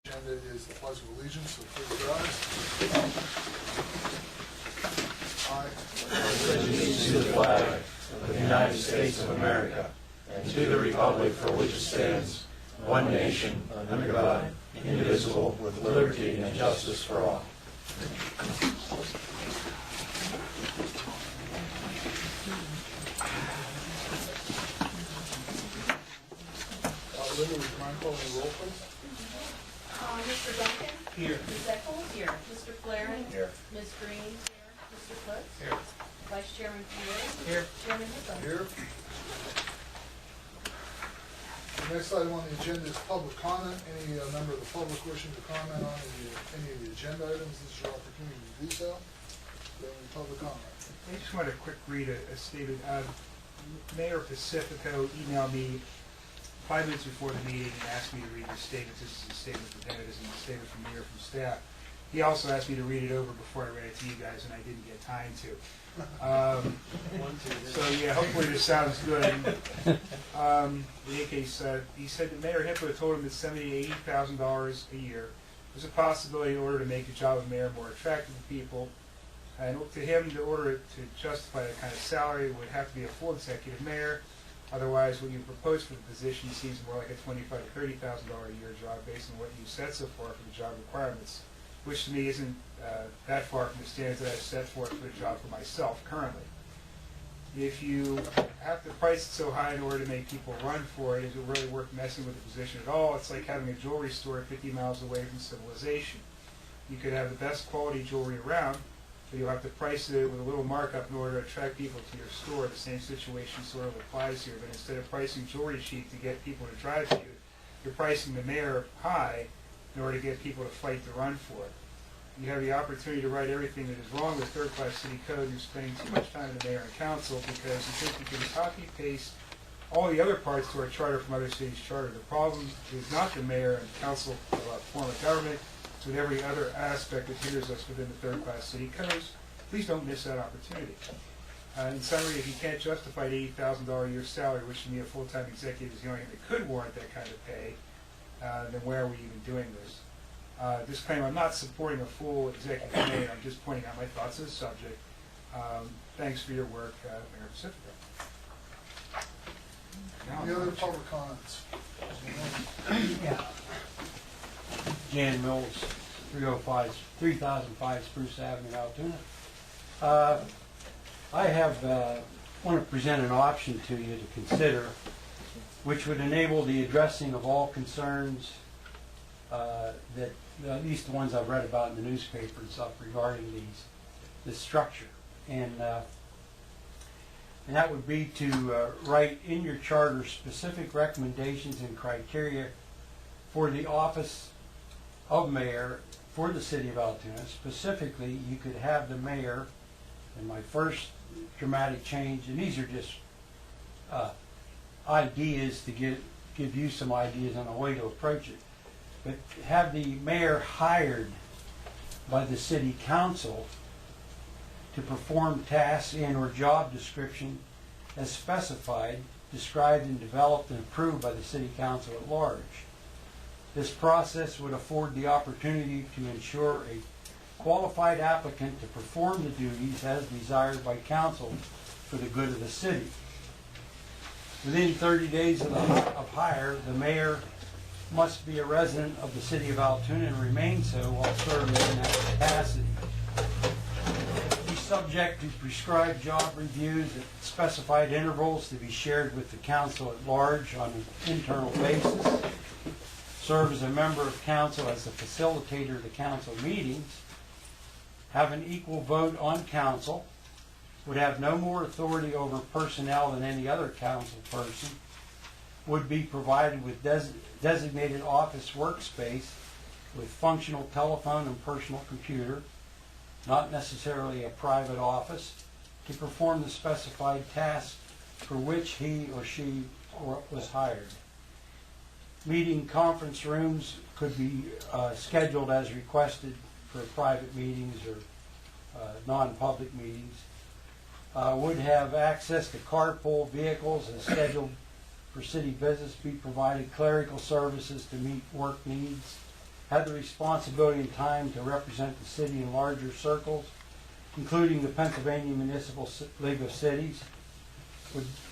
Agenda is the Pledge of Allegiance, so please rise. I pledge allegiance to the flag of the United States of America and to the republic for which it stands, one nation, under God, indivisible, with liberty and justice for all. Linda, would you mind calling the roll, please? Mr. Duncan? Here. Ms. Echols? Here. Mr. Flaherty? Here. Ms. Green? Here. Mr. Foots? Here. Vice Chairman Pierre? Here. Chairman Hippo? Here. The next item on the agenda is public comment. Any member of the public wishing to comment on any of the agenda items, this is your opportunity to do so. Do you have any public comment? I just want to quick read a statement. Mayor Pacifico emailed me 5 minutes before the meeting and asked me to read this statement. This is a statement from him. It isn't a statement from me or from staff. He also asked me to read it over before I read it to you guys, and I didn't get time to. So yeah, hopefully this sounds good. In any case, he said that Mayor Hippo told him that $70,000 to $80,000 a year was a possibility in order to make the job of mayor more attractive to people. And to him, to order it to justify that kind of salary would have to be a full executive mayor. Otherwise, what you propose for the position seems more like a $25,000 to $30,000 a year job based on what you set so far for the job requirements, which to me isn't that far from the standards that I've set forth for the job for myself currently. If you have to price it so high in order to make people run for it, is it really worth messing with the position at all? It's like having a jewelry store 50 miles away from civilization. You could have the best quality jewelry around, but you'll have to price it with a little markup in order to attract people to your store. The same situation sort of applies here, but instead of pricing jewelry cheap to get people to drive to you, you're pricing the mayor high in order to get people to fight to run for it. You have the opportunity to write everything that is wrong with third-class city code. You're spending too much time in the mayor and council because you think you can copy-paste all the other parts to our charter from other cities' charter. The problem is not the mayor and council form of government, with every other aspect that hinders us within the third-class city codes. Please don't miss that opportunity. In summary, if you can't justify an $80,000 a year salary, which to me a full-time executive is the only thing that could warrant that kind of pay, then where are we even doing this? Disclaimer, I'm not supporting a full executive mayor. I'm just pointing out my thoughts on the subject. Thanks for your work, Mayor Pacifico. Any other public comments? Yeah. Jan Mills, 3005 Spruce Avenue, Altoona. I want to present an option to you to consider, which would enable the addressing of all concerns that, at least the ones I've read about in the newspaper and stuff regarding this structure, and that would be to write in your charter specific recommendations and criteria for the office of mayor for the city of Altoona. Specifically, you could have the mayor, and my first dramatic change, and these are just ideas to give you some ideas on a way to approach it, but have the mayor hired by the city council to perform tasks and or job description as specified, described and developed and approved by the city council at large. This process would afford the opportunity to ensure a qualified applicant to perform the duties as desired by council for the good of the city. Within 30 days of hire, the mayor must be a resident of the city of Altoona and remain so while serving in that capacity. Be subject to prescribed job reviews at specified intervals to be shared with the council at large on an internal basis. Serve as a member of council as a facilitator of the council meetings. Have an equal vote on council. Would have no more authority over personnel than any other council person. Would be provided with designated office workspace with functional telephone and personal computer, not necessarily a private office, to perform the specified tasks for which he or she was hired. Meeting conference rooms could be scheduled as requested for private meetings or non-public meetings. Would have access to carpool vehicles as scheduled for city business, be provided clerical services to meet work needs. had the responsibility and time to represent the city in larger circles, including the Pennsylvania Municipal League of Cities,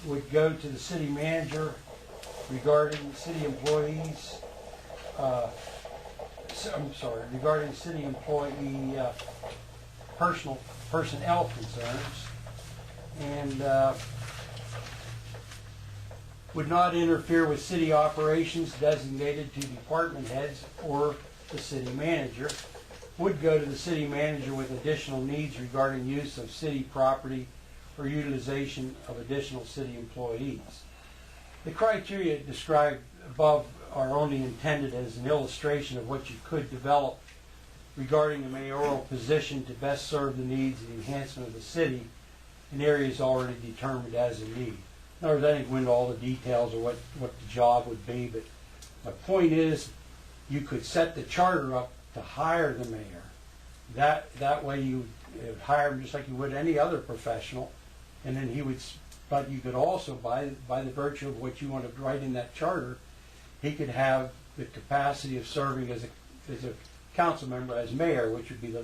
would go to the city manager regarding city employees, regarding city employee personnel concerns, and would not interfere with city operations designated to department heads or the city manager, would go to the city manager with additional needs regarding use of city property or utilization of additional city employees. The criteria described above are only intended as an illustration of what you could develop regarding the mayoral position to best serve the needs and enhancement of the city in areas already determined as a need. In other words, I didn't go into all the details of what the job would be, but my point is you could set the charter up to hire the mayor. That way you would hire him just like you would any other professional, and then he would, but you could also, by the virtue of what you want to write in that charter, he could have the capacity of serving as a council member as mayor, which would be the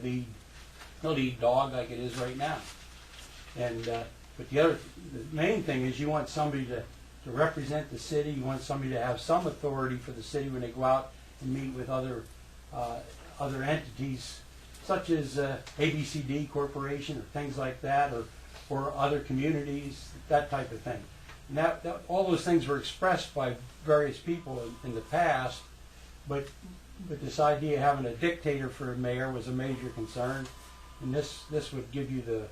lead dog like it is right now. And but the main thing is you want somebody to represent the city. You want somebody to have some authority for the city when they go out and meet with other entities, such as ABCD Corporation or things like that, or other communities, that type of thing. And that all those things were expressed by various people in the past, but this idea of having a dictator for a mayor was a major concern, and this would give you the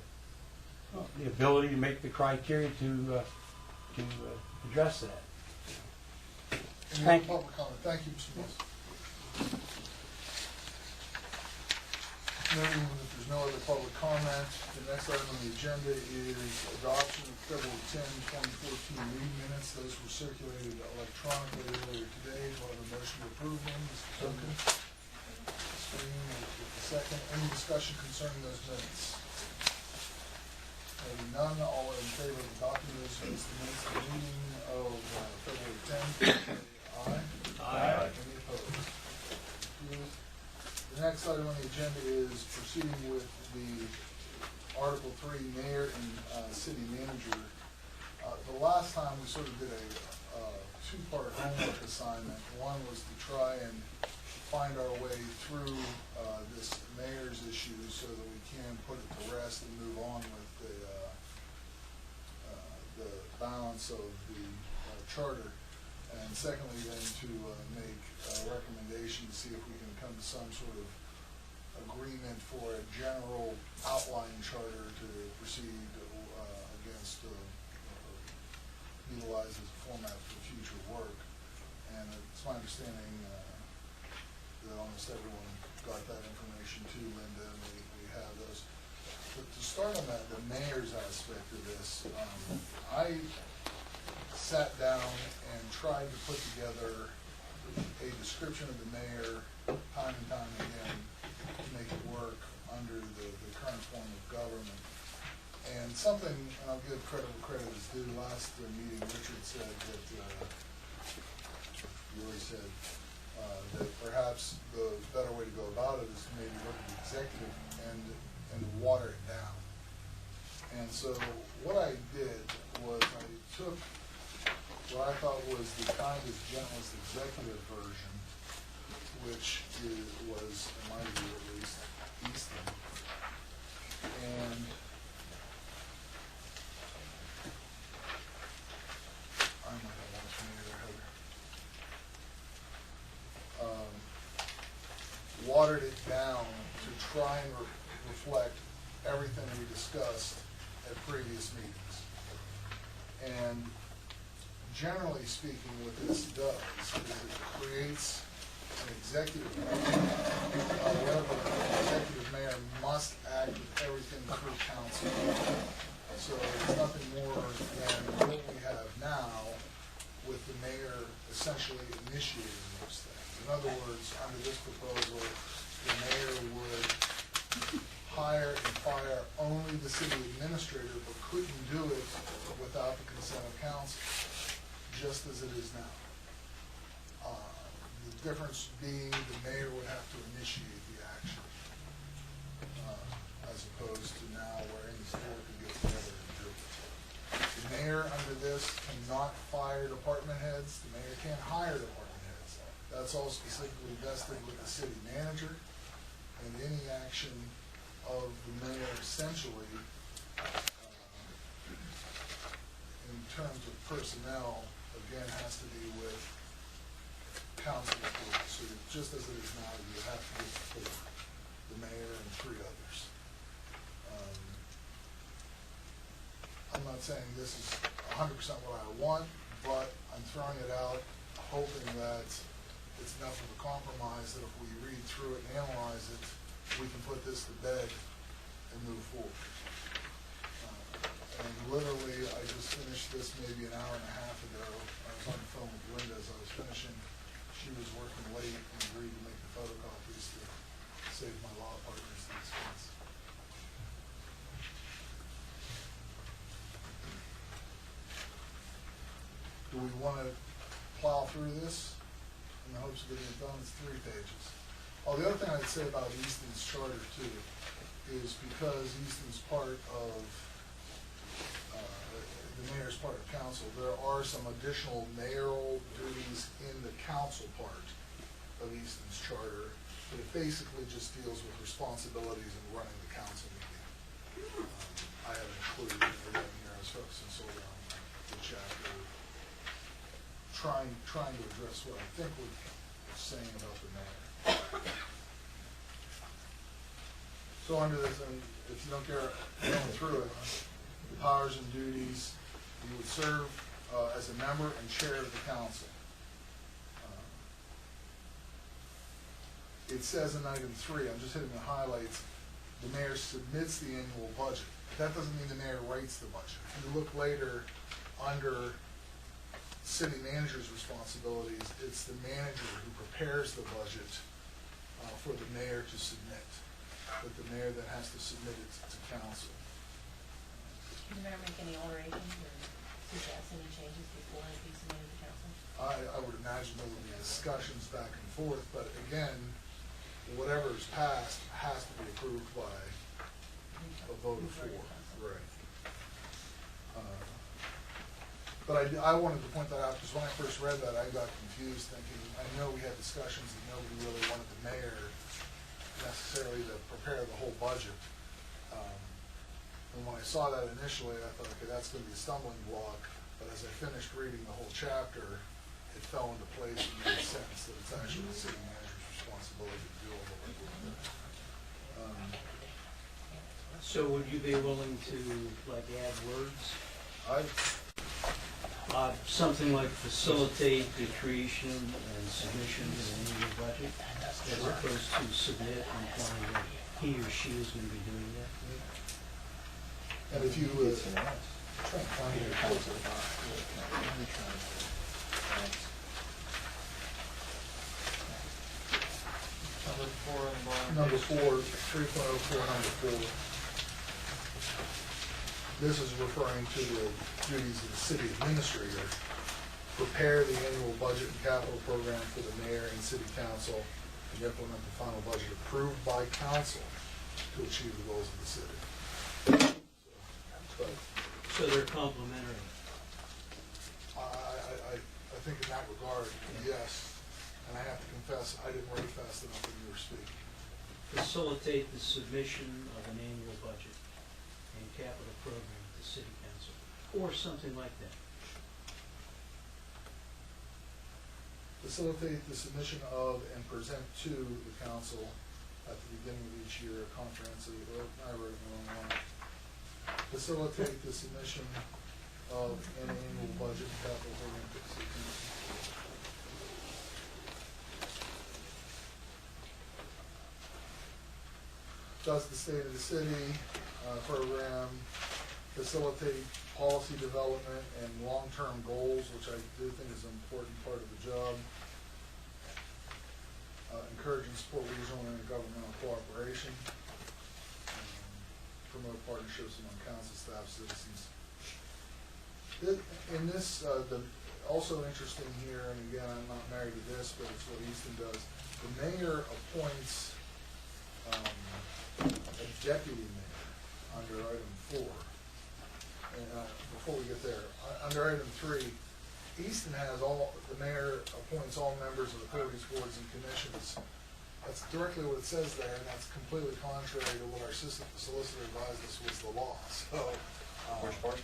ability to make the criteria to address that. Any Thank other public comment? Thank you, Mr. Mills. Noting that there's no other public comment, the next item on the agenda is adoption of February 10, 2014 meeting minutes. Those were circulated electronically earlier today. Do I have a motion to approve them? Mr. Duncan? Green, with the second. Any discussion concerning those minutes? Having none, all in favor of adopting those minutes, the minutes of the meeting of February 10th, aye. Aye. Any opposed? The next item on the agenda is proceeding with the Article 3 Mayor and City Manager. The last time we sort of did a two-part homework assignment. One was to try and find our way through this mayor's issue so that we can put it to rest and move on with the balance of the charter. And secondly, then to make a recommendation to see if we can come to some sort of agreement for a general outline charter to proceed against, utilize as a format for future work. And it's my understanding that almost everyone got that information too, Linda, and we have those. But to start on that, the mayor's aspect of this, I sat down and tried to put together a description of the mayor time and time again to make it work under the current form of government. And something, and I'll give credit where credit is due, last meeting Richard said that, Yuri said, that perhaps the better way to go about it is to maybe look at the executive and water it down. And so what I did was I took what I thought was the kindest, gentlest executive version, which was, in my view at least, Easton. And I might have one from you there, Heather. Watered it down to try and reflect everything we discussed at previous meetings. And generally speaking, what this does is it creates an executive mayor. However, the executive mayor must act with everything through council. So it's nothing more than what we have now with the mayor essentially initiating those things. In other words, under this proposal, the mayor would hire and fire only the city administrator, but couldn't do it without the consent of council, just as it is now. The difference being the mayor would have to initiate the action, as opposed to now where any board could get together and do it. The mayor under this cannot fire department heads, the mayor can't hire department heads. That's all specifically vested with the city manager, and any action of the mayor essentially, in terms of personnel, again, has to be with council approval. So just as it is now, you have to get four, the mayor and three others. I'm not saying this is 100% what I want, but I'm throwing it out, hoping that it's enough of a compromise that if we read through it and analyze it, we can put this to bed and move forward. And literally, I just finished this maybe an hour and a half ago. I was on the phone with Linda as I was finishing. She was working late and agreed to make the photocopies to save my law partners the expense. Do we want to plow through this in the hopes of getting it done? It's 3 pages. Oh, the other thing I'd say about Easton's charter too is because Easton's part of, the mayor's part of council, there are some additional mayoral duties in the council part of Easton's charter, but it basically just deals with responsibilities in running the council meeting. I haven't included everything here. I was focusing solely on the chapter, trying to address what I think we're saying about the mayor. So under this, and if you don't care going through it, the powers and duties, you would serve as a member and chair of the council. It says in item 3, I'm just hitting the highlights, the mayor submits the annual budget. That doesn't mean the mayor writes the budget. If you look later under city manager's responsibilities, it's the manager who prepares the budget for the mayor to submit, but the mayor then has to submit it to council. Can the mayor make any alterations or suggest any changes before it be submitted to council? I would imagine there would be discussions back and forth, but again, whatever is passed has to be approved by a vote of 4. Right. But I wanted to point that out because when I first read that, I got confused thinking, I know we had discussions that nobody really wanted the mayor necessarily to prepare the whole budget. And when I saw that initially, I thought, okay, that's going to be a stumbling block. But as I finished reading the whole chapter, it fell into place and made sense that it's actually the city manager's responsibility to do all the work. So would you be willing to, like, add words? Something like facilitate the creation and submission of an annual budget, as opposed to submit, implying that he or she is going to be doing that? And if you try and find your closer. Number 4, 3.04, number 4. This is referring to the duties of the city administrator. Prepare the annual budget and capital program for the mayor and city council and implement the final budget approved by council to achieve the goals of the city. So they're complementary. I think in that regard, yes. And I have to confess, I didn't write fast enough when you were speaking. Facilitate the submission of an annual budget and capital program to city council, or something like that. Facilitate the submission of and present to the council at the beginning of each year a comprehensive, I wrote the wrong one. Facilitate the submission of an annual budget and capital program to the city council. Does the state of the city program facilitate policy development and long-term goals, which I do think is an important part of the job. Encourage and support regional and intergovernmental cooperation. Promote partnerships among council staff, citizens. In this, also interesting here, and again, I'm not married to this, but it's what Easton does. The mayor appoints a deputy mayor under item 4. And before we get there, under item 3, Easton has the mayor appoints all members of authorities, boards, and commissions. That's directly what it says there, and that's completely contrary to what our assistant solicitor advised us was the law, so. Which part?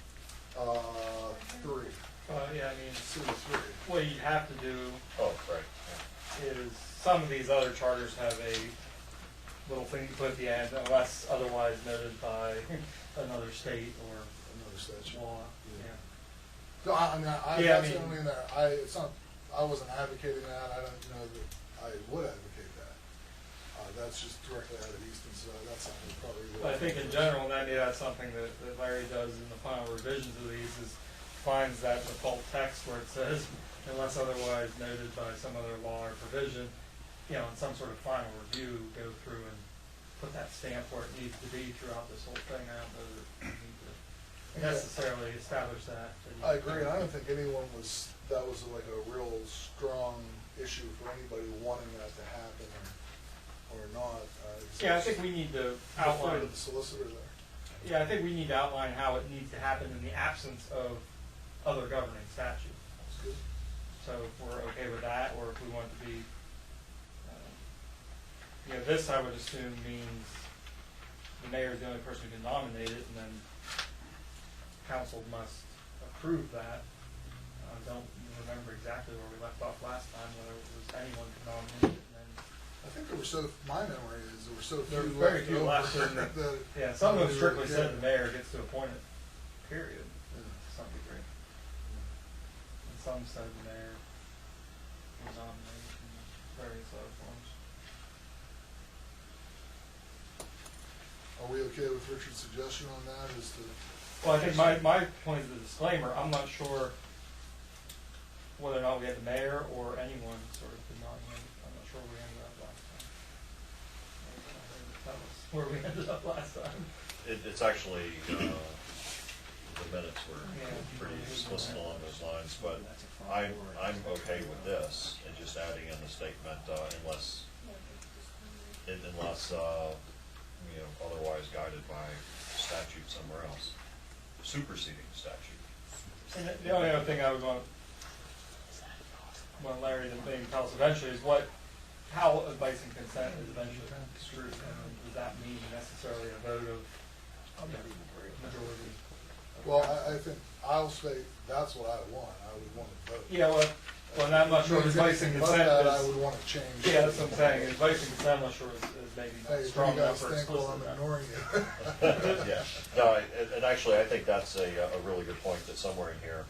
3, Yeah, I mean, C3. what you have to do Oh, right. is, some of these other charters have a little thing you put at the end, unless otherwise noted by another state or Another statute. law. Yeah. Yeah. No, I mean, Yeah, I that's the mean- only thing that, it's not, I wasn't advocating that, I don't know that I would advocate that. That's just directly out of Easton, so that's something probably. But I think in general, maybe that's something that Larry does in the final revisions of these, is finds that default text where it says, unless otherwise noted by some other law or provision, in some sort of final review, go through and put that stamp where it needs to be throughout this whole thing. I don't know that you need to necessarily establish that. I agree, I don't think that was like a real strong issue for anybody wanting that to happen or not. Yeah, I think we need to Refer outline, to the solicitor there. yeah, I think we need to outline how it needs to happen in the absence of other governing statute. That's good. So if we're okay with that, or if we want to be, this I would assume means the mayor is the only person who can nominate it, and then council must approve that. I don't remember exactly where we left off last time, whether it was anyone could nominate it, and then, I think my memory is there were so There few were very left few over left, isn't there? that. yeah, some of them Yeah. strictly said the mayor gets to appoint it, period, Yeah. to some degree. And some said the mayor was nominated in various other forms. Are we okay with Richard's suggestion on that, is to? Well, I think my point is the disclaimer, I'm not sure whether or not we had the mayor or anyone sort of could nominate. I'm not sure where we ended up last time. That was where we ended up last time. It's actually, the minutes were Yeah. pretty explicit along those lines, but I'm okay with this, and just adding in the statement, unless, otherwise guided by statute somewhere else, superseding statute. And the only other thing I would want Larry to maybe tell us eventually is how advice and consent is eventually construed, and does that mean necessarily a vote of majority? Well, I think, I'll say, that's what I would want to vote. Yeah, well, and I'm not sure if advice and Anything consent above that, I is, would want to change. yeah, that's what I'm saying, advice and consent, I'm not sure is maybe Hey, not if you strong enough guys or think, well, explicit I'm enough. ignoring you. Yeah, no, and actually, I think that's a really good point, that somewhere in here,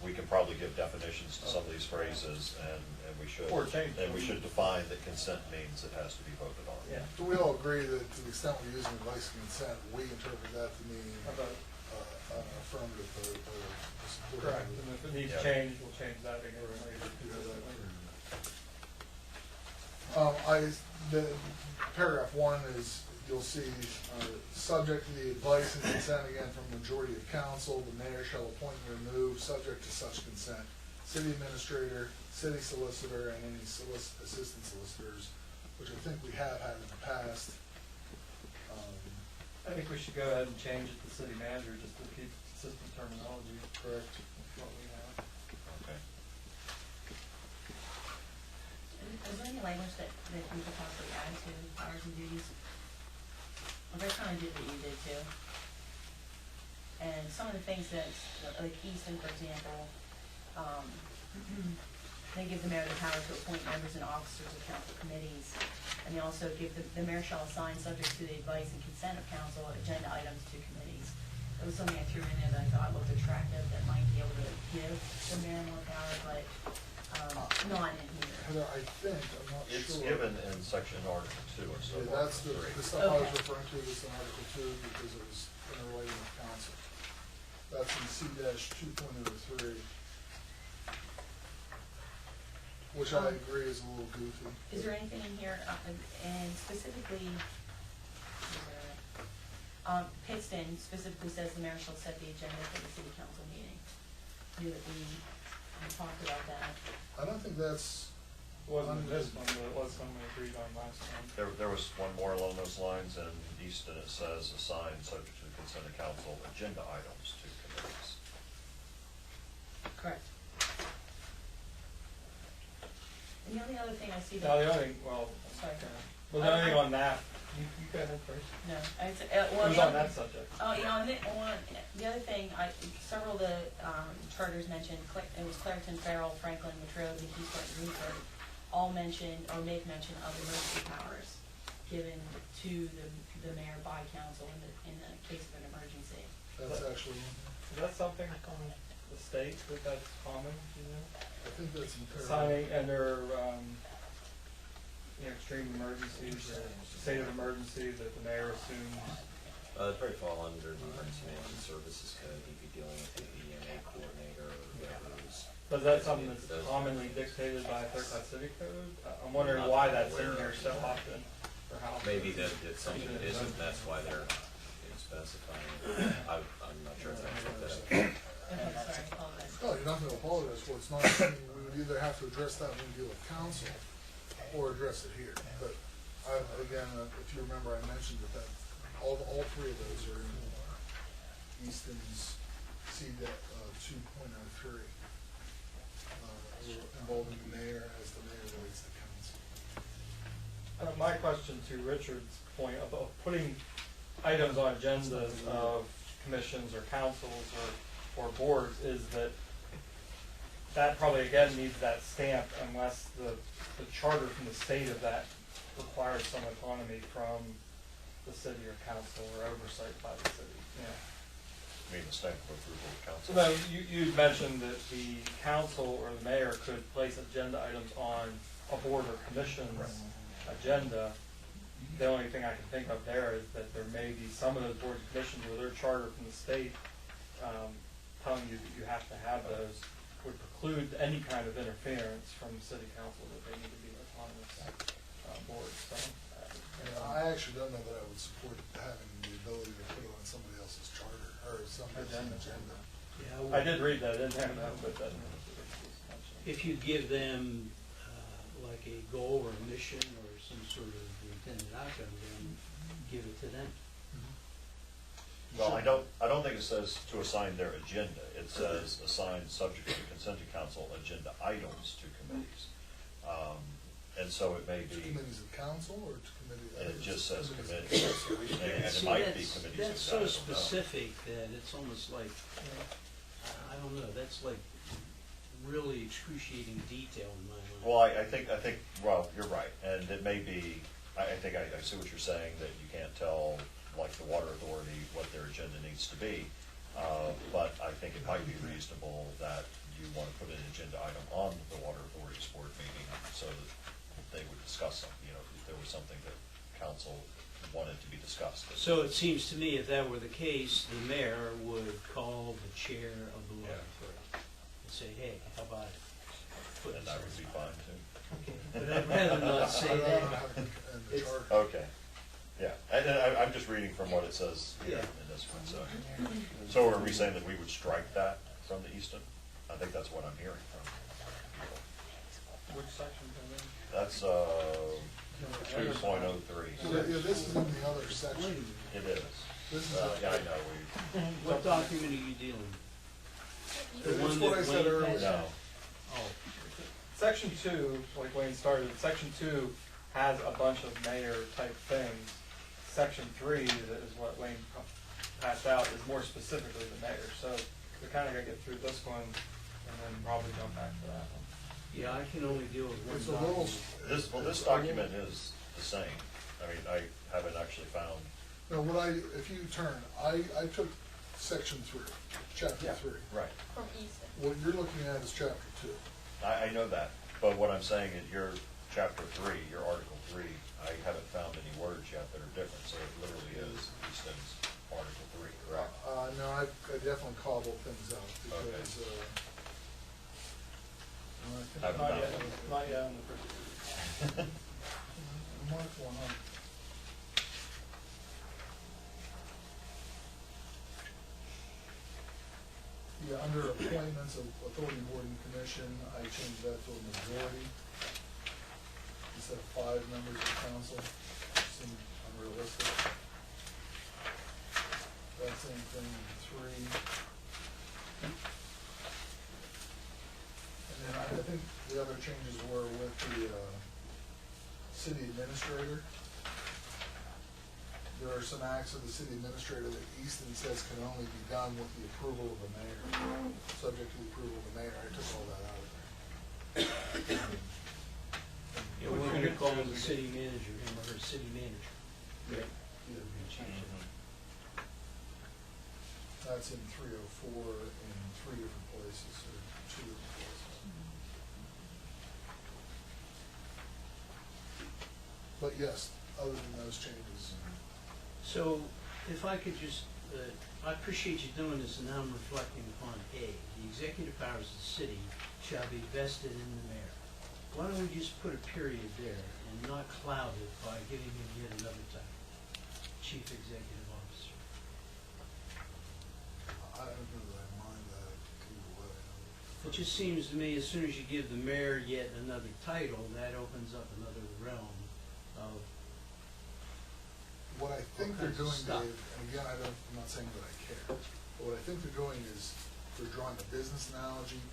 we can probably give definitions to some of these phrases, and we should. Or change And we them. should define that consent means it has to be voted on. Yeah. Do we all agree that to the extent we're using advice and consent, we interpret that to mean How about- an affirmative vote or a supportive Correct, vote? and if it needs Yeah. change, we'll change that again later consistently. The paragraph 1 is, you'll see, subject to the advice and consent again from majority of council, the mayor shall appoint and remove, subject to such consent, city administrator, city solicitor, and any assistant solicitors, which I think we have had in the past. I think we should go ahead and change it to city manager, just to keep consistent terminology. Correct. With what we have. Okay. Is there any language that we could possibly add to powers and duties? Well, they kind of did what you did too. And some of the things that, like Easton, for example, they give the mayor the power to appoint members and officers of council committees. And they also give the mayor shall assign, subject to the advice and consent of council, agenda items to committees. It was something I threw in there that I thought looked attractive, that might be able to give the mayor more power, but not in here. Heather, I think, I'm not sure. It's given in section Article 2 instead Yeah, of that's Article 3. the stuff I was Okay. referring to is in Article 2 because it was interrelated with council. That's in C-2.03, which I agree is a little goofy. Is there anything in here, and specifically, Pittston specifically says the mayor shall set the agenda for the city council meeting. knew that we talked about that. I don't think that's, Wasn't this one, but it was one we agreed on last time. There was one more along those lines, and Easton, it says assign subject to the consent of council agenda items to committees. Correct. And the only other thing I see Now, that, the only, well, sorry, well, the only thing on that, you go ahead first. no, it's, It well, was the on other, that subject. oh, you know, and the other thing, several of the, charters mentioned, it was Clarendon, Farrell, Franklin, Latrobe, and Keyport, and Greenford, all mentioned, or make mention of emergency powers given to the mayor by council in the case of an emergency. that's actually, Is that something on the state that's common, do you know? I think that's imperative. Signing under, extreme emergencies, or state of emergency that the mayor assumes. It'd probably fall under the Emergency Management Services Code. He'd be dealing with the EMA coordinator or whatever it is. But is that something that's commonly dictated by Clerk City Code? I'm wondering why that's in here so often, or how. Maybe that it's something that isn't, that's why they're specifying it. I'm not sure if that's what that. Okay, sorry, I apologize. No, you're not gonna apologize for it. It's not, I mean, we would either have to address that when we deal with council or address it here. But again, if you remember, I mentioned that all three of those are in Easton's C-2.03. Involving the mayor as the mayor relates to council. My question to Richard's point about putting items on agendas of commissions or councils or boards is that probably again needs that stamp unless the charter from the state of that requires some autonomy from the city or council or oversight by the city. Yeah. I mean, the stamp of approval of council. So you mentioned that the council or the mayor could place agenda items on a board or commission's agenda. The only thing I can think of there is that there may be some of those boards and commissions where their charter from the state telling you that you have to have those would preclude any kind of interference from the city council that they need to be autonomous boards. So, I actually don't know that I would support having the ability to put it on somebody else's charter or somebody's agenda. Yeah, I did read that in there, but that. if you give them like a goal or a mission or some sort of intended outcome, then give it to them. Well, I don't think it says to assign their agenda. It says assign subject to the consent of council agenda items to committees. And so it may To be, committees of council or to committees? it just says committees. committees. And it See, might be that's- committees. That's of so council, no. specific that it's almost like, I don't know, that's like really excruciating detail in my mind. Well, I think, well, you're right, and it may be, I think I see what you're saying, that you can't tell, like, the water authority what their agenda needs to be, but I think it might be reasonable that you want to put an agenda item on the water authority's board meeting so that they would discuss something, if there was something that council wanted to be discussed. So it seems to me if that were the case, the mayor would call the chair of the water authority and say, hey, how about putting And that would be fine too. But I'd rather not say I don't know that. how to- and the It's- charter. Okay, yeah, and I'm just reading from what it says here Yeah. in this one, so are we saying that we would strike that from the Easton? I think that's what I'm hearing from people. Which section is in? That's, 2.03. So, yeah, this is in the other section. It is. This is, Yeah, I know, What document are you dealing with? it's one what I that said Wayne earlier. we, no, Oh, Section 2, like Wayne started, Section 2 has a bunch of mayor-type things. Section 3, that is what Wayne passed out, is more specifically the mayor. So we kind of got to get through this one and then probably jump back to that one. yeah, I can only deal with It's a one little, document. this document is the same. I mean, I haven't actually found, no, if you turn, I took section 3, chapter 3. right, From Easton. What you're looking at is chapter 2. I know that, but what I'm saying is your chapter 3, your article 3, I haven't found any words yet that are different, so it literally is Easton's article 3, correct? No, I definitely cobbled things out because, I think Haven't Not found yet, one. not yet on the first. Mark one on. Yeah, Under appointments of authority board and commission, I changed that to a majority. Instead of 5 members of council, seemed unrealistic. That same thing in 3. And then I think the other changes were with the city administrator. There are some acts of the city administrator that Easton says can only be done with the approval of the mayor, subject to the approval of the mayor. I took all that out of there. Yeah, we're gonna call him the city manager, him or her city manager. Yeah. Change it. That's in 304 in 3 different places, or 2 different places. But yes, other than those changes, So, if I could just, I appreciate you doing this, and now I'm reflecting upon A. The executive powers of the city shall be vested in the mayor. Why don't we just put a period there and not cloud it by giving him yet another title, chief executive officer? I don't know that I mind that either way. It just seems to me, as soon as you give the mayor yet another title, that opens up another realm of What I think All they're doing, kinds of stuff. Dave, and again, I'm not saying that I care, but what I think they're doing is they're drawing a business analogy,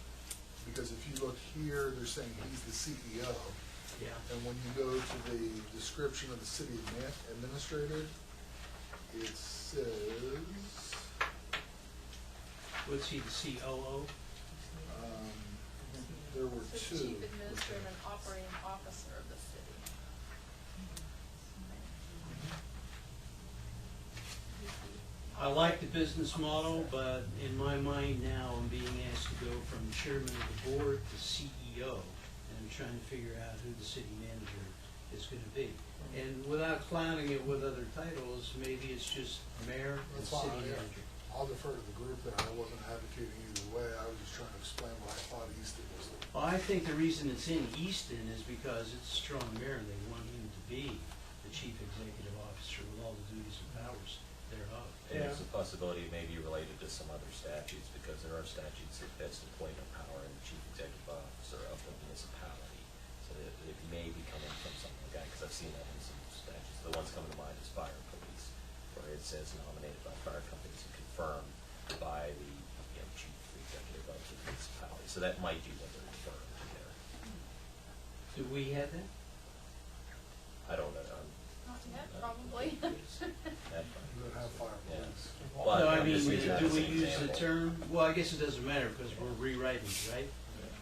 because if you look here, they're saying he's the CEO, yeah. and when you go to the description of the city administrator, it says, Was he the COO? there were The 2. chief administrative and operating officer of the city. I like the business model, but in my mind now, I'm being asked to go from chairman of the board to CEO, and I'm trying to figure out who the city manager is gonna be. And without clouding it with other titles, maybe it's just mayor and That's city fine, yeah. manager. I'll defer to the group there, I wasn't advocating either way, I was just trying to explain what I thought Easton was. Well, I think the reason it's in Easton is because it's a strong mayor, and they want him to be the chief executive officer with all the duties and powers thereof. And there's a possibility it may be related to some other statutes, because there are statutes that vest appointment power in the chief executive officer of the municipality. So it may be coming from something like that, because I've seen that in some statutes. The ones coming to mind is fire and police, where it says nominated by fire companies and confirmed by the chief executive of the municipality. So that might be what they're referring to there. Do we have that? I don't know. Not yet, probably. That You would have fire Yeah. police. Well, No, I I'm mean, just using that do as we an use the example. term, well, I guess it doesn't matter because we're rewriting it, right?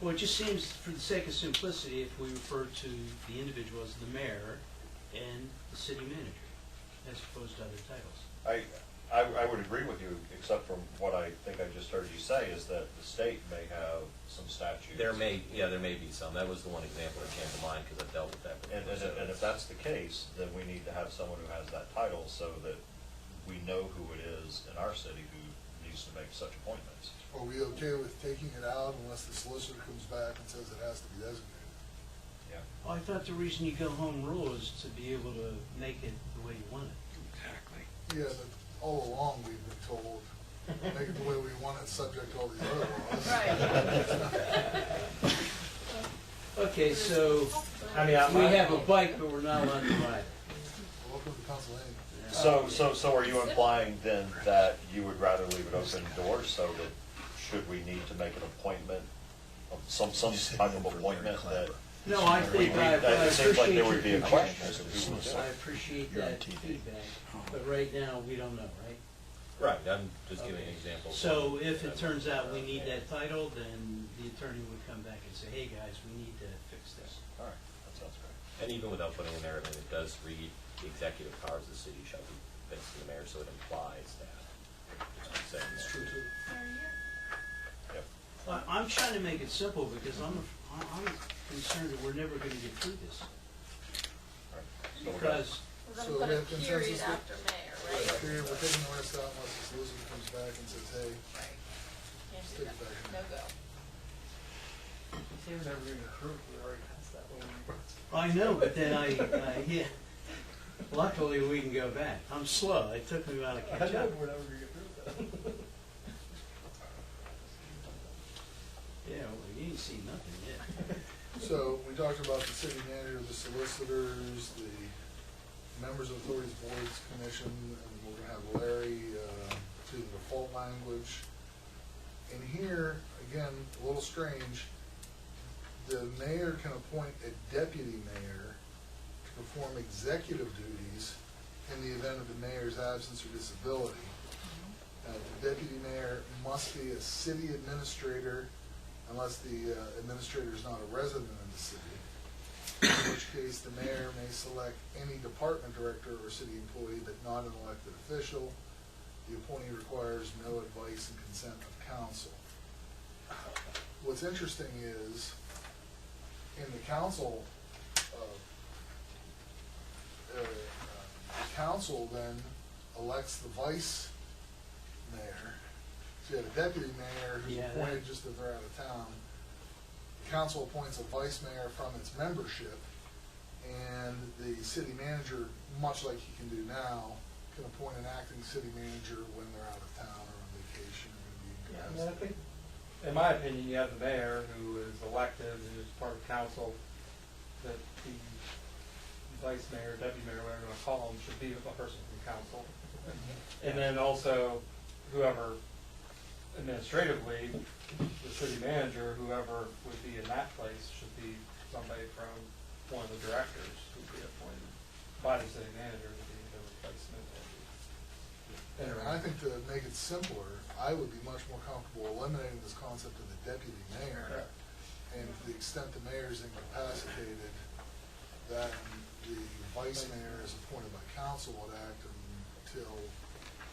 Well, it just seems, for the sake of simplicity, if we refer to the individual as the mayor and the city manager, as opposed to other titles. I would agree with you, except from what I think I just heard you say, is that the state may have some statutes. There may be some. That was the one example that came to mind, because I've dealt with that And, before. and if that's the case, then we need to have someone who has that title so that we know who it is in our city who needs to make such appointments. Are we okay with taking it out unless the solicitor comes back and says it has to be designated? Yeah. Well, I thought the reason you go home rule is to be able to make it the way you want it. Yeah, but all along we've been told, make it the way we want it, subject to all these other laws. Right. Okay, so I mean, we have a bike, but we're not allowed to ride it. Welcome to Pennsylvania. So are you implying then that you would rather leave it open doors so that should we need to make an appointment, some type of appointment that? No, I think I It seems like appreciate there your would be a feedback. question as to who would do I it. appreciate that feedback, but right now, we don't know, right? Right, I'm just giving an example. So if it turns out we need that title, then the attorney would come back and say, hey, guys, we need to fix this. All right, that sounds great. And even without putting in there, I mean, it does read, the executive powers of the city shall be vested in the mayor, so it implies that. Just saying that. True too. Yep. I'm trying to make it simple because I'm concerned that we're never gonna get through this. All right. So we're gonna- Because, We're So gonna we put have a period consensus that- after mayor, right? Period, we're taking the rest out unless the solicitor comes back and says, hey, Right. Can't do Stick that. it back in. No go. He was never even approved, we already passed that one. I know, but then yeah. Luckily, we can go back. I'm slow. It took me a while to I catch know, up. we're never gonna get through that. Yeah, well, you ain't seen nothing yet. So we talked about the city manager, the solicitors, the members of authorities, boards, commission, and we're gonna have Larry, to the default language. And here, again, a little strange, the mayor can appoint a deputy mayor to perform executive duties in the event of the mayor's absence or disability. The deputy mayor must be a city administrator unless the administrator is not a resident of the city, in which case the mayor may select any department director or city employee but not an elected official. The appointee requires no advice and consent of council. What's interesting is, in the council, the council then elects the vice mayor. So you have a deputy mayor who's Yeah, appointed just if they're out of town. The council appoints a vice mayor from its membership, and the city manager, much like he can do now, can appoint an acting city manager when they're out of town or on vacation or gonna be Yeah, I mean, I incapacitated. think, in my opinion, you have the mayor who is elected, who is part of council, that the vice mayor, deputy mayor, whatever you want to call him, should be a person from council. And then also, whoever administratively, the city manager, whoever would be in that place, should be somebody from one of the directors who'd be appointed by the city manager to be the replacement. And I think to make it simpler, I would be much more comfortable eliminating this concept of the deputy mayor. And to the extent the mayor is incapacitated, then the vice mayor is appointed by council would act until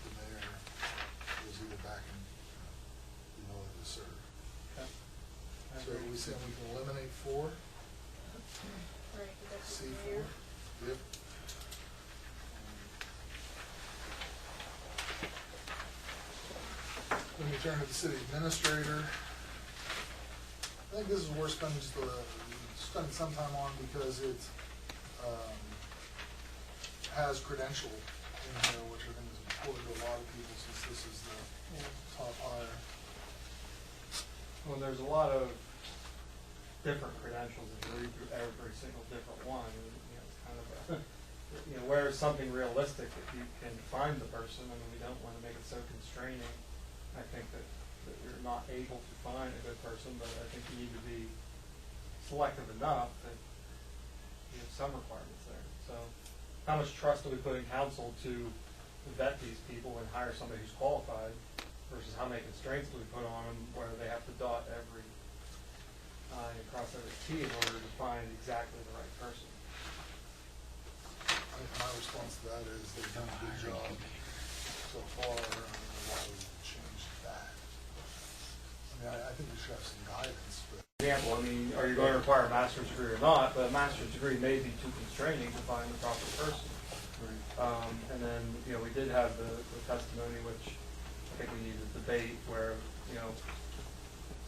the mayor is either back in, to serve. So are we saying we can eliminate 4? Right, the deputy C4? mayor. Yep. Let me turn to the city administrator. I think this is worth spending some time on because it has credential in here, which I think is important to a lot of people since this is the top hire. Well, there's a lot of different credentials if you read through every single different one. And, it's kind of a, where is something realistic if you can find the person? I mean, we don't want to make it so constraining. I think that you're not able to find a good person, but I think you need to be selective enough that you have some requirements there. So how much trust do we put in council to vet these people and hire somebody who's qualified versus how many constraints do we put on them where they have to dot every I and cross every T in order to find exactly the right person? I think my response to that is they've done a good job so far. I don't know why we would change that. I mean, I think we should have some guidance, but. Example, I mean, are you going to require a master's degree or not? But a master's degree may be too constraining to find the proper person. And then, we did have the testimony, which I think we need to debate, where,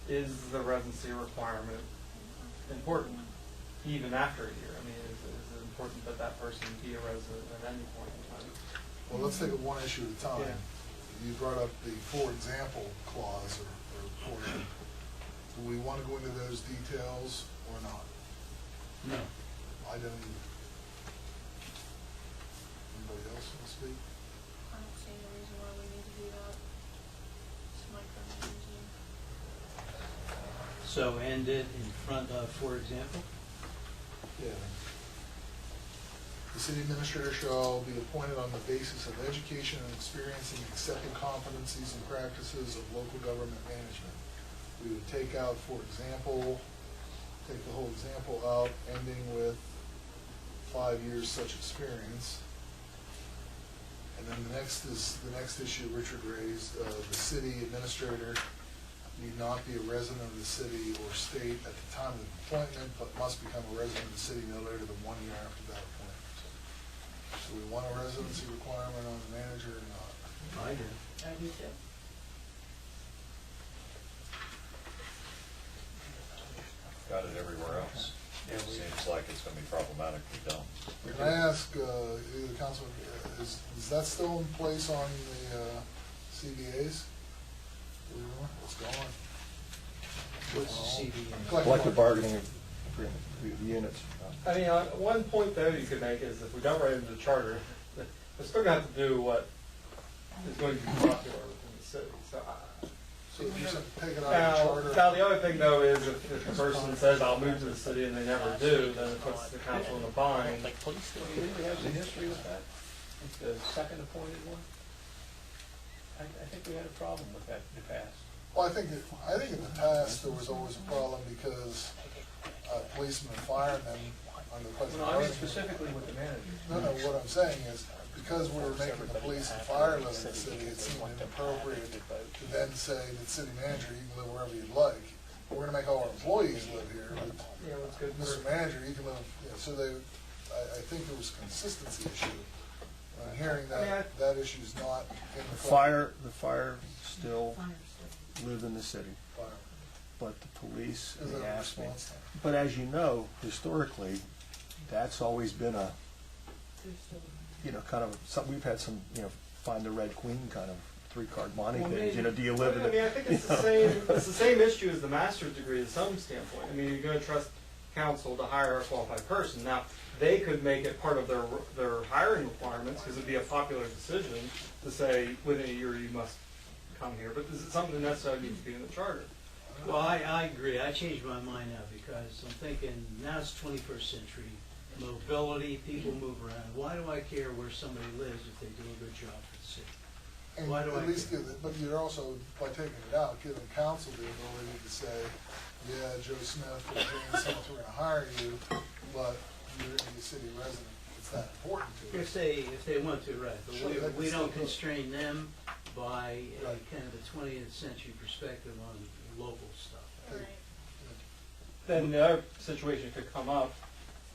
is the residency requirement important even after a year? I mean, is it important that that person be a resident at any point in time? Well, let's take it one issue at a time. Yeah. You brought up the for example clause or portion. Do we want to go into those details or not? No. I don't either. Anybody else want to speak? I don't see any reason why we need to do that. It's micromanaging. So end it in front of, for example? Yeah. The city administrator shall be appointed on the basis of education and experience in accepted competencies and practices of local government management. We would take out, for example, take the whole example out, ending with 5 years such experience. And then the next issue Richard raised, the city administrator need not be a resident of the city or state at the time of appointment, but must become a resident of the city no later than 1 year after that appointment. So we want a residency requirement on the manager or not? I do. I do too. Got it everywhere else. It seems like it's gonna be problematic if we don't. Can I ask, either council, is that still in place on the CBAs? What's going on? What's the CBA? Collective bargaining agreement, the units. I mean, one point though you could make is if we don't write into the charter, we're still gonna have to do what is going to be popular within the city, so. So you just have to take it out Now, of the now charter. the other thing though is if the person says, I'll move to the city and they never do, then it puts the council in a bind. Anybody has a history with that? The second appointed one? I think we had a problem with that in the past. Well, I think in the past, there was always a problem because policemen and firemen under the collective No, I mean bargaining. specifically with the manager. No, what I'm saying is, because we were making the police and fire live in the city, it seemed inappropriate to then say to the city manager, you can live wherever you'd like. We're gonna make all our employees live here, but Yeah, what's good Mr. for, Manager, you can live, so I think there was a consistency issue. I'm hearing that issue's not in the. The fire still live in the city, but the police, Is they that a asked me. response? But as you know, historically, that's always been a, kind of, we've had some, find the Red Queen kind of three-card monte Well, things, maybe- do you live in I mean, I it? think it's the same issue as the master's degree to some standpoint. I mean, you're gonna trust council to hire a qualified person. Now, they could make it part of their hiring requirements, because it'd be a popular decision to say, within a year you must come here, but is it something that necessarily needs to be in the charter? Well, I agree. I changed my mind now because I'm thinking now it's 21st century. Mobility, people move around. Why do I care where somebody lives if they do a good job for the city? And Why do I at least care? give it, but you're also, by taking it out, giving council the ability to say, yeah, Joe Smith or James Smith, we're gonna hire you, but you're gonna be a city resident. It's that important to us. If they want to, right. But Sure, they can we don't still do it. constrain them by a Right. kind of a 20th century perspective on local stuff. Right. Then the other situation could come up,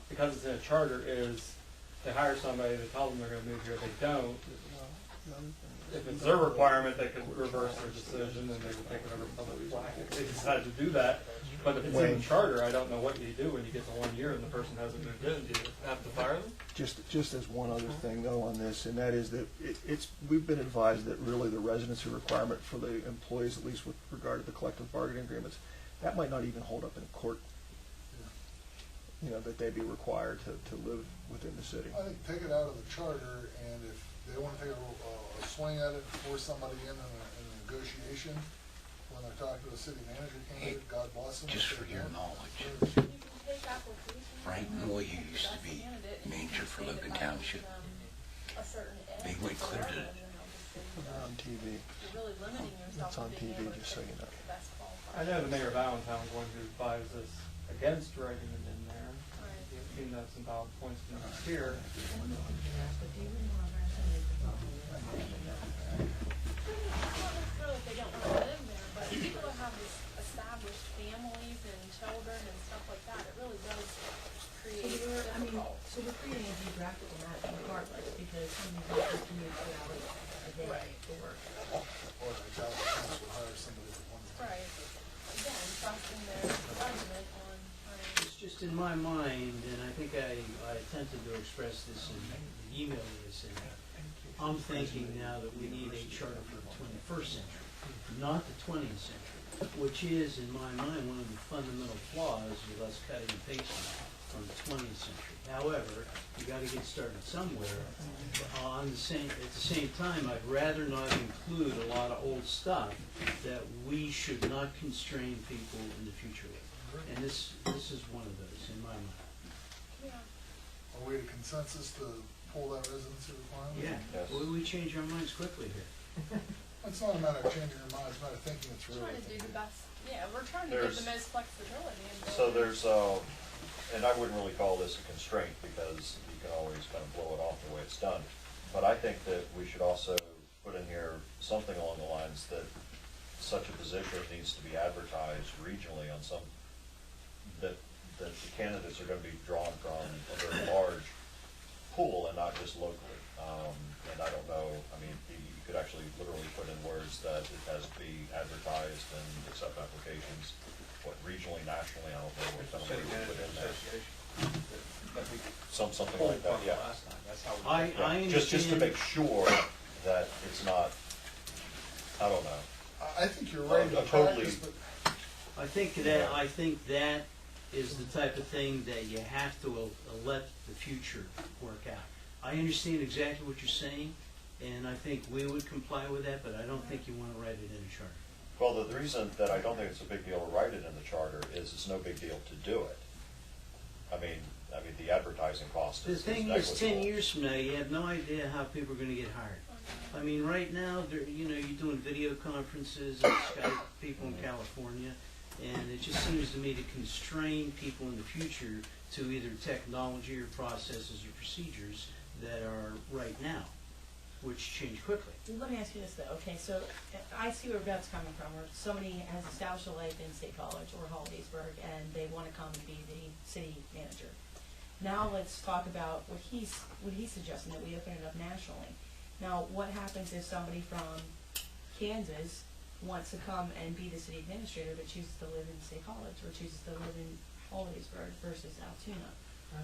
because it's in a charter, is they hire somebody, they tell them they're gonna move here, they don't. If it's their requirement, they could reverse their decision and they would take whatever public flag if they decide to do that. But if it's in the charter, I don't know what you do when you get to 1 year and the person hasn't moved in. Do you have to fire them? Just as one other thing though on this, and that is that we've been advised that really the residency requirement for the employees, at least with regard to the collective bargaining agreements, that might not even hold up in court. That they'd be required to live within the city. I think take it out of the charter, and if they wanna take a swing at it, force somebody in a negotiation, when they're talking to a city manager candidate, God bless them. Just if for they your can. knowledge, You can take applications. Frank from Moyer the used to best be candidate and manager for say Logan that Township. a certain edge They went or clear to- whatever, and then they'll just say, On TV. You're really limiting yourself It's to on being TV, able to just so pick you know. the best qualified. I know the mayor of Allentown is one who advises against writing it in there. Right. You've seen that some valid points from here. Not necessarily if they don't want to live there, but people that have established families and children and stuff like that, it really does create difficult. So we're creating a geographical map regardless, because some of these people commute 4 hours a day for work. Or the council hire somebody that wants to. Right. Again, trusting their judgment on hiring. It's just in my mind, and I think I attempted to express this in the email that I sent out. I'm thinking now that we need a charter for the 21st century, not the 20th century, which is, in my mind, one of the fundamental flaws with us cutting and pasting from the 20th century. However, you got to get started somewhere. At the same time, I'd rather not include a lot of old stuff that we should not constrain people in the future with. And this is one of those in my mind. Yeah. Are we at a consensus to pull that residency requirement? Yeah, Yes. we change our minds quickly here. It's not a matter of changing your mind, it's a matter of thinking it through. Trying to do the best, yeah, we're trying to give the most flexibility and. So there's, and I wouldn't really call this a constraint because you can always kind of blow it off the way it's done. But I think that we should also put in here something along the lines that such a position needs to be advertised regionally on some, that the candidates are gonna be drawn from a very large pool and not just locally. And I don't know, I mean, you could actually literally put in words that it has to be advertised and accept applications, what regionally, nationally, I don't know what kind of word you put in there. Something like that, yeah. I Yeah, just to understand- make sure that it's not, I don't know. I think you're right in A totally- practice, but I think that is the type of thing that you have to let the future work out. I understand exactly what you're saying, and I think we would comply with that, but I don't think you want to write it in a charter. Well, the reason that I don't think it's a big deal to write it in the charter is it's no big deal to do it. I mean, the advertising cost The is thing negligible. is, 10 years from now, you have no idea how people are going to get hired. I mean, right now, you're doing video conferences and Skype people in California, and it just seems to me to constrain people in the future to either technology or processes or procedures that are right now, which change quickly. Let me ask you this though, okay, so I see where Beth's coming from, where somebody has established a life in State College or Hollidaysburg, and they wanna come and be the city manager. Now let's talk about what he's suggesting, that we open it up nationally. Now, what happens if somebody from Kansas wants to come and be the city administrator, but chooses to live in State College, or chooses to live in Hollidaysburg versus Altoona?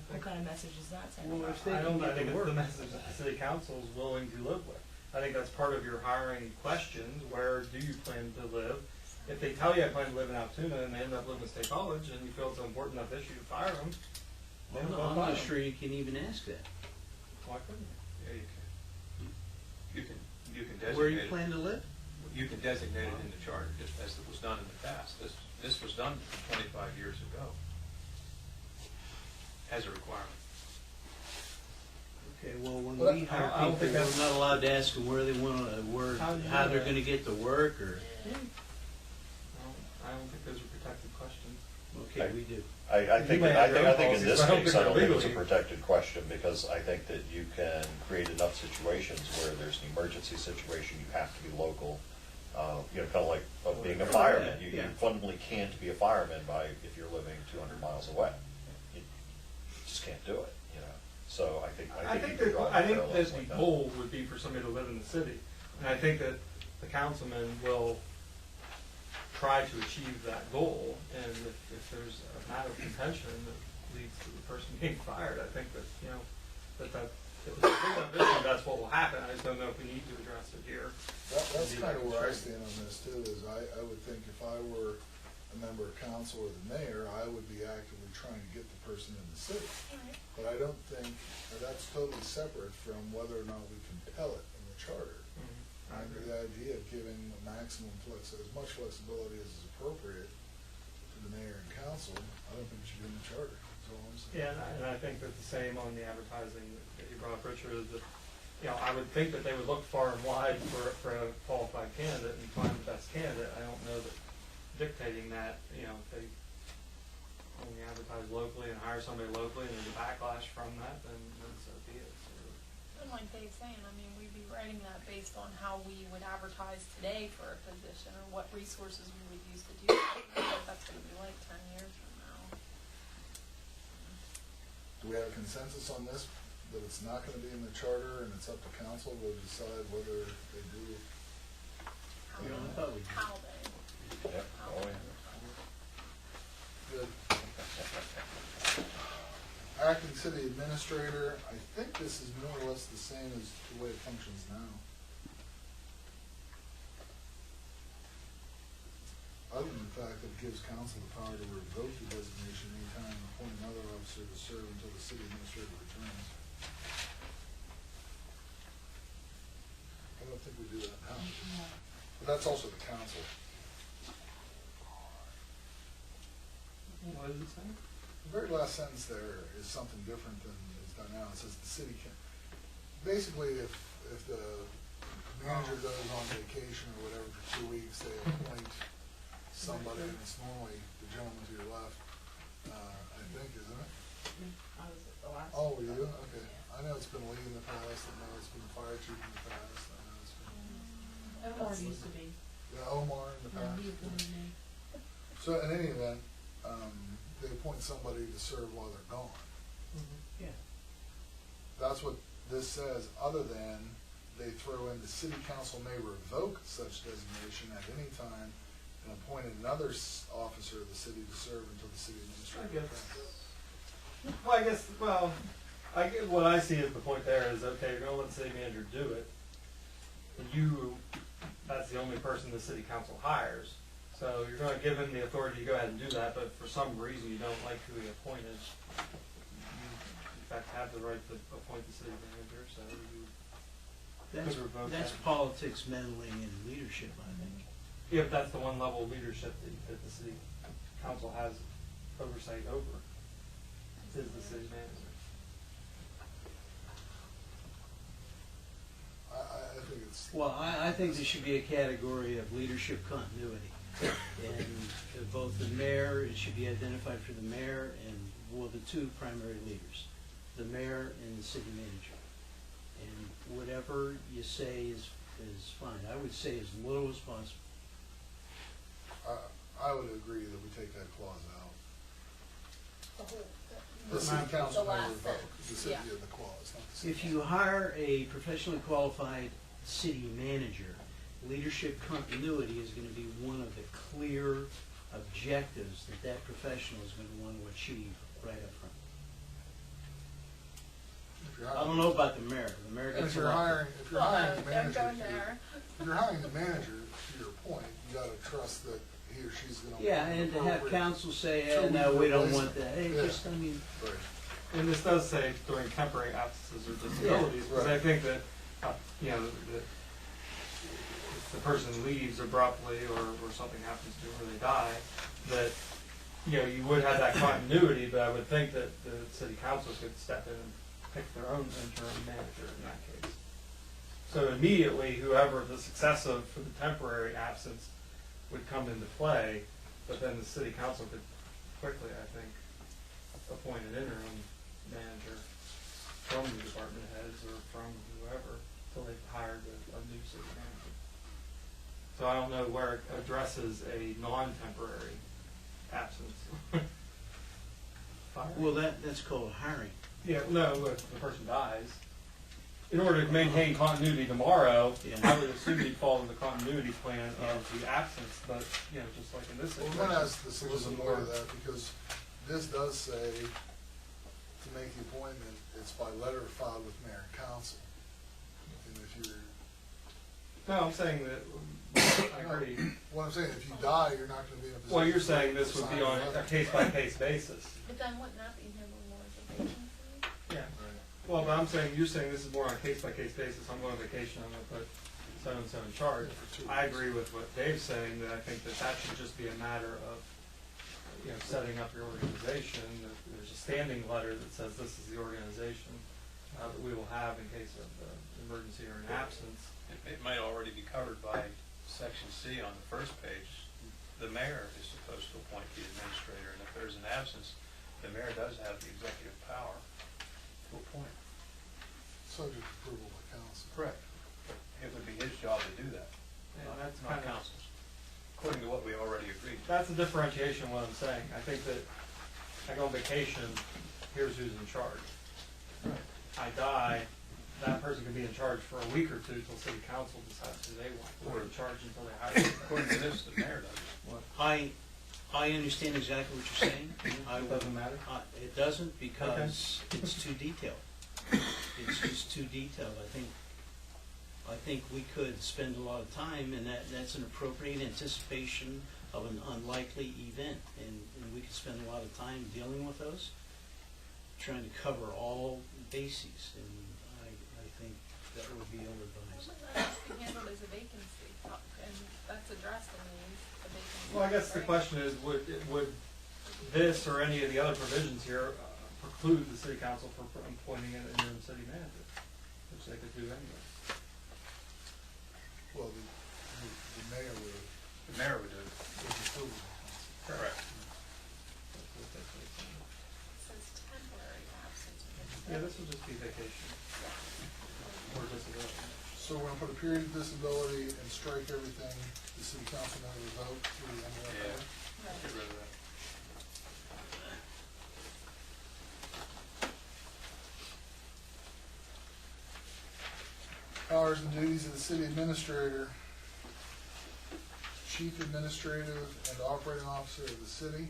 What kind of message is that sending? Well, if they I can don't, I get think to it's the work. message that the city council is willing to live with. I think that's part of your hiring questions, where do you plan to live? If they tell you I plan to live in Altoona and they end up living in State College and you feel it's an important enough issue to fire them, then I'm don't not fire sure them. you can even ask that. Why couldn't you? Yeah, you can. You can designate. Where you plan to live? You can designate it in the charter, just as it was done in the past. This was done 25 years ago as a requirement. Okay, well, when But we I hire don't think people, that's- we're not allowed to ask them where they want to, how they're going to get to work, or, I don't think those are protected questions. okay, we do. I think, You may I have your think, I own think in this policies, but I don't case, think I don't they're think it's a legally- protected question, because I think that you can create enough situations where there's an emergency situation, you have to be local. Kind of like being a fireman. You Yeah. fundamentally can't be a fireman if you're living 200 miles away. You just can't do it, So I think you can draw I think parallels that like the that. goal would be for somebody to live in the city. And I think that the councilman will try to achieve that goal. And if there's a matter of contention that leads to the person being fired, I think that, if it's a big enough issue, that's what will happen. I just don't know if we need to address it here. That's kind of where I stand on this too, is I would think if I were a member of council or the mayor, I would be actively trying to get the person in the city. But I don't think, that's totally separate from whether or not we compel it in the charter. I And agree. the idea of giving maximum as much flexibility as is appropriate to the mayor and council, I don't think it should be in the charter, that's all I'm saying. Yeah, and I think that the same on the advertising that you brought up, Richard, is that, I would think that they would look far and wide for a qualified candidate and find the best candidate. I don't know that dictating that, if they only advertise locally and hire somebody locally and there's a backlash from that, then so be it. And like Dave's saying, we'd be writing that based on how we would advertise today for a position, or what resources we would use to do that. I don't know what that's gonna be like 10 years from now. Do we have a consensus on this, that it's not gonna be in the charter and it's up to council to decide whether they do? How Yeah, I they- thought we did. How they. Yep. how Oh, they yeah. Good. Acting city administrator, I think this is more or less the same as the way it functions now. Other than the fact that it gives council the power to revoke the designation anytime and appoint another officer to serve until the city administrator returns. I don't think we do that now, but that's also the council. What does it say? The very last sentence there is something different than is done now. It says the city can, basically, if the manager goes on vacation or whatever for 2 weeks, they appoint somebody, and it's normally the gentleman to your left, I think, isn't it? I was the last. Oh, were you? Okay. I know it's been Lee in the past, I know it's been the fire chief in the past, I know it's been, Omar used to be. Omar in the Yeah, past. he appointed me. So in any event, they appoint somebody to serve while they're gone. Yeah. That's what this says, other than they throw in the city council may revoke such designation at any time and appoint another officer of the city to serve until the city administrator returns. What I see as the point there is, okay, you're gonna let the city manager do it. That's the only person the city council hires. So you're gonna give him the authority to go ahead and do that, but for some reason you don't like who he appointed, you in fact have the right to appoint the city manager, so you That's, could revoke that's that. politics meddling in leadership, I think. Yeah, but that's the one level of leadership that the city council has oversight over, is the city manager. I think it's, Well, I think there should be a category of leadership continuity. And both the mayor, it should be identified for the mayor and, well, the two primary leaders, the mayor and the city manager. And whatever you say is fine. I would say as little as possible. I would agree that we take that clause out. The whole, The city council The may last revoke, the sentence, city, yeah. the clause, not the city. If you hire a professionally qualified city manager, leadership continuity is gonna be one of the clear objectives that that professional is gonna want to achieve right up front. If you're I hiring- don't know about the mayor. The mayor And gets if a you're lot. hiring, if you're Well, hiring the don't manager, go if there. you're hiring the manager, to your point, you gotta trust that he or she's gonna. Yeah, work and to have appropriate- council say, So eh, we no, we don't replace want it. that. Hey, Yeah. just, I mean, Right. And this does say during temporary absences or disabilities, because I right. think that, you know, that if the person leaves abruptly or something happens to them or they die, that, you know, you would have that continuity, but I would think that the city council could step in and pick their own interim manager in that case. So immediately, whoever the successor for the temporary absence would come into play, but then the city council could quickly, I think, appoint an interim manager from the department heads or from whoever till they've hired a new city manager. So I don't know where it addresses a non-temporary absence. Firing. well, that's called hiring. Yeah, no, if the person dies. In order to maintain continuity tomorrow, Yeah. I would assume you'd fall in the continuity plan of the absence, but, you know, just like in this Well, situation. we're gonna ask the which is a solicitor more- of that, because this does say to make the appointment, it's by letter filed with mayor and council. And if you're, No, I'm saying that, I agree. what I'm saying, if you die, you're not gonna be in a position. Well, you're to saying this would be sign on another. a case-by-case basis. But then wouldn't that be handled more as a vacancy? Yeah. Right. Well, but I'm saying, you're saying this is more on a case-by-case basis. I'm going on vacation, I'm gonna put so-and-so in charge. I agree with what Dave's saying, that I think that that should just be a matter of, you know, setting up your organization. That there's a standing letter that says this is the organization that we will have in case of emergency or an absence. It might already be covered by section C on the first page. The mayor is supposed to appoint the administrator, and if there's an absence, the mayor does have the executive power to appoint. Subject to approval by council. Correct. It would be his job to do that, And not that's not kind of, council's, according to what we already agreed. that's a differentiation of what I'm saying. I think that I go on vacation, here's who's in charge. I die, that person can be in charge for a week or two till city council decides who they want. Or in charge until they hire them. According to this, the mayor does. I understand exactly what you're saying. It doesn't matter? It doesn't because it's too detailed. It's just too detailed. I think we could spend a lot of time, and that's an appropriate anticipation of an unlikely event, and we could spend a lot of time dealing with those, trying to cover all bases, and I think that would be ill-advised. Wouldn't that just be handled as a vacancy, and that's addressed in the vacancy? Well, I guess the right? question is, would this or any of the other provisions here preclude the city council from appointing an interim city manager, which they could do anyway? Well, the mayor would, The mayor would do it. with approval by council. Correct. It says temporary absence. Yeah, this will just be vacation or disability. So we're gonna put a period of disability and strike everything, the city council may revoke through the end of that. Yeah. letter. Get rid of that. Powers and duties of the city administrator. Chief administrative and operating officer of the city.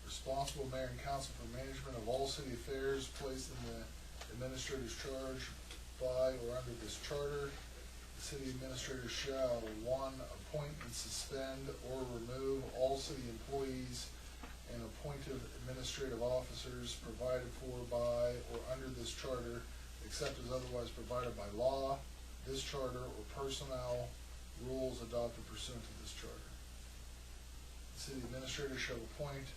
Responsible mayor and council for management of all city affairs placed in the administrator's charge by or under this charter. The the city administrator shall, one, appoint and suspend or remove all city employees and appointed administrative officers provided for by or under this charter, except as otherwise provided by law, this charter, or personnel rules adopted pursuant to this charter. The city administrator shall appoint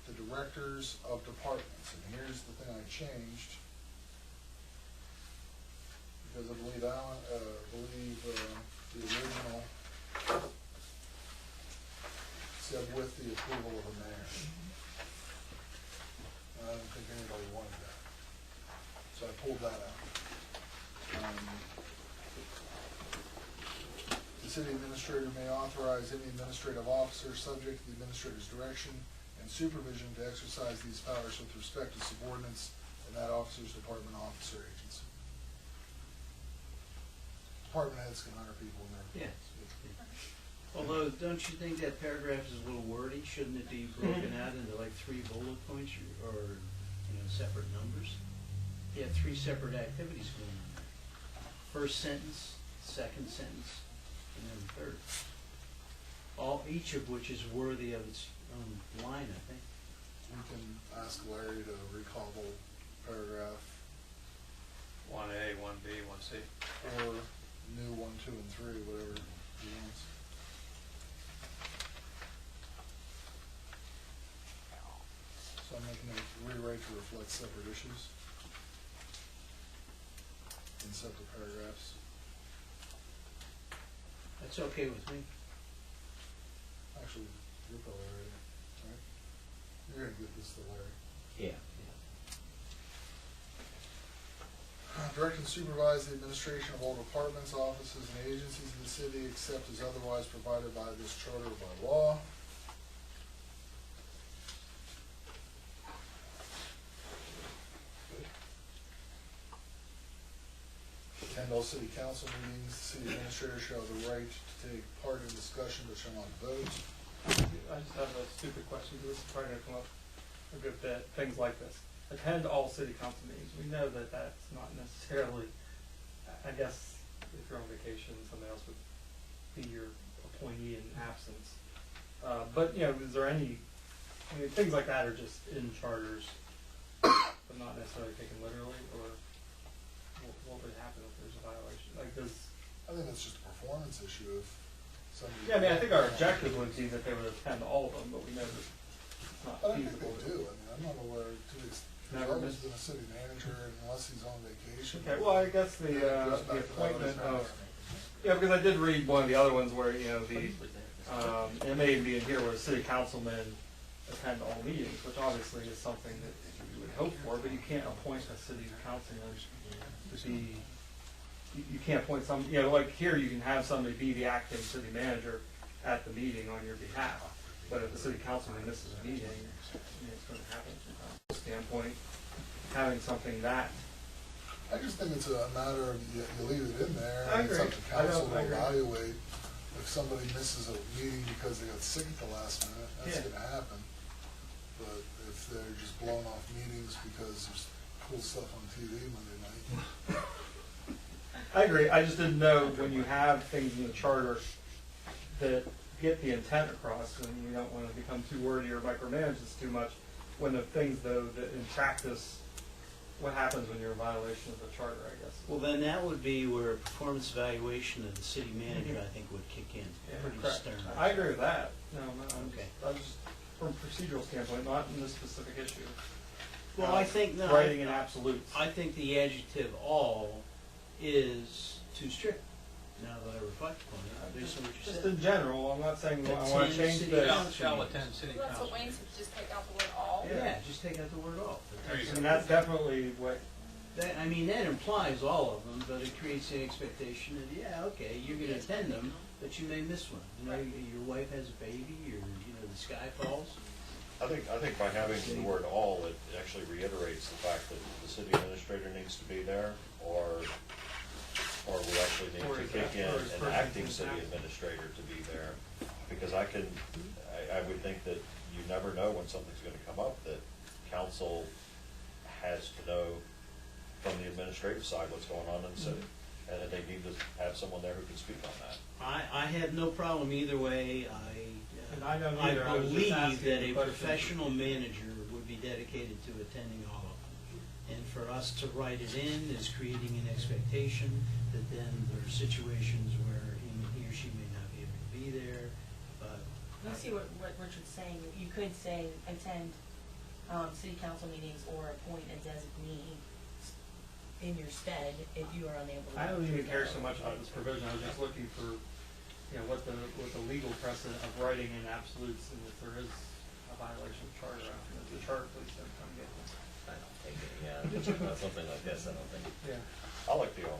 the directors of departments, and here's the thing I changed, because I believe Alan, the original said with the approval of the mayor. I don't think anybody wanted that, so I pulled that out. The city administrator may authorize any administrative officer, subject to the administrator's direction and supervision, to exercise these powers with respect to subordinates in that officer's department, office, or agency. Department heads can hire people in there. Yeah. Although, don't you think that paragraph is a little wordy? Shouldn't it be broken out into like 3 bullet points or separate numbers? You have 3 separate activities going on there. First sentence, second sentence, and then the third. Each of which is worthy of its own line, I think. We can ask Larry to recobble paragraph 1A, 1B, 1C. or new 1, 2, and 3, whatever he wants. So I'm making a rewrite to reflect separate issues in separate paragraphs. That's okay with me. Actually, you're probably ready, right? You're gonna get this to Larry. Yeah. Direct and supervise the administration of all departments, offices, and agencies in the city, except as otherwise provided by this charter or by law. Attend all city council meetings. The city administrator shall have the right to take part in discussion but shall not vote. I just have a stupid question, because this is probably gonna come up a good bit, things like this. Attend all city council meetings. We know that that's not necessarily, I guess, if you're on vacation, somebody else would be your appointee in absence. But, is there any, things like that are just in charters, but not necessarily taken literally, or what would happen if there's a violation? I think it's just a performance issue if somebody. Yeah, I think our objective would be that they would attend all of them, but we know that it's not But I think feasible. they do. I'm not aware, there's always been a city manager unless he's on vacation. Okay, well, I guess the appointment of, because I did read one of the other ones where, it may even be in here where the city councilmen attend all meetings, which obviously is something that you would hope for, but you can't appoint a city councilman to be, you can't appoint like here you can have somebody be the acting city manager at the meeting on your behalf, but if the city councilman misses a meeting, it's going to happen from a standpoint, having something that. I just think it's a matter of you leave it in there. I and It's up agree. to council I to agree. evaluate if somebody misses a meeting because they got sick at the last minute. That's Yeah. gonna happen. But if they're just blowing off meetings because there's cool stuff on TV Monday night. I agree. I just didn't know when you have things in the charter that get the intent across, and we don't want to become too wordy or micromanage this too much. When the things, though, that in practice, what happens when you're in violation of the charter, I guess. Well, then that would be where a performance evaluation of the city manager, I think, would kick in pretty correct. stern. I agree with that. No, Okay. I was just, from a procedural standpoint, not in this specific issue. Well, I think, no, Writing in absolutes. I think the adjective "all" is too strict, now that I reflect upon it, based on what you Just said. in general, I'm not saying I want Attend to change city this. council. Shall attend city Well, that's council. what Wayne said, just take out the word all. Yeah, just take out the word "all." There you And that's definitely what, That, I mean, that implies all of them, but it creates the expectation that, yeah, okay, you're gonna attend them, but you may miss one. Your wife has a baby, or, the sky falls. I think by having the word all, it actually reiterates the fact that the city administrator needs to be there, or we actually need Or to is kick that- in or is an person acting who's city acting. administrator to be there. Because I would think that you never know when something's gonna come up, that council has to know from the administrative side what's going on in the city. And that they need to have someone there who can speak on that. I have no problem either way. And I don't I either. I was just believe asking that the a question. professional manager would be dedicated to attending all of them. And for us to write it in is creating an expectation that then there are situations where he or she may not be able to be there, but. You see what Richard's saying, you could say attend, city council meetings or appoint a designee in your stead if you are unable to. I don't even care so much about this provision, I was just looking for, you know, what the legal precedent of writing in absolutes, and if there is a violation of charter, the charter police don't come get them. I don't think it, yeah, something like this, I don't think. Yeah. I like the all.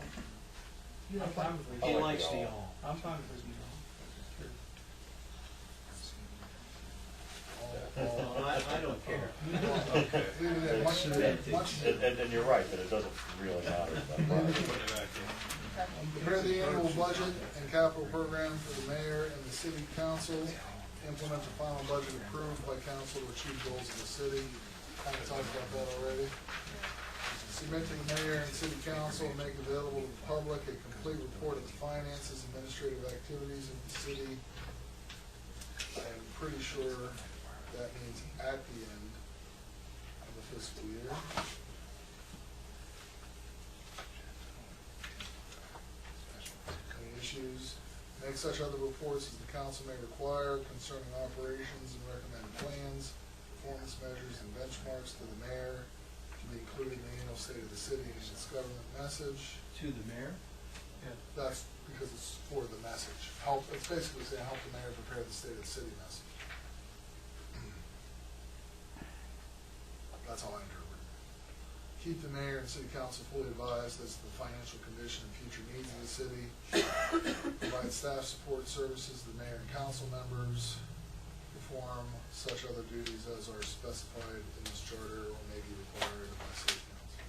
You I'm have fine one? with He leaving. like likes the the all. all. I'm fine with leaving it all. Well, I don't care. Leave it at much, And you're right, that it doesn't really matter. But, right. prepare the annual budget and capital program for the mayor and the city council. Implement the final budget approved by council to achieve goals of the city. Kind of talked about that already. Submit to the mayor and city council and make available to the public a complete report of the finances, administrative activities of the city. I am pretty sure that means at the end of the fiscal year. Any issues? Make such other reports as the council may require concerning operations and recommend plans, performance measures, and benchmarks to the mayor to be included in the annual state of the city and its government message. To the mayor? That's because it's for the message. Help, it's basically saying help the mayor prepare the state of the city message. That's how I interpret it. Keep the mayor and city council fully advised as to the financial condition and future needs of the city. Provide staff support services to the mayor and council members. Perform such other duties as are specified in this charter or may be required by city council.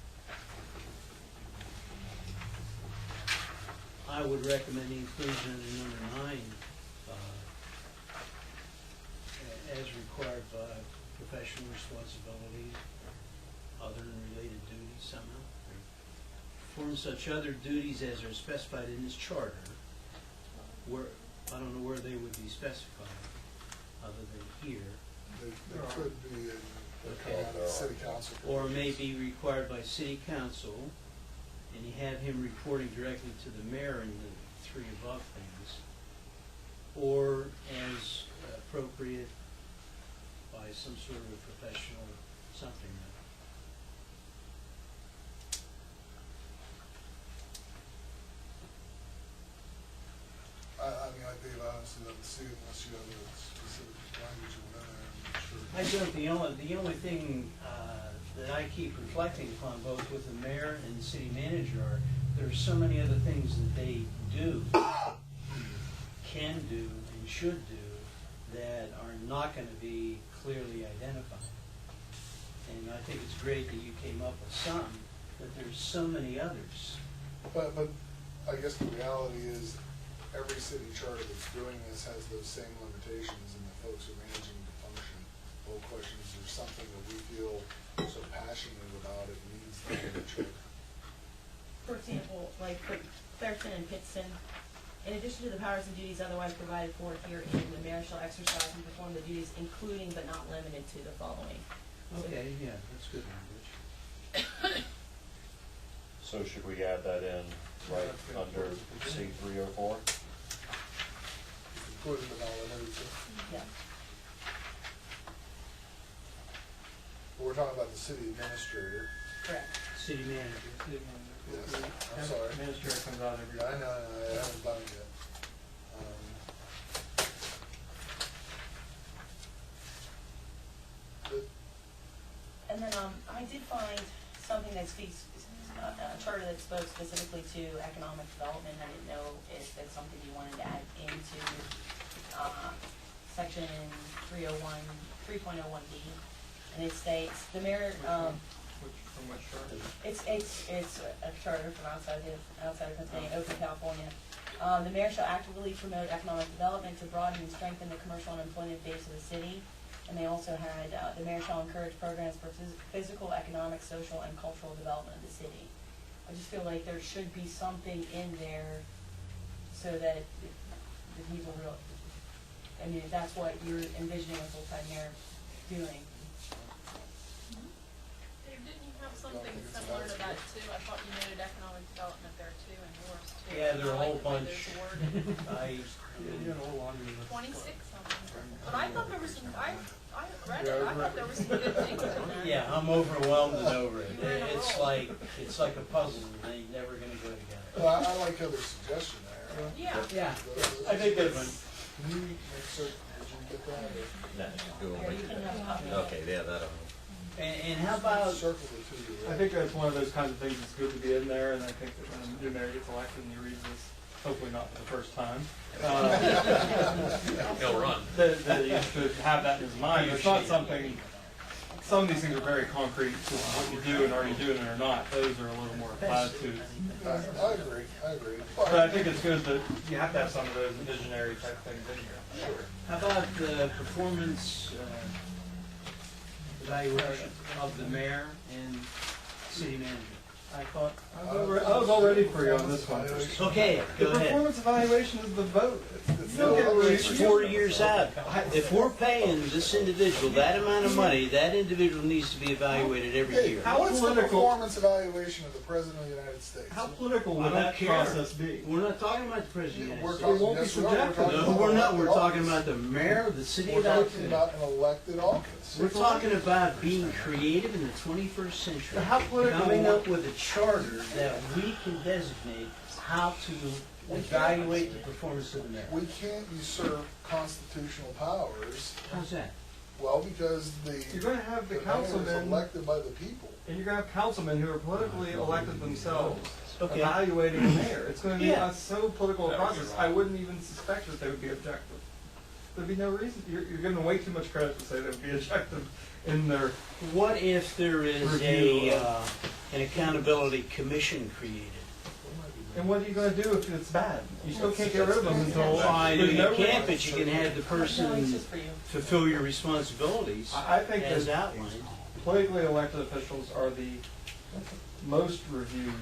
I would recommend the inclusion in number 9, as required by professional responsibilities, other and related duties somehow. Perform such other duties as are specified in this charter, where, I don't know where they would be specified, other than here, They could be in Okay. the city council. or may be required by city council, and you have him reporting directly to the mayor in the 3 above things, or as appropriate by some sort of professional something. I mean, I think I honestly don't see it unless you have a specific language or whatever, I'm sure. I don't, the only thing that I keep reflecting upon, both with the mayor and the city manager, are there are so many other things that they do, can do, and should do, that are not gonna be clearly identified. And I think it's great that you came up with some, but there's so many others. But I guess the reality is, every city charter that's doing this has those same limitations, and the folks who are managing the function. The whole question is, there's something that we feel so passionate about, it needs to be in the charter. For example, like for Clairton and Pittston, in addition to the powers and duties otherwise provided for herein, the mayor shall exercise and perform the duties including but not limited to the following. Okay, yeah, that's good language. So should we add that in right under C 304? Including but not limited to. Yeah. But we're talking about the city administrator. Correct. City manager. Yes, I'm sorry. Administrator comes out every. I know, I haven't done it yet. But And then, I did find something that speaks, a charter that spoke specifically to economic development. I didn't know if that's something you wanted to add into, section 3.01B. And it states, the mayor, From which charter? it's a charter from outside of Pennsylvania, Oakland, California. The mayor shall actively promote economic development to broaden and strengthen the commercial and employment base of the city. And they also had, the mayor shall encourage programs for physical, economic, social, and cultural development of the city. I just feel like there should be something in there so that the people real, I mean, if that's what you're envisioning a full-time mayor doing. Dave, didn't you have something similar to that too? I thought you noted economic development there too, and yours too. Yeah, there are a I whole like the way bunch. those worded. I, 26 something. But I thought there was some, I read it, I thought there was some good things in there. yeah, I'm overwhelmed and over it. You were in a It's roll. like a puzzle, and they're never gonna go together. Well, I like Heather's suggestion there. Yeah. Yeah, Those- I think that's, Can you make certain, did you get that? No, just go Or away you to can that. have a copy of it. Okay, yeah, that'll. and how about, Circle the two. I think that's one of those kinds of things that's good to be in there, and I think that when the new mayor gets elected and he reads this, hopefully not for the first time, He'll run. that he should have that in his mind. It's not something, some of these things are very concrete, to what you do and are you doing it or not. Those are a little more platitudes. I agree. But I think it's good that you have to have some of those visionary type things in here. how about the performance evaluation of the mayor and city manager? I thought, I was all ready for you on this one. Okay, The go ahead. performance evaluation is the vote. It's You don't get the- It's 4 years out. If we're paying this individual that amount of money, that individual needs to be evaluated every Hey, year. How what's the political- performance evaluation of the President of the United States? How political I would don't that care. process be? We're not talking about the president of the We're United talking, States. won't be yes, we are. We're subjective. talking No, we're not. We're elected talking office. about the mayor of the city We're of talking Altoona. about an elected office. We're talking about being creative in the 21st century. How political- Coming up with a charter that we can designate how to evaluate the performance of the mayor. We can't usurp constitutional powers, How's that? well, because You're gonna have the mayor is councilmen, elected by the people. and you're gonna have councilmen who are politically elected themselves, Okay. evaluating the mayor. It's gonna be Yeah. a so political a That would be process, wrong. I wouldn't even suspect that they would be objective. There'd be no reason, you're giving them way too much credit to say they would be objective in their, What if there is Review an accountability commission created? and what are you gonna do if it's bad? You still can't get rid of them until. I know there's you no can't, re- but you can have the No, it's person just for you. fulfill your responsibilities I think as that outlined. politically elected officials are the most reviewed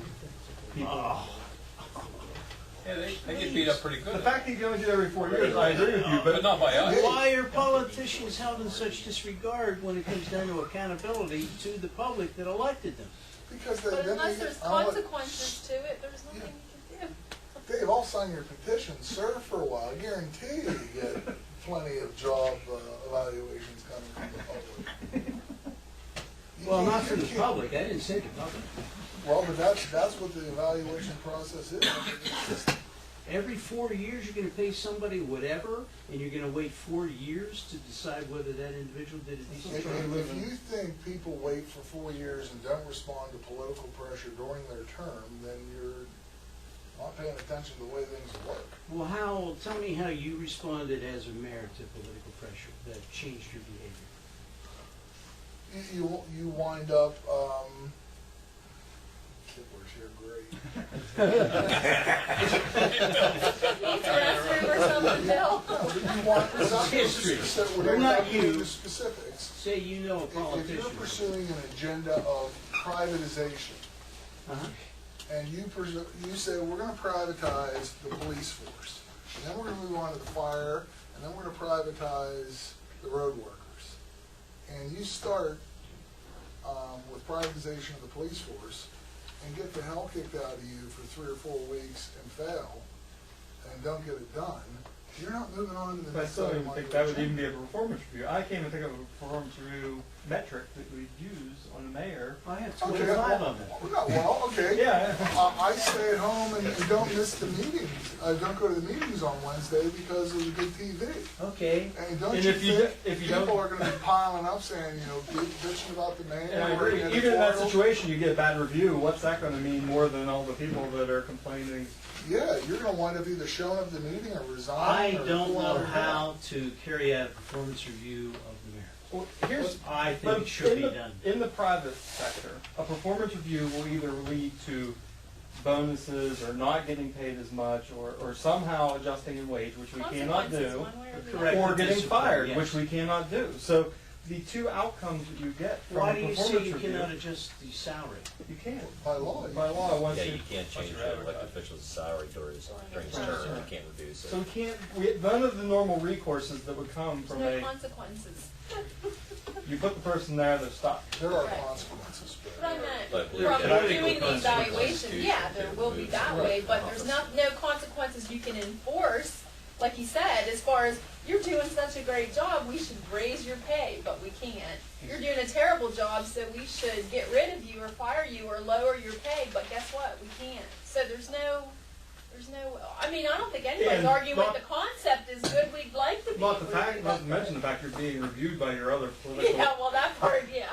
people. Oh. Yeah, they get beat up pretty The good. fact that you only do it every 4 years, I agree with you, But but not by us. Why are politicians held in such disregard when it comes down to accountability to the public that elected them? Because But then unless they there's get, I'll let- consequences to it, there's nothing you can do. Dave, I'll sign your petition, serve for a while, I guarantee you get plenty of job evaluations coming from the public. Well, not You from the can't- public, I didn't say the public. Well, but that's what the evaluation process is. I mean, it's just- Every 4 years, you're gonna pay somebody whatever, and you're gonna wait 4 years to decide whether that individual did a decent If job. if you think people wait for 4 years and don't respond to political pressure during their term, then you're not paying attention to the way things work. Well, tell me how you responded as a mayor to political pressure that changed your behavior. You wind up, Kipler's here, great. Needs a restroom or something, Bill? No, but you want, we're not History. specific, We're we're not not getting you. into specifics. Say you know a If you're politician. pursuing an agenda of privatization, Uh-huh. and you say, we're gonna privatize the police force, and then we're gonna move on to the fire, and then we're gonna privatize the road workers. And you start, with privatization of the police force, and get the hell kicked out of you for 3 or 4 weeks and fail, and don't get it done, you're not moving on to the But I next still don't item even on think your that would even agenda. be a performance review. I can't even think of a performance review metric that we'd use on the mayor. I have Okay, 25 of them. well, okay. Yeah. I stay at home and don't miss the meetings. I don't go to the meetings on Wednesday because of the good TV. Okay, And don't And you if you think do- if you people don't- are gonna be piling up saying, bitching about the mayor? And I or agree, an even in that editorial? situation, you get a bad review, what's that gonna mean more than all the people that are complaining? Yeah, you're gonna wind up either showing up to the meeting or I resigning or don't pulling know out your hair. how to carry out a performance review of the mayor. Well, here's, I think but it should in be the- done. In the private sector, a performance review will either lead to bonuses or not getting paid as much, or somehow adjusting in wage, which we cannot Consequences, do. one way or the Correct. other. Or getting Discipline, fired, yes. which we cannot do. So the two outcomes that you get from Why a do you performance say you review, cannot adjust the salary? you can't. By law, By law, once Yeah, you. you can't change once the you're elected advertised. official's salary during his term, you can't reduce it. So none of the normal recourses that would come There's from no a, consequences. you put the person there, they're stuck. there are Right. consequences, But but I meant, But from there can be doing the consequences evaluation, to yeah, there will be that Right. way, but there's no consequences you can enforce. Like he said, as far as, you're doing such a great job, we should raise your pay, but we can't. You're doing a terrible job, so we should get rid of you or fire you or lower your pay, but guess what, we can't. So there's no, I mean, I don't think anybody's And arguing with not- the concept is good, we'd like to be. Not the fact, reviewed. not to mention the fact you're being reviewed by your other political. Yeah, well, that part, yeah.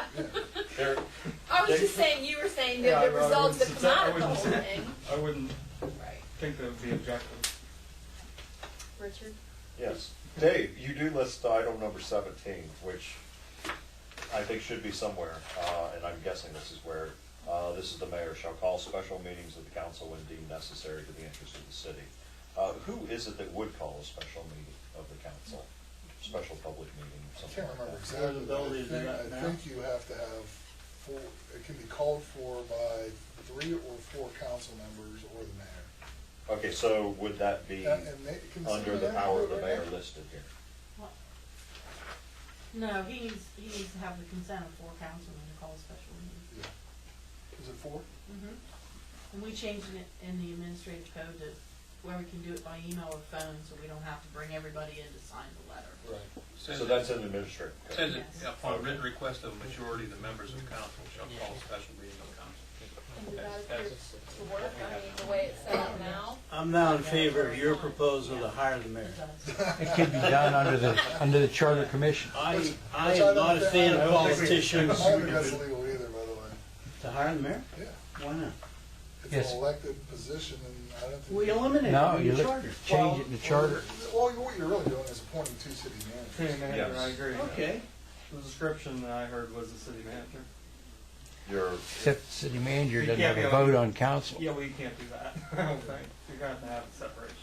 There- I was just saying, you were saying Yeah, the I results that wouldn't come out I of the whole wouldn't- thing. I wouldn't Right. think that would be objective. Richard? Yes. Dave, you do list item number 17, which I think should be somewhere, and I'm guessing this is where, this is the mayor shall call special meetings of the council when deemed necessary to the interest of the city. Who is it that would call a special meeting of the council? Special public meeting or I something can't like remember that? exactly, but ability to do that I now? think you have to have four, it can be called for by 3 or 4 council members or the mayor. Okay, so would that be And can under the mayor power do of the it right mayor now? listed here? No, he needs to have the consent of 4 councilmen to call a special meeting. Yeah. Is it 4? Mm-hmm. And we changed it in the administrative code to where we can do it by email or phone, so we don't have to bring everybody in to sign the letter. Right. So that's in the administrative code. Says it, Yes. upon written request of a majority of the members of council shall call a special meeting of council. And does that appear to work, I mean, the way it's set up now? I'm now in favor of your proposal to hire the mayor. It could be done under the charter commission. I Which am not a fan I of don't think we- politicians I don't think that's illegal either, by the way. to hire the mayor. Yeah. Why not? It's Yes. an elected position and I don't think. We eliminate No, it in you the look, charter. change it in the charter. Well, what you're really doing is appointing 2 city City managers. manager, I Yes. agree. Okay. The description that I heard was the city manager. Your, Except the city manager You doesn't can't have a be on- vote on council. Yeah, well, you can't do that, I don't think. You're gonna have to have a separation.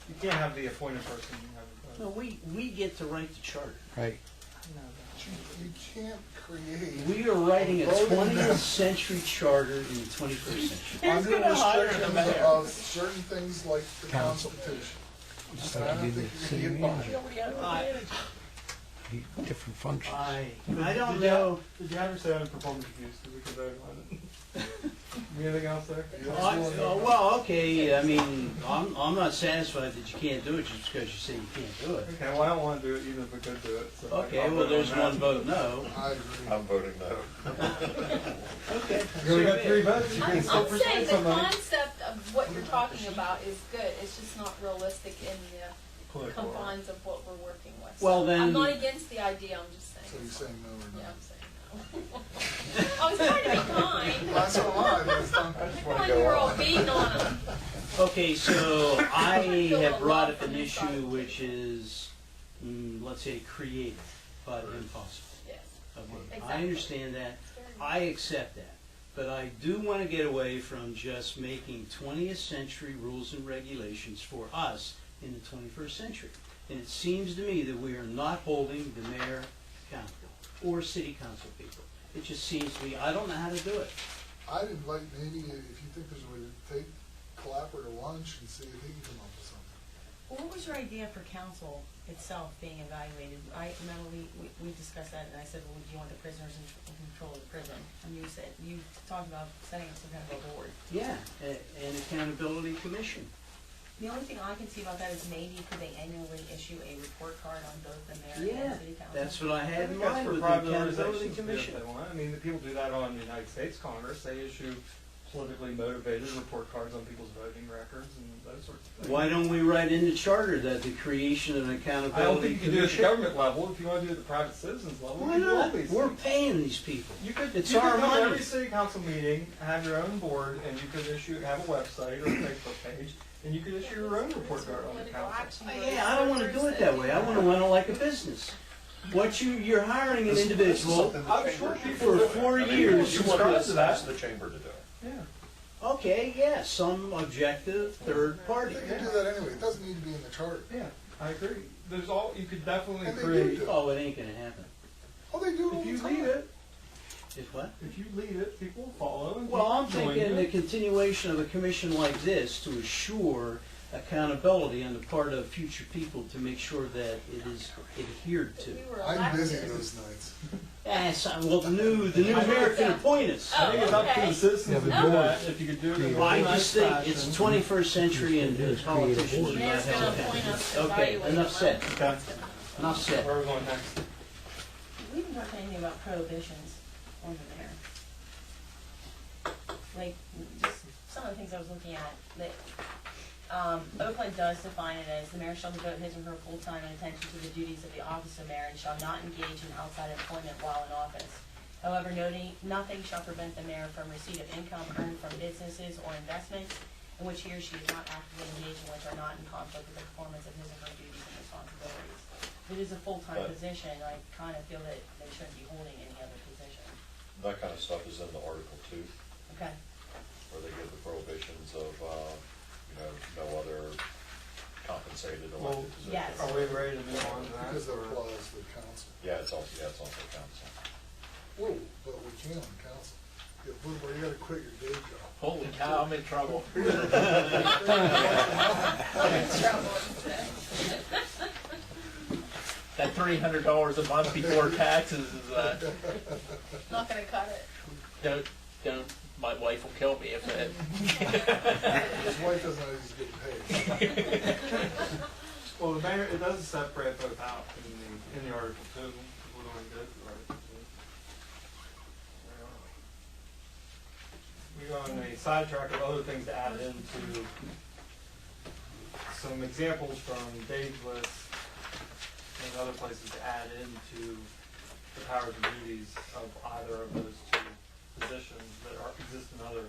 You can't have the appointed person have a No, vote. we get to write the charter. Right. You can't create. We are writing a Voting 20th century charter in the 21st century. Under gonna hire the restrictions mayor? of certain things like the Council. Constitution. Just And I like you don't do think the you're city gonna get manager. by. Different functions. I don't Did know. Did you have your say on performance reviews, because we could vote on it? Anything else there? Well, okay, I mean, I'm not satisfied that you can't do it just because you say you can't do it. Okay, well, I don't wanna do it even if we could do it, so. Okay, I'll well, vote on there's that. one vote no. I agree. I'm voting no. Okay. You only got 3 votes, you can I'm still saying persuade the somebody. concept of what you're talking about is good, it's just not realistic in the Political. confines of what we're working with. Well, So then- I'm not against the idea, I'm just So you're saying. saying no or Yeah, no? I'm saying no. I was trying to be kind. That's all right, that's not. Come on, you were all beating on them. Okay, so I Feel have the brought love up an from inside. issue which is, let's say, creative, but impossible. Yes. Okay, I Exactly. understand that. It's very I accept that. But I do want to get away from just making 20th century rules and regulations for us in the 21st century. And it seems to me that we are not holding the mayor accountable or city council people. It just seems to me, I don't know how to do it. I'd invite maybe, if you think there's a way to take Clapper to lunch and see if he can come up with something. Well, what was your idea for council itself being evaluated? I remember we discussed that, and I said, well, do you want the prisoners in control of the prison? And you said, you talked about setting up some kind of a board. Yeah, an accountability commission. The only thing I can see about that is maybe could they annually issue a report card on both the mayor and Yeah, the city council? that's what I I had in think that's mind for with the private accountability organizations to do if commission. they want. I mean, the people do that on the United States Congress, they issue politically motivated report cards on people's voting records and those sorts of things. Why don't we write in the charter that the creation of an I don't accountability think you can do it at the commission? government level, if you wanna do it at the private citizens level, Why you do all not? these We're things. paying these people. You could, It's you could our come to money. every city council meeting, have your own board, and you could have a website or a Facebook page, and you could issue your own report card on the Political council. action. Yeah, I don't want to do it that way. I want to run it like a business. You're hiring an individual I'm sure people for do it. 4 I mean, years. You subscribe want to to that. ask the chamber to do it. Yeah, Okay, yeah, some objective third party. They can do that anyway, it doesn't need to be in the charter. yeah, I agree. There's all, you could definitely And they create. do. Oh, it ain't gonna happen. Oh, they do it all If the you time. lead it, If what? if you lead it, people will follow and Well, I'm join thinking the you. continuation of a commission like this to assure accountability on the part of future people to make sure that it is adhered to. We were I'm busy elected. those nights. Yes, well, the new mayor can appoint us. I think it's up to okay. the citizens to do that, if you could do it in a I nice just think fashion. it's 21st century and politicians do not Mayor's gonna have appoint us to Okay, evaluate enough them. said. Okay, Enough said. where are we going next? We didn't talk anything about prohibitions on the mayor. Like, just some of the things I was looking at, that, Oakland does define it as the mayor shall devote his or her full time and attention to the duties of the office of mayor and shall not engage in outside employment while in office. However, nothing shall prevent the mayor from receipt of income earned from businesses or investments in which he or she is not actively engaged in which are not in conflict with the performance of his or her duties and responsibilities. If it is a full-time But- position, I kind of feel that they shouldn't be holding any other position. That kind of stuff is in the Article 2, Okay. where they give the prohibitions of, no other compensated Well, elected position. yes. Are we ready to move on to that? Because that or- applies to the council. Yeah, it's also council. Whoa, but we can on council. Yeah, Woodward, you gotta quit your day job. Holy cow, I'm in trouble. I'm in trouble today. That $300 a month before taxes is, Not gonna cut it. don't, my wife will kill me if it. His wife doesn't know he's getting paid. Well, the mayor, it does separate both out in the Article 2. We're going to go through Article 2. We go on a sidetrack of other things to add into some examples from Dave's list and other places to add into the powers and duties of either of those two positions that exist in other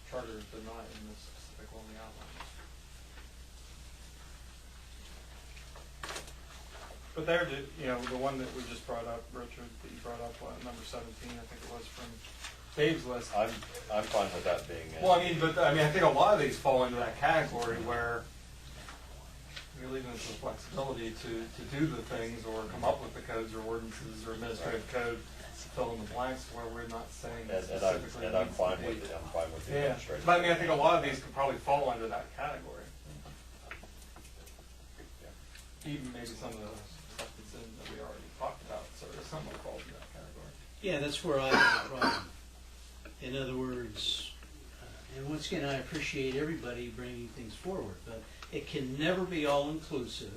charters, but not in this specific one we outlined. But there, the one that we just brought up, Richard, that you brought up, number 17, I think it was from Dave's list. I'm fine with that being in. Well, I think a lot of these fall into that category where you're leaving us the flexibility to do the things or come up with the codes or ordinances or administrative code to fill in the blanks where we're not saying specifically. And I'm fine with it, I'm fine with the Yeah, administrative. but I think a lot of these could probably fall under that category. Even maybe some of the stuff that's in that we already talked about, so some will fall into that category. Yeah, that's where I have a problem. In other words, and once again, I appreciate everybody bringing things forward, but it can never be all-inclusive,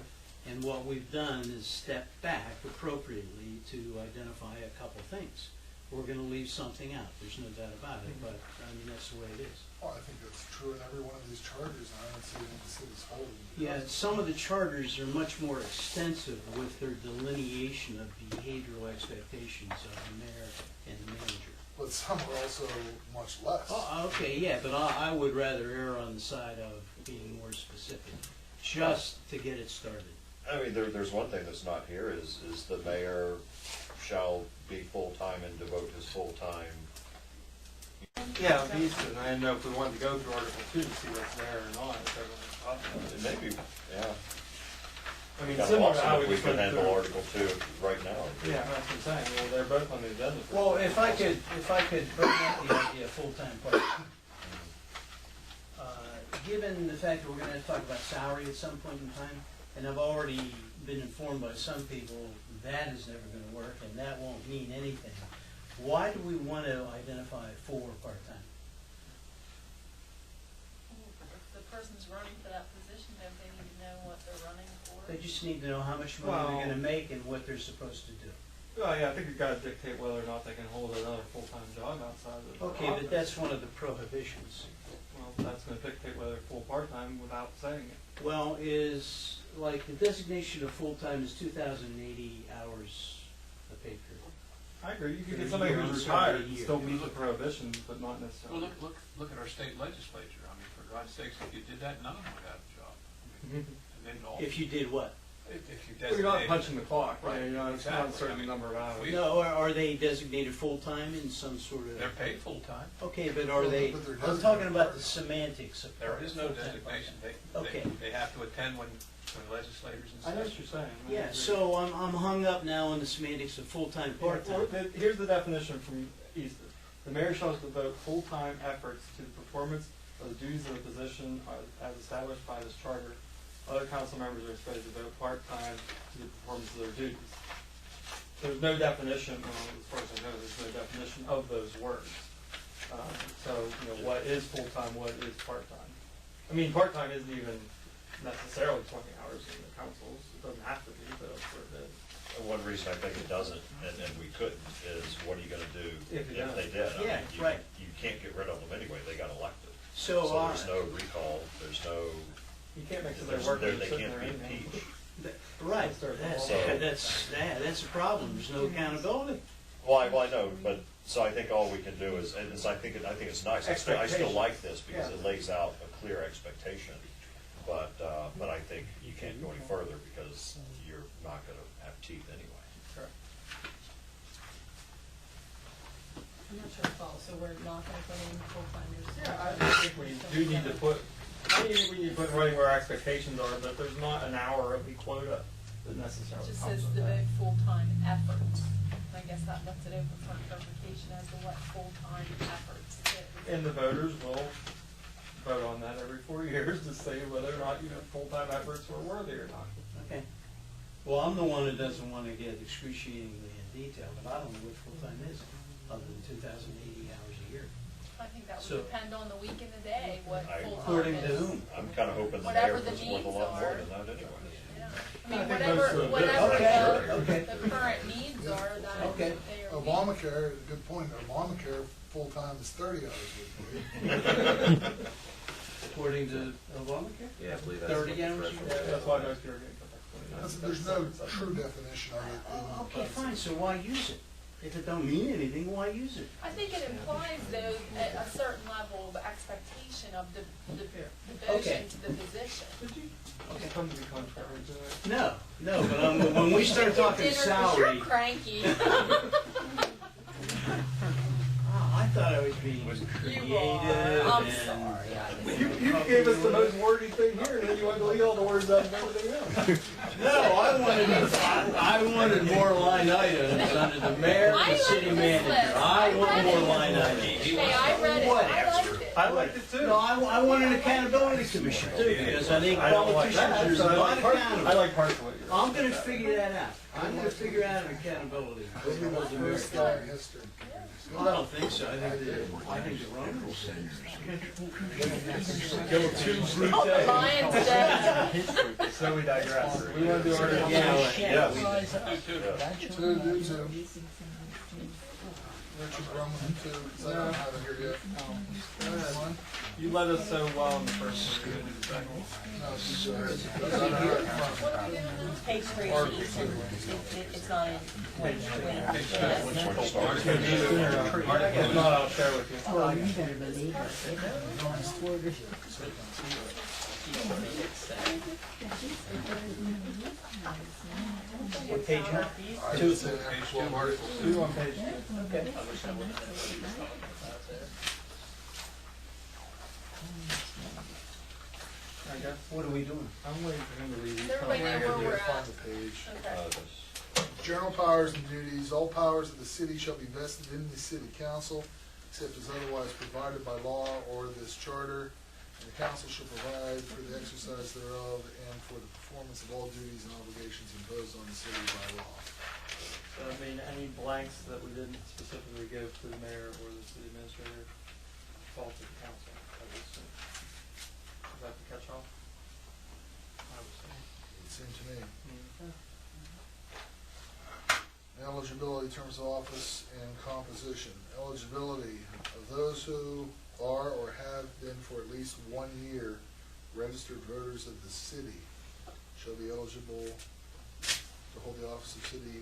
and what we've done is step back appropriately to identify a couple things. We're going to leave something out, there's no doubt about it, but that's the way it is. Well, I think that's true in every one of these charters, and I don't see any of the cities holding. Yeah, some of the charters are much more extensive with their delineation of behavioral expectations of the mayor and the manager. But some are also much less. Oh, okay, yeah, but I would rather err on the side of being more specific, just to get it started. I mean, there's one thing that's not here is the mayor shall be full-time and devote his full-time. Yeah, it needs to, and I didn't know if we wanted to go through Article 2 to see what's there or not, if everyone's talking about it. Maybe, yeah. I mean, Kind of similar to awesome how if we we could went handle through. Article 2 right now. Yeah, that's what I'm saying, well, they're both on the agenda. for- Well, if I could bring up the idea of full-time part-time. Given the fact that we're gonna talk about salary at some point in time, and I've already been informed by some people that is never gonna work and that won't mean anything, why do we want to identify for part-time? If the person's running for that position, don't they need to know what they're running for? They just need to know how much money Well- they're gonna make and what they're supposed to do. Well, yeah, I think you've got to dictate whether or not they can hold another full-time job outside of the Okay, but that's one of the prohibitions. Well, that's going to dictate whether full part-time without saying it. Well, is, like, the designation of full-time is 2,080 hours a pay period. I agree, you could For get a somebody year, who's so retired a and year. still meet the prohibitions, but not necessarily. Well, look at our state legislature. I mean, for God's sakes, if you did that, none of them would have a job. And then all, If you did what? if you Well, you're not designated. punching the clock, right? Right, You know, it's not a exactly. certain I mean, number of hours. we- No, are they designated full-time in some sort of? They're paid full-time. Okay, but are they, But they're I'm talking about the semantics of. There is no full-time, designation. part-time. Okay. They have to attend when between legislators and I know what sessions. you're saying. I Yeah, agree. so I'm hung up now on the semantics of full-time, Well, part-time. here's the definition from Easton. The mayor shall devote full-time efforts to the performance of the duties of the position as established by this charter. Other council members are expected to devote part-time to the performance of their duties. There's no definition, well, as far as I know, there's no definition of those words. So, what is full-time, what is part-time? I mean, part-time isn't even necessarily 20 hours in the councils. It doesn't have to be, but that's where it is. And one reason I think it doesn't, and we couldn't, is what are you gonna do If if it does. they did? I Yeah, mean, right. You can't get rid of them anyway, they got elected. So, there's no recall, there's no, You can't make their there's, work they sitting can't there be anyhow. impeached. right, So- that's a problem, there's no accountability. Well, I know, but, so I think all we can do is, and I think it's nice, I still Expectation. like this, because Yeah. it lays out a clear expectation. But I think you can't go any further, because you're not gonna have teeth anyway. Correct. I'm not sure, Paul, so we're not gonna put in full-timers? Yeah, I think we do need to put, we need to put in writing where our expectations are, but there's not an hourly quota that necessarily It just comes says with the that. full-time efforts. I guess that lets it open for clarification as to what full-time efforts is. And the voters will vote on that every 4 years to say whether or not, full-time efforts were worthy or not. Okay. Well, I'm the one that doesn't want to get excruciatingly in detail, but I don't know what full-time is, other than 2,080 hours a year. I think that So- would depend on the week and the day, what I- full-time According is. to whom? I'm kinda hoping the Whatever mayor the was worth a needs lot more are. than that anyway. Yeah. I I mean, think whatever, most of the- whatever Okay. the current needs are, that Okay. they are. Obamacare, good point, Obamacare full-time is 30 hours a week. According to Obamacare? Yeah, I believe that's. 30 what the hours? threshold Yeah, is. that's why most people are getting cut back 20 There's no true definition of it. in Okay, privacy. fine, so why use it? If it don't mean anything, why use it? I think it implies though a certain level of expectation of the Okay. devotion to the position. Did you Okay. come to be contrary to it? No, but when we start talking Dinner 'cause salary, You're cranky. I thought I was being creative You are. I'm and. sorry. You gave us the most wordy thing here, and then you wanted to leave all the words out and everything else. No, I wanted more line items under the mayor, I the city like this manager. list. I want read more it. line items. Hey, I read it. I liked it. I liked it too. No, I want an accountability commission too, because I think I don't like politicians that. are I not like part- accountable. I like parts of what you're I'm gonna figure that out. I'm gonna figure out an accountability. This is the most first time in history. Well, I don't think so. I think the Romans said. Kill two brute Oh, the Lions Den. So we digress. We want to do our. Yes. Two, do two. Richard Brumman, two, because I don't have it here yet. Go ahead. One? You led us so well in the first one. No, you go ahead. That's not her. What are we doing now? Page 3 is Easton. It's not in. Which one starts? If not, I'll share with you. Oh, you better believe it. What page are I would say actual articles. Two on page 2. Okay. I guess. What are we doing? I'm waiting for him to read. Does everybody know where we're at? Find the page. Okay. General powers and duties, all powers of the city shall be vested in the city council, except as otherwise provided by law or this charter, and the council shall provide for the exercise thereof and for the performance of all duties and obligations imposed on the city by law. So, I mean, any blanks that we didn't specifically give to the mayor or the city administrator fall to the council, I would assume. Is that the catch-all? I would say. It seemed to me. Mm. Eligibility, terms of office, and composition. Eligibility of those who are or have been for at least 1 year registered voters of the city shall be eligible to hold the office of city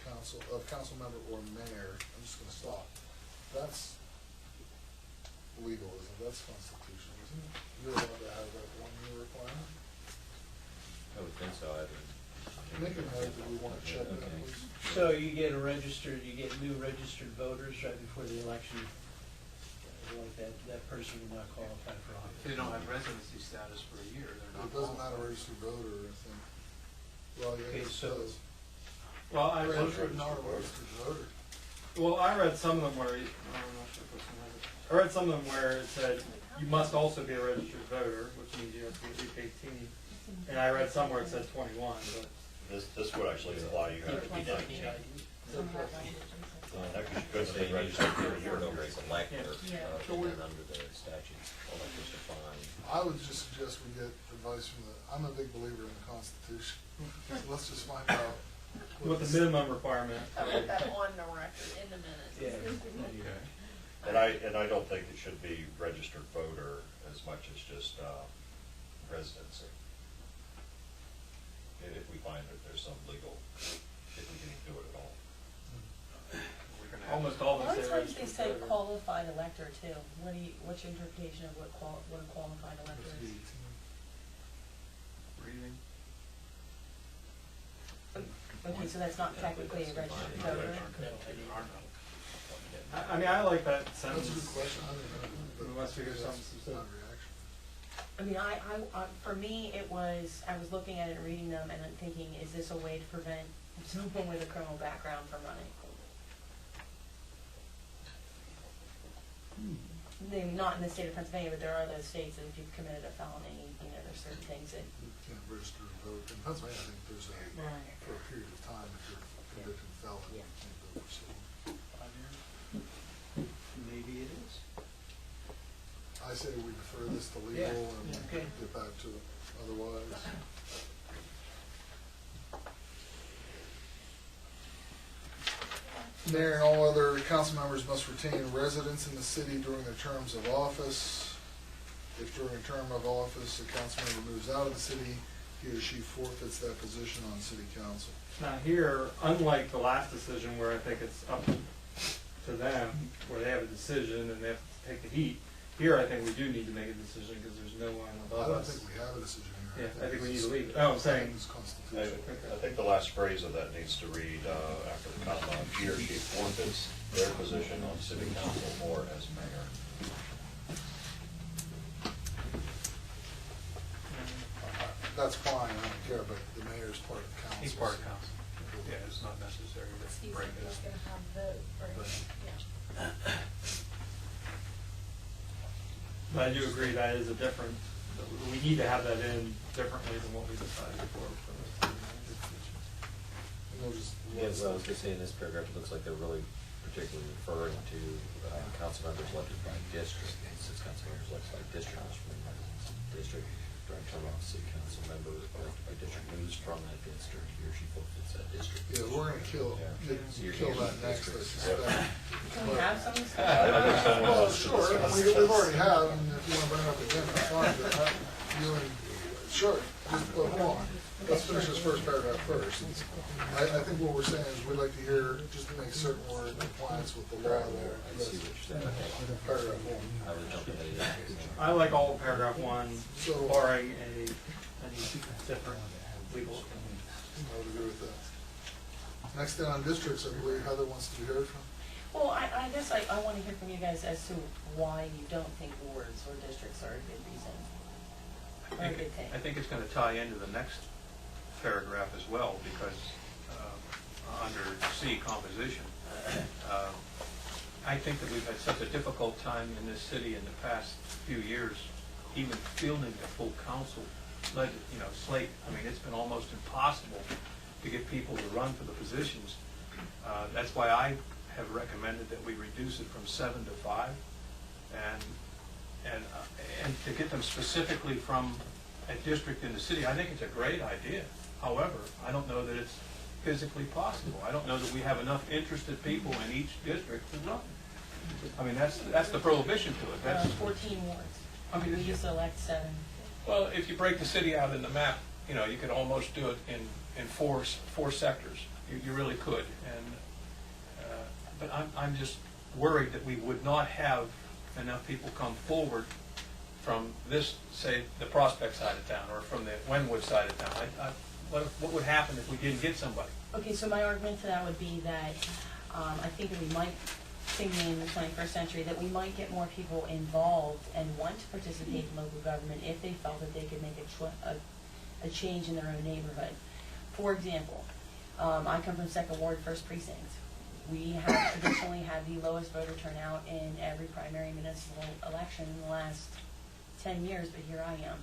council, of council member or mayor. I'm just gonna stop. That's legalism, that's constitutional, isn't it? You're allowed to have that 1 year requirement. I would think so, I mean. Make a note that we wanna check that, Okay. please. So you get new registered voters right before the election. Like that person will not qualify for If office. they don't have residency status for a year, they're not it doesn't matter registered voter, I think. Well, yeah, Okay, it so- does. Well, I read, Registered, not a registered voter. well, I read some of them where, I'm not sure if it's in there. I read some of them where it said, you must also be a registered voter, which means you have to be at least 18. And I read somewhere it said 21, but. This would actually imply you have to be 19. Some have language. That you Because couldn't they have been registered for a year refer ago. to as elector, Yeah. and then under the statutes, electors defined. I would just suggest we get advice from I'm a big believer in the Constitution. Let's just find out. What the minimum requirement. I want that on the record in the minutes. Okay. And I don't think it should be registered voter as much as just residency. If we find that there's some legal, if we can do it at all. We're gonna have Almost to- all A of lot them of say times they registered say voter. qualified elector too. What's your interpretation of what a qualified elector is? Reading. Okay, so that's not technically a registered voter? I mean, I like that That's sentence. a good question. I don't know. but Unless we get that's something my specific. reaction. I mean, for me, it was, I was looking at it and reading them and then thinking, is this a way to prevent someone with a criminal background from running? Maybe not in the state of Pennsylvania, but there are those states that if you've committed a felony, you know, there's certain things that. You can't register to vote. In Pennsylvania, I think there's a, for a period of time, if you're a convicted felon, you can't vote for someone. Maybe it is. I say we defer this to legal and Okay. get back to it otherwise. Mayor and all other council members must retain residence in the city during their terms of office. If during a term of office, a council member moves out of the city, he or she forfeits that position on city council. Now here, unlike the last decision where I think it's up to them, where they have a decision and they have to take the heat, here I think we do need to make a decision because there's no one I above don't us. think we have a decision here. Yeah, I think we need to leave it. Oh, I'm saying, It's I constitutional. I think the last phrase of that needs to read, after the comma, he or she forfeits their position on city council or as mayor. That's fine, I don't care, but the mayor's part of council. He's part of council. Yeah, it's not necessary to He's break it just up. gonna have vote, right? Yeah. but I do agree that is a different, we need to have that in differently than what we decided before. for the city manager position. And we'll just- Yeah, well, I was gonna say in this paragraph, it looks like they're really particularly referring to council members elected by district. It says council members elected by district, which means district, during term of office, city council member elected by district moves from that district, he or she forfeits that district. Yeah, we're gonna kill that next, I suspect. Can we have some I think someone Well, else should sure, discuss we've already have, and if you wanna bring it up again, that's fine, but you and, sure, just, but hold on. Let's finish this first paragraph first. I think what we're saying is we'd like to hear, just to make certain we're in compliance with the law there. I see what you're saying. Paragraph one. I was jumping at it. I like all of paragraph one, So- barring any different legal opinion. I would agree with that. Next thing on districts, I believe Heather wants to be heard from. Well, I guess I want to hear from you guys as to why you don't think wards or districts are a good reason. Or a good thing. I think it's gonna tie into the next paragraph as well, because, under C, composition, I think that we've had such a difficult time in this city in the past few years, even fielding the full council, slate. I mean, it's been almost impossible to get people to run for the positions. That's why I have recommended that we reduce it from 7 to 5, and to get them specifically from a district in the city. I think it's a great idea. However, I don't know that it's physically possible. I don't know that we have enough interested people in each district to run. I mean, that's the prohibition to it. That's, 14 wards. I mean, We used to elect 7. well, if you break the city out in the map, you could almost do it in four sectors. You really could. But I'm just worried that we would not have enough people come forward from this, say, the Prospect side of town, or from the Wynwood side of town. What would happen if we didn't get somebody? Okay, so my argument to that would be that I think that we might thinking in the 21st century that we might get more people involved and want to participate in local government if they felt that they could make a change in their own neighborhood. For example, I come from Second Ward, First Precinct. We have traditionally had the lowest voter turnout in every primary municipal election in the last 10 years, but here I am.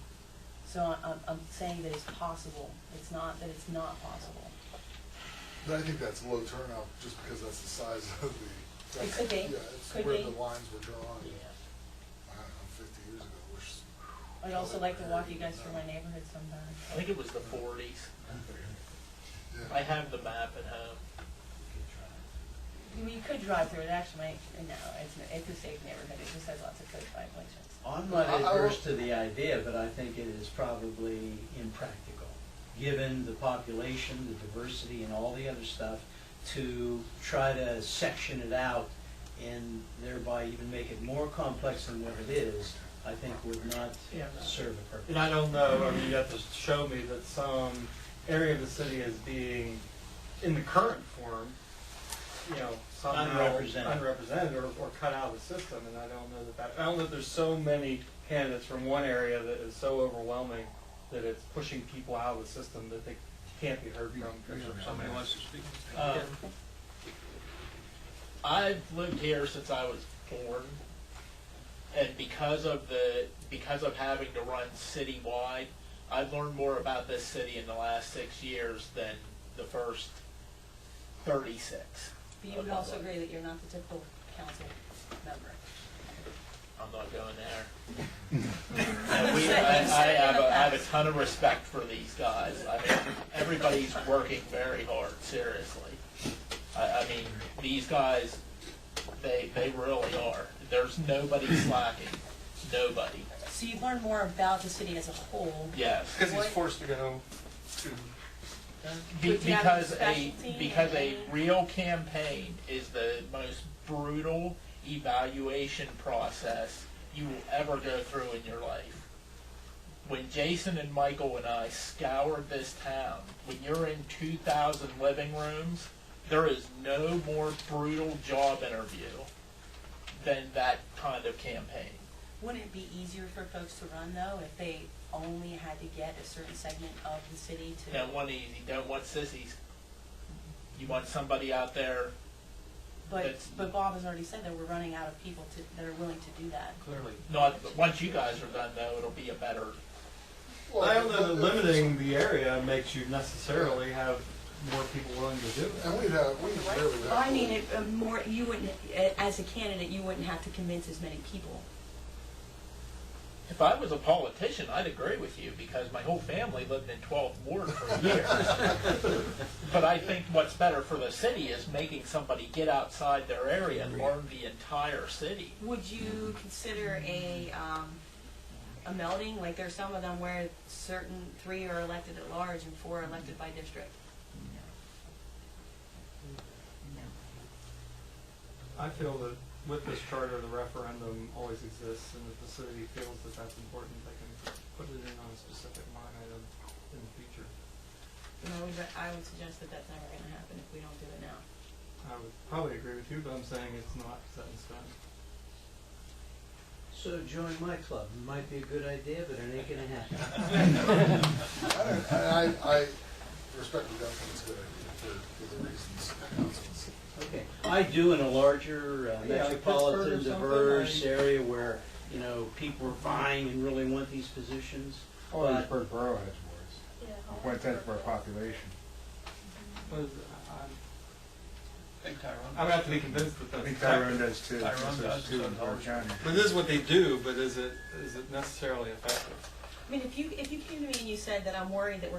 So I'm saying that it's possible. It's not that it's not possible. But I think that's low turnout just because that's the size of the. It could be. Yeah, it's Could where be. the lines were drawn. I don't know, 50 years ago, which. I'd also like to walk you guys through my neighborhood sometime. I think it was the 40s. Yeah. I have the map at home. You could drive through it, actually, no, it's a safe neighborhood, it just has lots of code violations. I'm not I- I adverse will- to the idea, but I think it is probably impractical, given the population, the diversity, and all the other stuff, to try to section it out and thereby even make it more complex than what it is, I think would not Yeah. serve a purpose. And I don't know, I mean, you have to show me that some area of the city is being, in the current form, you know, somehow unrepresented or cut out of the system, and I don't know I don't know that there's so many candidates from one area that is so overwhelming that it's pushing people out of the system that they can't be heard from. Somebody wants to speak? I've lived here since I was born, and because of having to run citywide, I've learned more about this city in the last 6 years than the first 36. But you would also agree that you're not the typical council member. I'm not going there. And I have a ton of respect for these guys. I mean, everybody's working very hard, seriously. I mean, these guys, they really are. There's nobody slacking. Nobody. So you've learned more about the city as a whole. Yes. Because he's forced to go to. Would you have a Because specialty a real campaign is the most brutal evaluation process you will ever go through in your life. When Jason and Michael and I scoured this town, when you're in 2,000 living rooms, there is no more brutal job interview than that kind of campaign. Wouldn't it be easier for folks to run, though, if they only had to get a certain segment of the city to? Don't want easy, don't want sissies. You want somebody out there. But Bob has already said that we're running out of people that are willing to do that. Clearly. Not, once you guys are done though, it'll be a better. Well, I don't know that limiting the area makes you necessarily have more people willing to do it. And we'd really have. I mean, you wouldn't, as a candidate, you wouldn't have to convince as many people. If I was a politician, I'd agree with you because my whole family lived in 12th Ward for years. But I think what's better for the city is making somebody get outside their area and learn the entire city. Would you consider a melding? Like there's some of them where certain 3 are elected at large and 4 are elected by district. I feel that with this charter, the referendum always exists, and if the city feels that that's important, they can put it in on a specific line item in the future. I would suggest that that's never going to happen if we don't do it now. I would probably agree with you, but I'm saying it's not set in stone. So join my club. It might be a good idea, but it ain't gonna happen. I respectfully don't think it's a good idea for the reasons council's. Okay, I do in a larger metropolitan, Pittsburgh or something, diverse area where, you know, people are vying and really want these positions. But Orangeburg Borough has wards, 1/10 of our population. What is it? I think Tyrone. I'm gonna have to be convinced that I that's think Tyrone effective. does too. Tyrone since there's does, 2 so in Borough does County. But this is what they do, but is it necessarily effective? I mean, if you came to me and you said that I'm worried that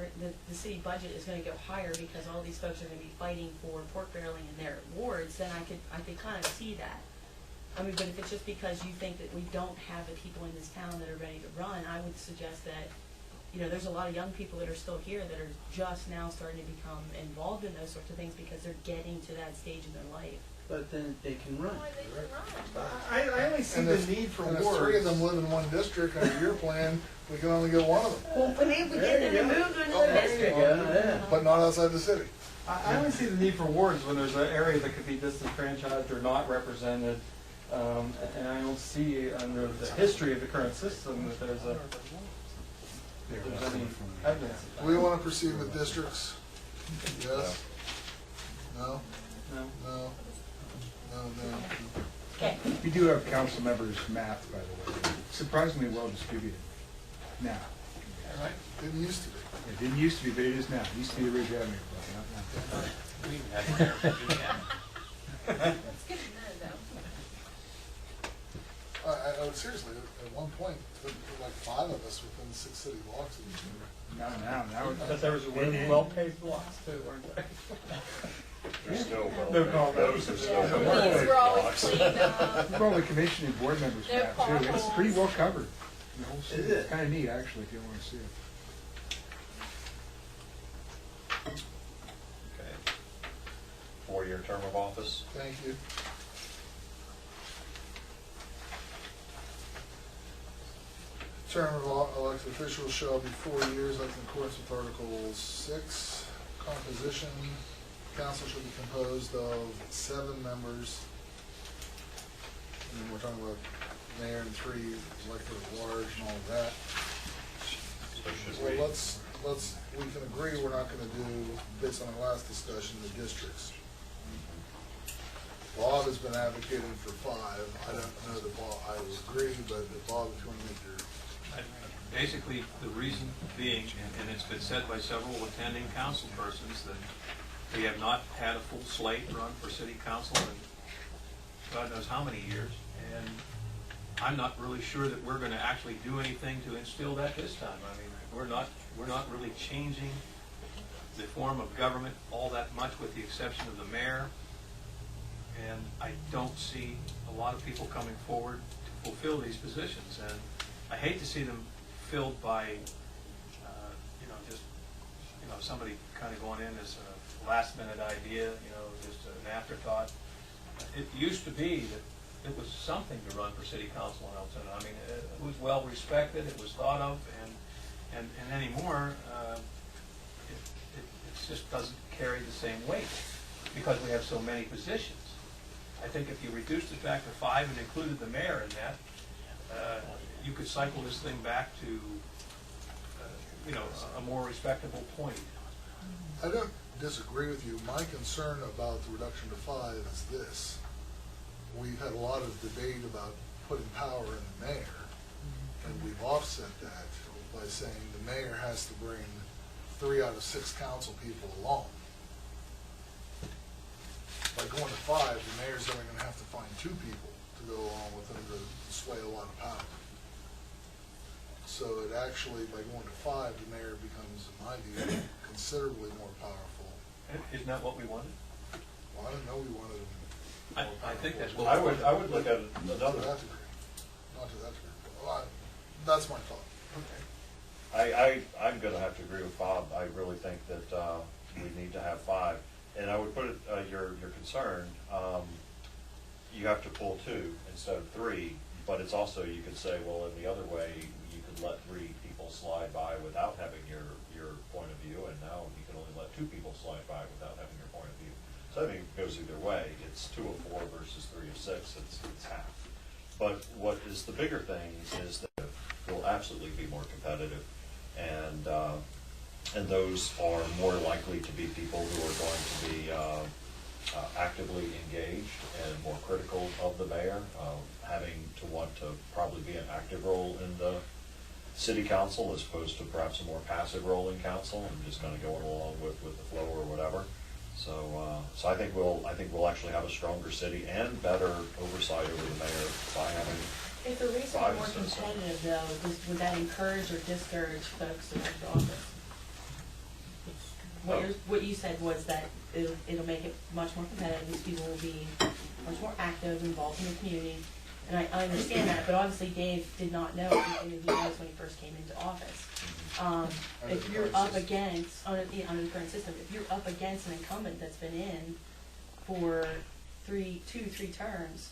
the city budget is going to go higher because all these folks are going to be fighting for pork barreling in their wards, then I could kind of see that. I mean, but if it's just because you think that we don't have the people in this town that are ready to run, I would suggest that, you know, there's a lot of young people that are still here that are just now starting to become involved in those sorts of things because they're getting to that stage in their life. but then they can run. Why they can run. I only see And the if, need for and if wards. 3 of them live in one district, under your plan, we can only get 1 of them, Well, when we get them to move to another There you district. go, yeah. but not outside the city. I only see the need for wards when there's an area that could be disenfranchised or not represented. And I don't see under the history of the current system that there's any evidence. Do we want to proceed with districts? Yes? No? No. No? No, no. Okay, We do have council members mapped, by the way, surprisingly well distributed now. Didn't used to be. It didn't used to be, but it is now. It used to be the Ridge Avenue Club, not now. We even had mayor from Indiana. That's good to know, though. I would seriously, at one point, there were like 5 of us within 6 city blocks of each other. Now. But there was well-paved blocks too, weren't there? They're still, No comment. those are still. Yeah, these were always cleaned up. We've all the commissioning board members No mapped too. It's potholes. pretty well covered. The whole city. Is it? It's kind of neat, actually, if you want to see it. Okay. 4-year term of office. Thank you. Term of elected officials shall be 4 years, that's in accordance with Article 6. Composition, council shall be composed of 7 members. And we're talking about mayor and 3 elected at large and all of that. So should So we? we can agree we're not gonna do, based on our last discussion, the districts. Bob has been advocating for 5. I don't know that Bob, I would agree, but Bob, if you wanna make your, Basically, the reason being, and it's been said by several attending council persons, that we have not had a full slate run for city council in God knows how many years, and I'm not really sure that we're gonna actually do anything to instill that this time. I mean, we're not really changing the form of government all that much, with the exception of the mayor, and I don't see a lot of people coming forward to fulfill these positions, and I hate to see them filled by, somebody kind of going in as a last-minute idea, just an afterthought. It used to be that it was something to run for city council in Elton. I mean, it was well-respected, it was thought of, and anymore, it just doesn't carry the same weight because we have so many positions. I think if you reduced it back to 5 and included the mayor in that, you could cycle this thing back to, a more respectable point. I don't disagree with you. My concern about the reduction to 5 is this. We've had a lot of debate about putting power in the mayor, and we've offset that by saying the mayor has to bring 3 out of 6 council people along. By going to 5, the mayor's only gonna have to find 2 people to go along with him to sway a lot of power. So it actually, by going to 5, the mayor becomes, in my view, considerably more powerful. Isn't that what we wanted? Well, I didn't know we wanted him. I think that's what. I would look at Not to another. that degree. Not to that degree. Well, that's my thought. I'm gonna have to agree with Bob. I really think that, we need to have 5. And I would put it, your concern, you have to pull 2 instead of 3, but it's also, you could say, well, in the other way, you could let 3 people slide by without having your point of view, and now you can only let 2 people slide by without having your point of view. So I think it goes either way. It's 2 of 4 versus 3 of 6, it's half. But what is the bigger thing is that we'll absolutely be more competitive, and those are more likely to be people who are going to be actively engaged and more critical of the mayor, having to want to probably be an active role in the city council as opposed to perhaps a more passive role in council and just kind of going along with the flow or whatever. So I think we'll actually have a stronger city and better oversight over the mayor by having. if the reason we're more competitive though, would that encourage or discourage folks to run for office? What you said was that it'll make it much more competitive, these people will be much more active, involved in the community. And I understand that, but obviously Dave did not know anything that he knows when he first came into office. If you're up against, under the current system, if you're up against an incumbent that's been in for 2 to 3 terms,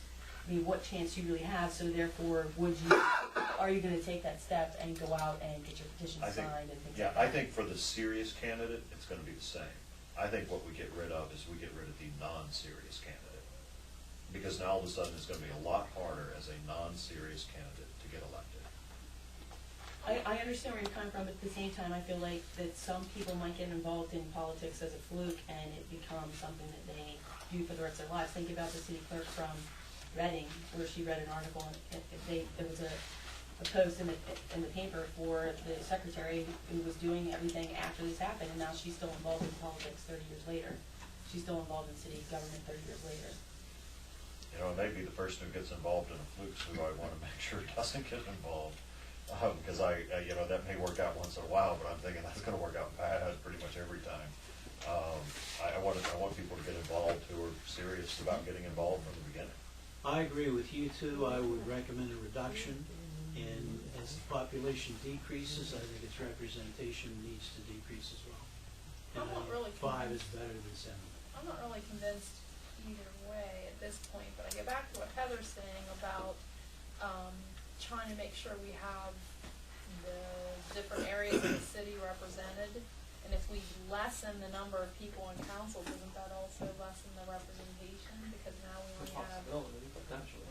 I mean, what chance you really have, so therefore, are you gonna take that step and go out and get your petition I think, signed and things yeah, like that? I think for the serious candidate, it's gonna be the same. I think what we get rid of is we get rid of the non-serious candidate. Because now all of a sudden, it's gonna be a lot harder as a non-serious candidate to get elected. I understand where you're coming from, but at the same time, I feel like that some people might get involved in politics as a fluke, and it becomes something that they do for the rest of their lives. Think about the city clerk from Reading, where she read an article, and there was a post in the paper for the secretary who was doing everything after this happened, and now she's still involved in politics 30 years later. She's still involved in city government 30 years later. You know, maybe the person who gets involved in a fluke who I want to make sure doesn't get involved. Because you know, that may work out once in a while, but I'm thinking that's going to work out bad pretty much every time. I want people to get involved who are serious about getting involved from the beginning. I agree with you too. I would recommend a reduction, and as the population decreases, I think its representation needs to decrease as well. I'm not really 5 is convinced. better than 7. I'm not really convinced either way at this point, but I get back to what Heather's saying about trying to make sure we have the different areas of the city represented. And if we lessen the number of people on council, doesn't that also lessen the representation? Because now we only have. Potentially.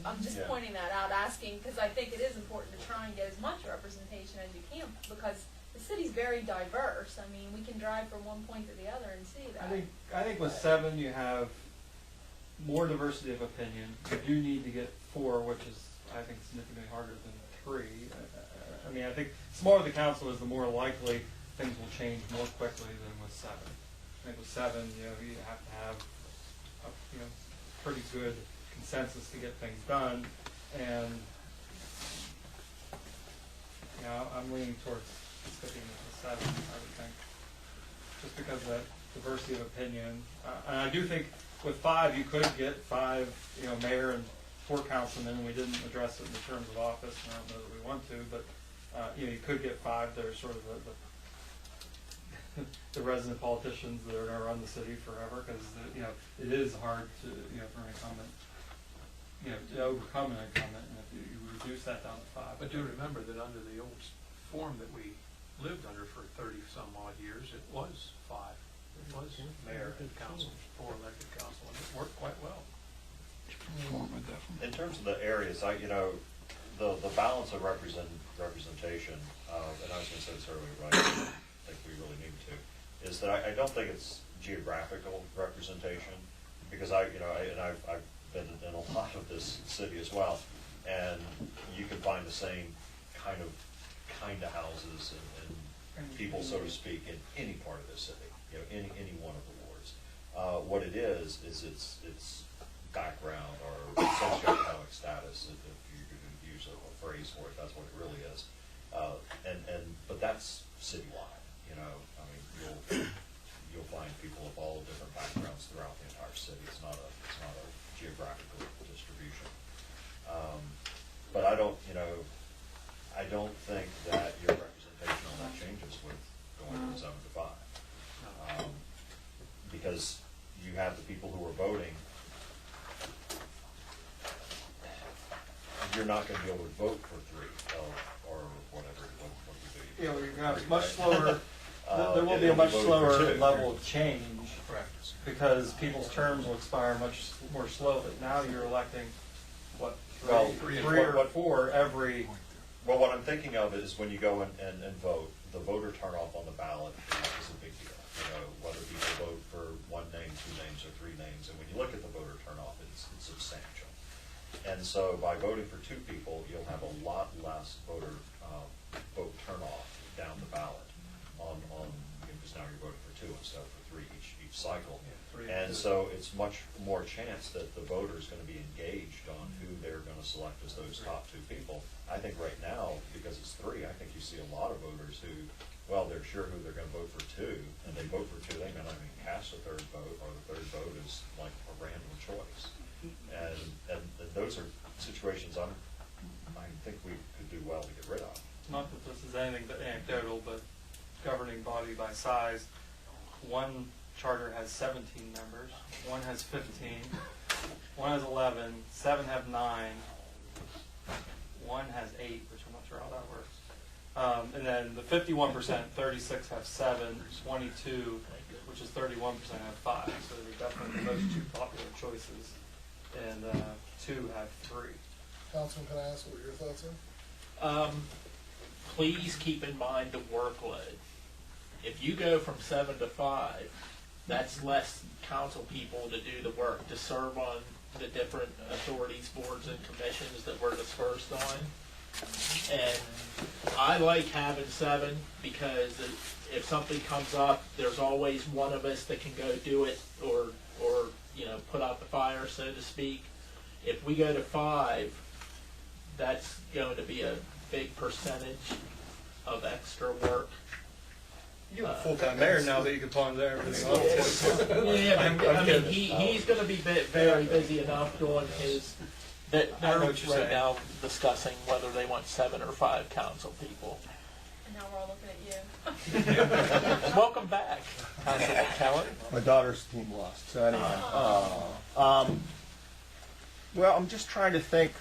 I'm just Yeah. pointing that out, asking, because I think it is important to try and get as much representation as you can, because the city's very diverse. I mean, we can drive from one point to the other and see that. I think with 7 you have more diversity of opinion. You do need to get 4, which is I think significantly harder than 3. I mean, I think the smaller the council is, the more likely things will change more quickly than with 7. I think with 7, you know, you have to have a, you know, pretty good consensus to get things done, and you know, I'm leaning towards sticking with the 7. I would think, just because of that diversity of opinion, and I do think with 5 you could get 5, you know, mayor and 4 councilmen. We didn't address it in the terms of office, and I don't know that we want to, but you know, you could get 5 that are sort of the resident politicians that are going to run the city forever, because you know, it is hard to, you know, for an incumbent, you know, to overcome an incumbent, and if you reduce that down to 5. But do remember that under the old form that we lived under for 30-some odd years, it was 5. It was mayor and council, 4 elected council, and it worked quite well. In terms of the areas, you know, the balance of representation, and I was going to say this earlier, but I don't think we really need to, is that I don't think it's geographical representation, because I've been in a lot of this city as well, and you can find the same kind of houses and people, so to speak, in any part of the city, you know, any one of the wards. What it is it's background or socioeconomic status, if you could use a phrase for it, that's what it really is. But that's citywide, you know. I mean, you'll find people of all different backgrounds throughout the entire city. It's not a geographical distribution. But I don't think that your representation on that changes with going from 7 to 5. Because you have the people who are voting. You're not going to be able to vote for 3 or whatever. What we do. You know, you're going to have 3, much right? slower. There will be a It'll much voted slower for 2. level of change because people's terms will expire much more slowly. Now you're electing what, 3 or 4 every. Well, what I'm thinking of is when you go and vote, the voter turnoff on the ballot is a big deal. You know, whether people vote for 1 name, 2 names, or 3 names, and when you look at the voter turnoff, it's substantial. And so by voting for 2 people, you'll have a lot less vote turnoff down the ballot because now you're voting for 2 instead of for 3 each cycle. And so it's much more chance that the voter is going to be engaged on who they're going to select as those top 2 people. I think right now, because it's 3, I think you see a lot of voters who, well, they're sure who they're going to vote for 2, and they vote for 2, they may not even cast a 3rd vote, or the 3rd vote is like a random choice. And those are situations I think we could do well to get rid of. Not that this is anything but anecdotal, but governing body by size, one charter has 17 members, one has 15, one has 11, 7 have 9, one has 8, which I'm not sure how that works. And then the 51%, 36 have 7, 22, which is 31%, have 5. So they're definitely the most two popular choices, and 2 have 3. Councilman, can I ask what your thoughts are? Please keep in mind the workload. If you go from 7 to 5, that's less council people to do the work, to serve on the different authorities, boards, and commissions that we're dispersed on. And I like having 7 because if something comes up, there's always one of us that can go do it or put out the fire, so to speak. If we go to 5, that's going to be a big percentage of extra work. You have a full-time mayor now that you can ponder everything else. Yeah, but, I mean, he's going to be very busy enough doing his. They're I know what you're right saying. now discussing whether they want 7 or 5 council people. And now we're all looking at you. Welcome back, Councilman Keller. My daughter's team lost, so anyway. Well, I'm just trying to think,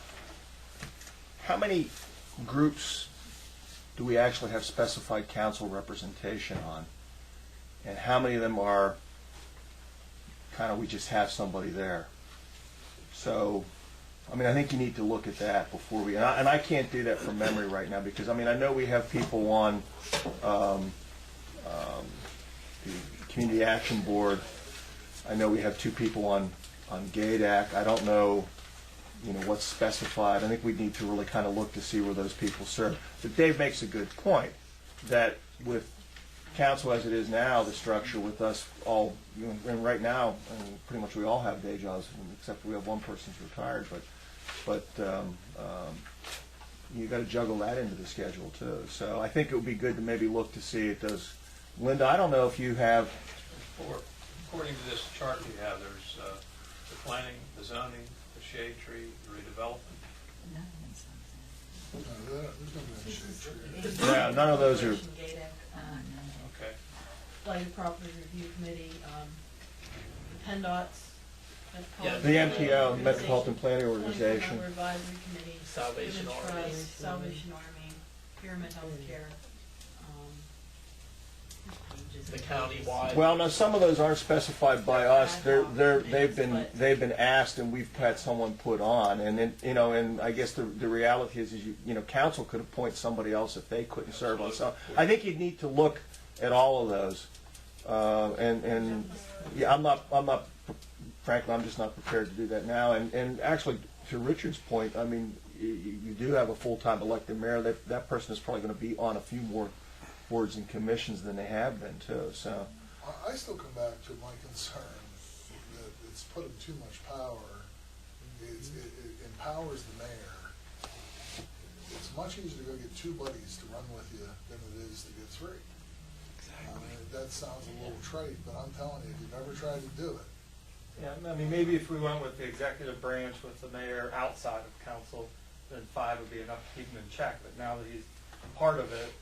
how many groups do we actually have specified council representation on? And how many of them are kind of, we just have somebody there? So, I mean, I think you need to look at that before we, and I can't do that from memory right now, because, I mean, I know we have people on the Community Action Board. I know we have 2 people on GADAC. I don't know, what's specified. I think we need to really kind of look to see where those people serve. But Dave makes a good point, that with council as it is now, the structure with us all, and right now, pretty much we all have day jobs, except for we have one person's retired, but you got to juggle that into the schedule too. So I think it would be good to maybe look to see if those. Linda, I don't know if you have. According to this chart we have, there's the planning, the zoning, the shade tree, the redevelopment. Yeah, none of those are. Okay. Blighted Property Review Committee, PennDOT's. Yeah, The MTO, Metropolitan Planning Organization. 24-member Advisory Committee. Salvation Women's Army. Trust, Salvation Army, Pyramid Healthcare. The county-wide. Well, no, some of those aren't specified by us. They've been asked, and we've had someone put on. And then, and I guess the reality is council could appoint somebody else if they couldn't serve on some. I think you'd need to look at all of those. And yeah, frankly, I'm just not prepared to do that now. And actually, to Richard's point, I mean, you do have a full-time elected mayor. That person is probably going to be on a few more boards and commissions than they have been too. So I still come back to my concern that it's putting too much power. It empowers the mayor. It's much easier to go get 2 buddies to run with you than it is to get 3. Exactly. That sounds a little trite, but I'm telling you, if you've ever tried to do it. Yeah, I mean, maybe if we went with the executive branch with the mayor outside of council, then 5 would be enough to keep him in check. But now that he's part of it,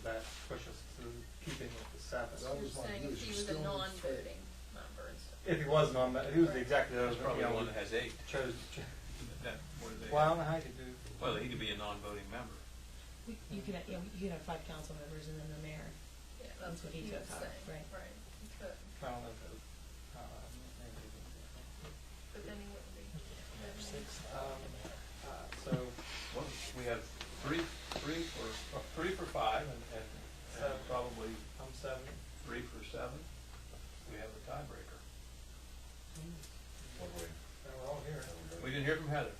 that pushes to keeping with the 7. That You're was my saying view. if he You was still a need non-voting member instead. If he wasn't on that, he was the executive. That's probably the one that has 8. Chose. What do they Well, I have? don't know how you could do. Well, he could be a non-voting member. You could have 5 council members and then the mayor. Yeah, That's what he was took out, saying. right. Right. He could, I don't know if it was, maybe. but then he wouldn't be. So Well, we have three for 5, and probably I'm 7. 3 for 7. We have a tiebreaker. We're all here. We didn't hear from Heather.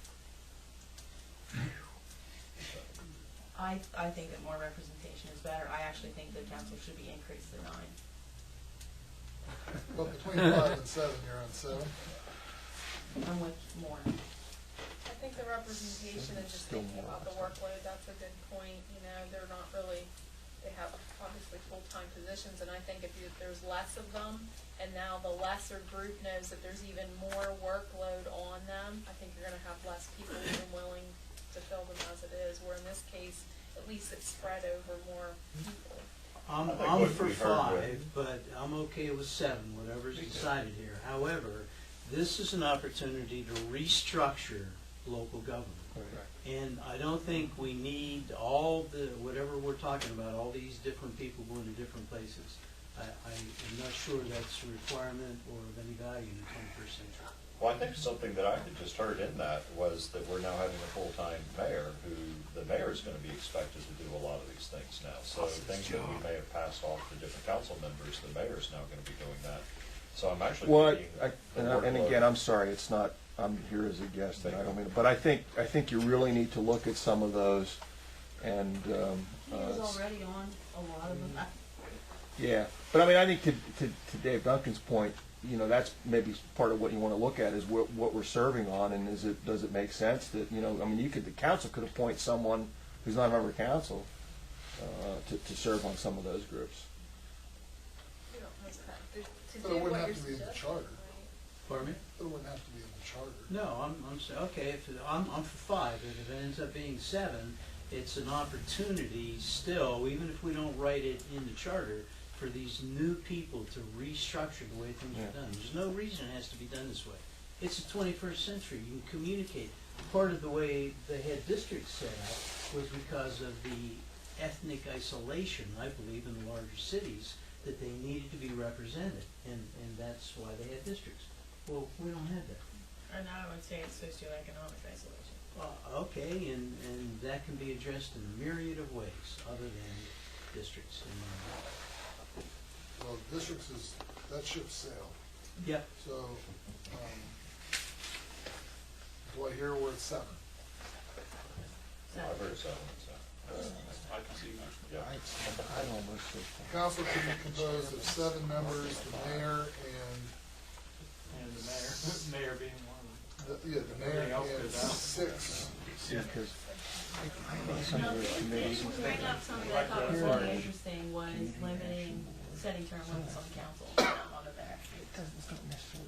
I think that more representation is better. I actually think the council should be increased to 9. But between 5 and 7, you're on 7. I'm with more. I think the representation and just thinking about the workload, that's a good point. They're not really, they have obviously full-time positions, and I think if there's less of them, and now the lesser group knows that there's even more workload on them, I think you're gonna have less people even willing to fill them as it is, where in this case, at least it's spread over more people. I'm I think what for we heard with- 5, but I'm okay with 7, whatever's decided here. However, this is an opportunity to restructure local government. And I don't think we need all the, whatever we're talking about, all these different people going to different places. I'm not sure that's a requirement or of any value in the 21st century. Well, I think something that I had just heard in that was that we're now having a full-time mayor who, the mayor is gonna be expected to do a lot of these things now. So things that we may have passed off to different council members, the mayor's now gonna be doing that. So I'm actually Well, thinking. and again, I'm sorry, it's not, I'm here as a guest, and I don't mean, but I think you really need to look at some of those, and, He was already on a lot of them. yeah, but I mean, I think to Dave Duncan's point, you know, that's maybe part of what you want to look at is what we're serving on, and does it make sense that, you know, I mean, the council could appoint someone who's not a member of council to serve on some of those groups. We don't have that. To But do it wouldn't what have you're to be in the suggesting, charter. right? Pardon me? It wouldn't have to be in the charter. No, I'm saying, okay, if, I'm for 5, if it ends up being 7, it's an opportunity still, even if we don't write it in the charter, for these new people to restructure the way things Yeah. are done. There's no reason it has to be done this way. It's the 21st century, you can communicate. Part of the way they had districts set up was because of the ethnic isolation, I believe, in the larger cities, that they needed to be represented, and that's why they had districts. Well, we don't have that. And I would say it's socioeconomic isolation. Okay, and that can be addressed in a myriad of ways, other than districts. Well, districts that ship sailed. Yep. So, do I hear we're at 7? I've heard so. I can see that. Yeah. I'd almost say Council can be composed of 7 members, the mayor And the mayor being one of them. the mayor Everything else and goes out. 6. because some of those The committees. thing bring up something that I thought was really interesting was limiting, setting term limits on council, on the mayor.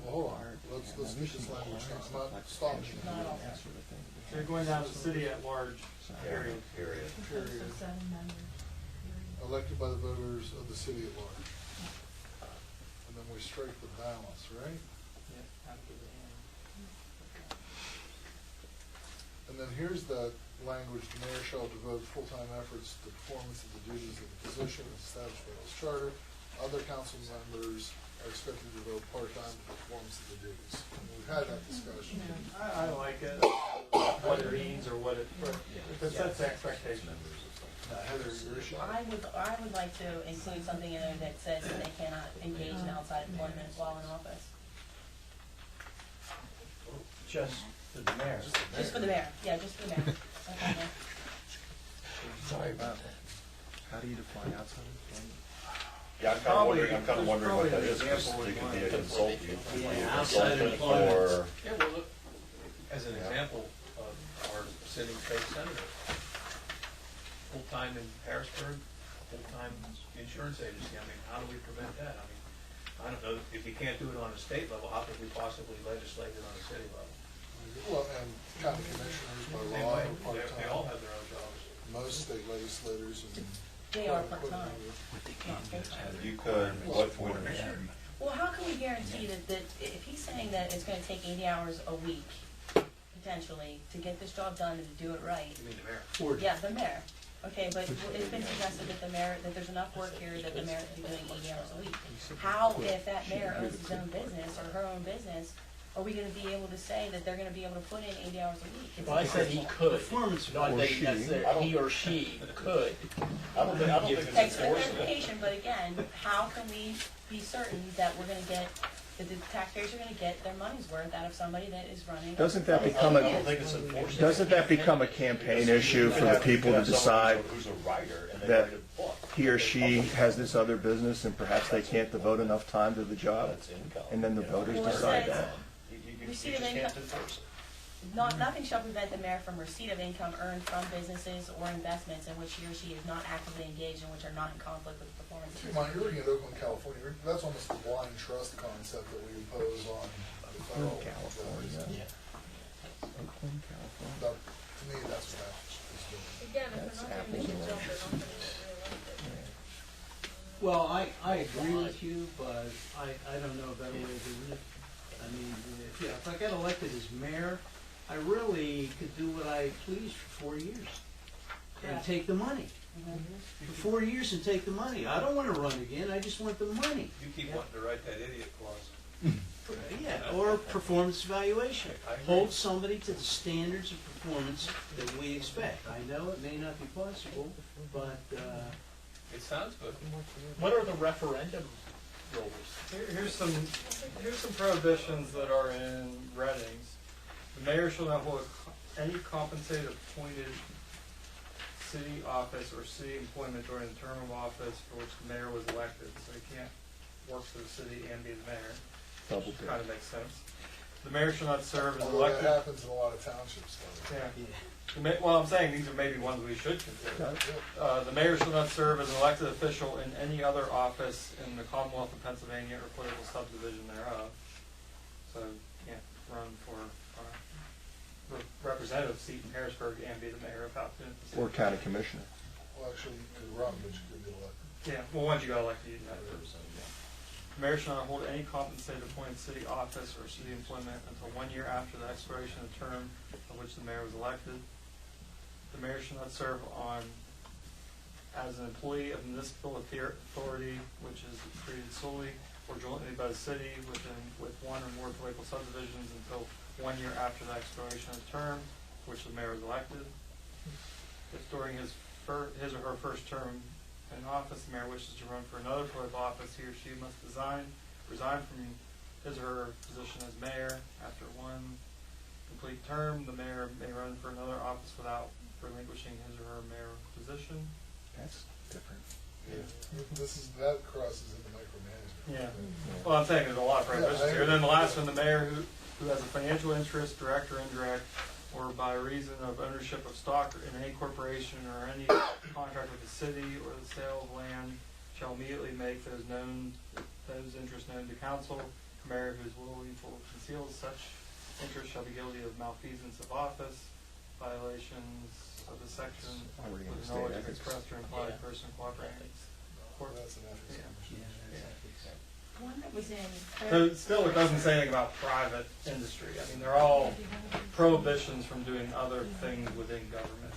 Well, hold on, let's get this language, I'm not stopping you. Not all. They're going down to city at large, period. Period. So 7 members. Elected by the voters of the city at large. And then we strike the balance, right? Yeah, after the end. And then here's the language, the mayor shall devote full-time efforts to the performance of the duties of the position as established by this charter. Other council members are expected to devote part-time to the performance of the duties. And we've had that discussion. I like it, what it means or what it, if it sets expectations. Heather, your issue? I would like to include something in there that says that they cannot engage in outside employment while in office. Just for the mayor. Just for the mayor, yeah, just for the mayor. Okay, yeah. Sorry about that. How do you define outside employment? Yeah, I'm kind of wondering what that is, because you could be a consultant, Yeah, outside employment. or, Yeah, well, look, as an example of our sitting state senator, full-time in Harrisburg, full-time insurance agency, I mean, how do we prevent that? I mean, I don't know, if you can't do it on a state level, how could we possibly legislate it on a city level? Well, and county commissioners by Same law way, are part-time. they all have their own jobs. Most state legislators and. They are part-time. you could, what would, Well, how can we guarantee that if he's saying that it's gonna take 80 hours a week, potentially, to get this job done and to do it right? You mean the mayor? 40. Yeah, the mayor. Okay, but it's been suggested that the mayor, that there's enough work here that the mayor could be doing 80 hours a week. How, if that mayor owns his own business or her own business, are we gonna be able to say that they're gonna be able to put in 80 hours a week? It's Well, I said he could, Performance not Or that she. necessarily, he or she could. I don't think Thanks it's for the enforceable. clarification, but again, how can we be certain that we're gonna get, that the taxpayers are gonna get their money's worth out of somebody that is running? Doesn't that I become don't a, think it's enforceable. doesn't that become a campaign issue for the people to decide Who's a writer, and they that write a book. he or she has this other business and perhaps they can't devote enough time to the job? That's income. And then the you know? voters Well, it decide says- that. You Receipt just of can't income. enforce it. Nothing shall prevent the mayor from receipt of income earned from businesses or investments in which he or she is not actively engaged and which are not in conflict with the performance of Keep in his mind, you're looking at Oakland, California, that's almost the blind trust concept that we impose on the federal. California. Oakland, California. But to me, that's what that is doing. Again, if we're not gonna make it jump, they're not gonna get reelected. Well, I agree with you, but I don't know a better way of doing it. I mean, if I got elected as mayor, I really could do what I please for 4 years and Correct. take the money. For 4 years and take the money. I don't want to run again, I just want the money. You keep wanting to write that idiot clause. Yeah, or performance evaluation. I agree. Hold somebody to the standards of performance that we expect. I know it may not be possible, but, It sounds good. What are the referendum rules? Here's some prohibitions that are in Reddings. The mayor shall not hold any compensated appointed city office or city employment during the term of office for which the mayor was elected. So he can't work for the city and be the mayor. Double Which dip. kind of makes sense. The mayor shall not serve as Although that elected. happens in a lot of townships, though. Yeah. yeah. Well, I'm saying these are maybe ones we should consider. The mayor shall not serve as an elected official in any other office in the Commonwealth of Pennsylvania or political subdivision thereof. So, can't run for representative seat in Harrisburg and be the mayor of Fountain. Or county commissioner. Well, actually, you could run, but you could be elected. Yeah, well, once you got elected, you have to. The mayor shall not hold any compensated appointed city office or city employment until 1 year after the expiration of the term of which the mayor was elected. The mayor shall not serve as an employee of municipal authority which is created solely or jointly by the city with one or more political subdivisions until 1 year after the expiration of the term which the mayor was elected. If during his or her first term in office, the mayor wishes to run for another political office, he or she must resign from his or her position as mayor. After one complete term, the mayor may run for another office without relinquishing his or her mayor position. That's different. That crosses into micromanagement. Yeah. Well, I'm saying there's a lot of prohibitions Yeah, I here. And then the agree. last one, the mayor who has a financial interest, direct or indirect, or by reason of ownership of stock in any corporation or any contract with the city or the sale of land, shall immediately make those interests known to council. The mayor who is willful conceals such interest shall be guilty of malfeasance of office, violations of the section Already in with the knowledge state of ethics. expressed or implied Yeah. person cooperating. Well, that's an ethics Yeah. commission. Yeah, that's ethics. One that was in. So still, it doesn't say anything about private industry. I mean, they're all prohibitions from doing other things within government.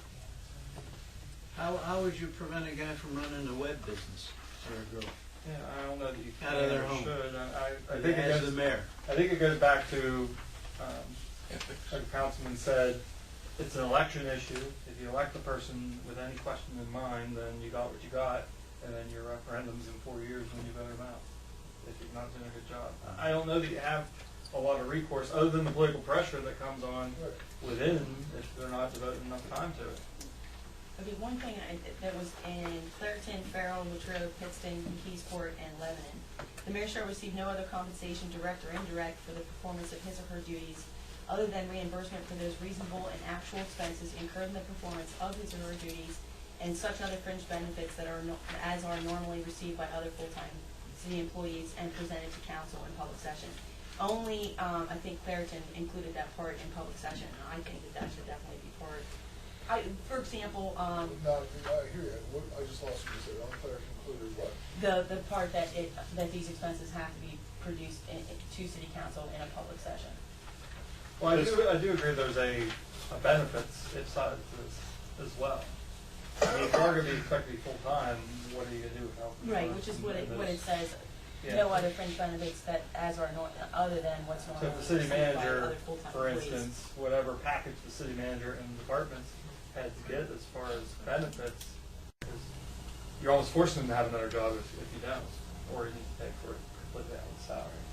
How would you prevent a guy from running a web business or a girl? Yeah, I don't know that you Out can of their or home. should. I think it As the goes. mayor. I think it goes back to, like the councilman said, it's an election issue. If you elect the person with any question in mind, then you got what you got, and then your referendum's in 4 years when you vote them out. If you're not doing a good job, I don't know that you have a lot of recourse other than the political pressure that comes on within if they're not devoting enough time to it. Okay, one thing that was in Clairton, Farrell, Latrobe, Pittston, Keysport, and Lebanon. The mayor shall receive no other compensation, direct or indirect, for the performance of his or her duties, other than reimbursement for those reasonable and actual expenses incurred in the performance of his or her duties, and such other fringe benefits that are as are normally received by other full-time city employees and presented to council in public session. Only, I think Clairton included that part in public session, and I think that should definitely be part. For example, No, I hear you. I just lost what you said. Unclear concluded what? the part that these expenses have to be produced to city council in a public session. Well, I do agree there's a benefits side to this as well. I mean, if you're going to be expected to be full-time, what are you going to do with health insurance? Right, which is what it says, Yeah. no other fringe benefits that as are other than what's So normally if the city received by manager, other full-time for employees. instance, whatever package the city manager and departments had to get as far as benefits, you're almost forcing them to have another job if you don't, or you need to pay for it completely out of the salary.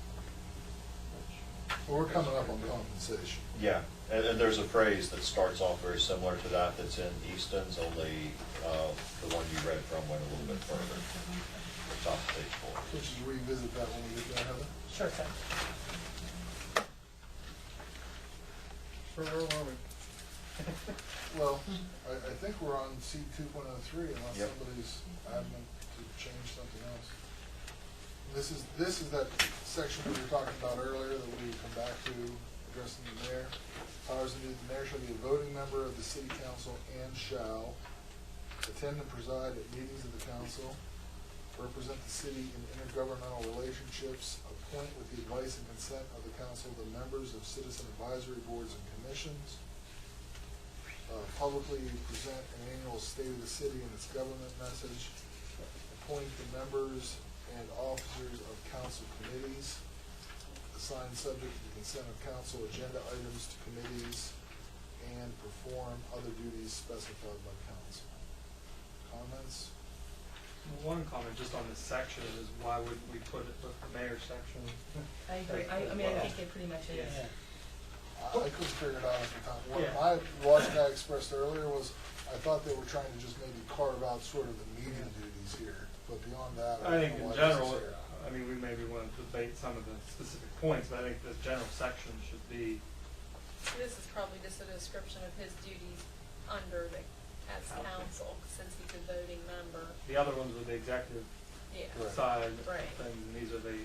Well, we're coming up on compensation. Yeah, and there's a phrase that starts off very similar to that that's in Easton's, only the one you read from went a little bit further. Top of page 4. Let's just revisit that when we get there, Heather. Sure, sir. Where are we? Well, I think we're on C 2.03 unless Yep. somebody's adamant to change something else. This is that section we were talking about earlier that we would come back to addressing the mayor. Powers and duties, the mayor shall be a voting member of the city council and shall attend and preside at meetings of the council, represent the city in intergovernmental relationships, appoint with the advice and consent of the council the members of citizen advisory boards and commissions, publicly present an annual state of the city and its government message, appoint the members and officers of council committees, assign subject to the consent of council agenda items to committees, and perform other duties specified by council. Comments? One comment just on this section is why would we put it with the mayor's section? I agree, I mean, I think it pretty much is. Yeah. I couldn't figure it out at the time. What Yeah. my logic I expressed earlier was, I thought they were trying to just maybe carve out sort of the meeting duties here, but beyond that, I I think don't know in why this general, is here. I mean, we maybe want to debate some of the specific points, but I think this general section should be, This is probably just a description of his duties under the, as council, since he's a voting member. the other ones were the executive Yeah. Right. side Right. things, and these are the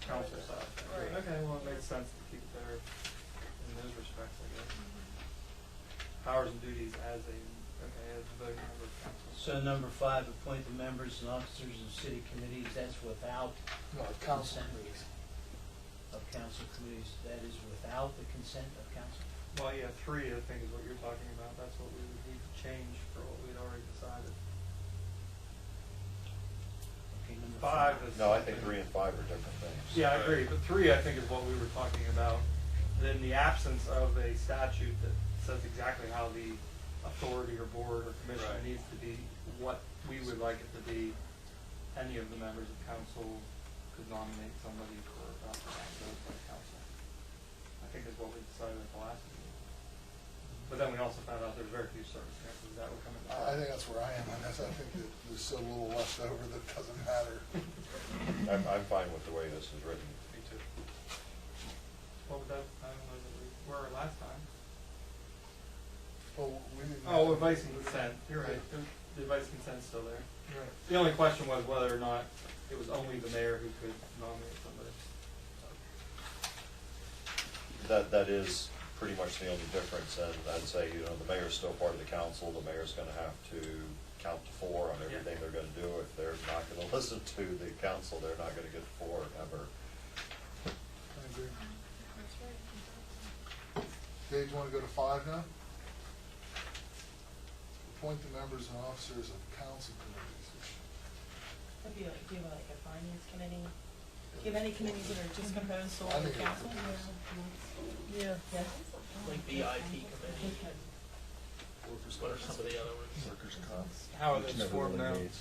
council side things. Right. Okay, well, it makes sense to keep it there in those respects, I guess. Powers and duties as a voting member of council. So number 5, appoint the members and officers of city committees, that's without No, council consent committees. of council committees, that is without the consent of council? Well, yeah, 3, I think, is what you're talking about. That's what we would need to change for what we'd already decided. Okay, number 5 is. No, I think 3 and 5 are different things. Yeah, I agree, but 3, I think, is what we were talking about. In the absence of a statute that says exactly how the authority or board or commission Right. needs to be, what we would like it to be, any of the members of council could nominate somebody for those by council. I think is what we decided at the last meeting. But then we also found out there's very few circumstances that would come into play. I think that's where I am on this. I think that there's so little left over that it doesn't matter. I'm fine with the way this is written. Me too. What was that, I don't know, that we were last time. Well, we didn't. Oh, advice and consent, you're right, the advice and consent's still there. Right. The only question was whether or not it was only the mayor who could nominate somebody. That is pretty much the only difference, and I'd say, the mayor's still part of the council, the mayor's gonna have to count to 4 on everything they're gonna do. If they're not gonna listen to the council, they're not gonna get 4 ever. I agree. That's right. Dave, do you want to go to 5 now? Appoint the members and officers of council committees. That'd be like, do you have like a finance committee? Do you have any committees that are just composed I solely of think council? Yeah. Yeah. Like BIP committee. What are some of the other ones? Workers' comp. How are Which those never formed really now? meets.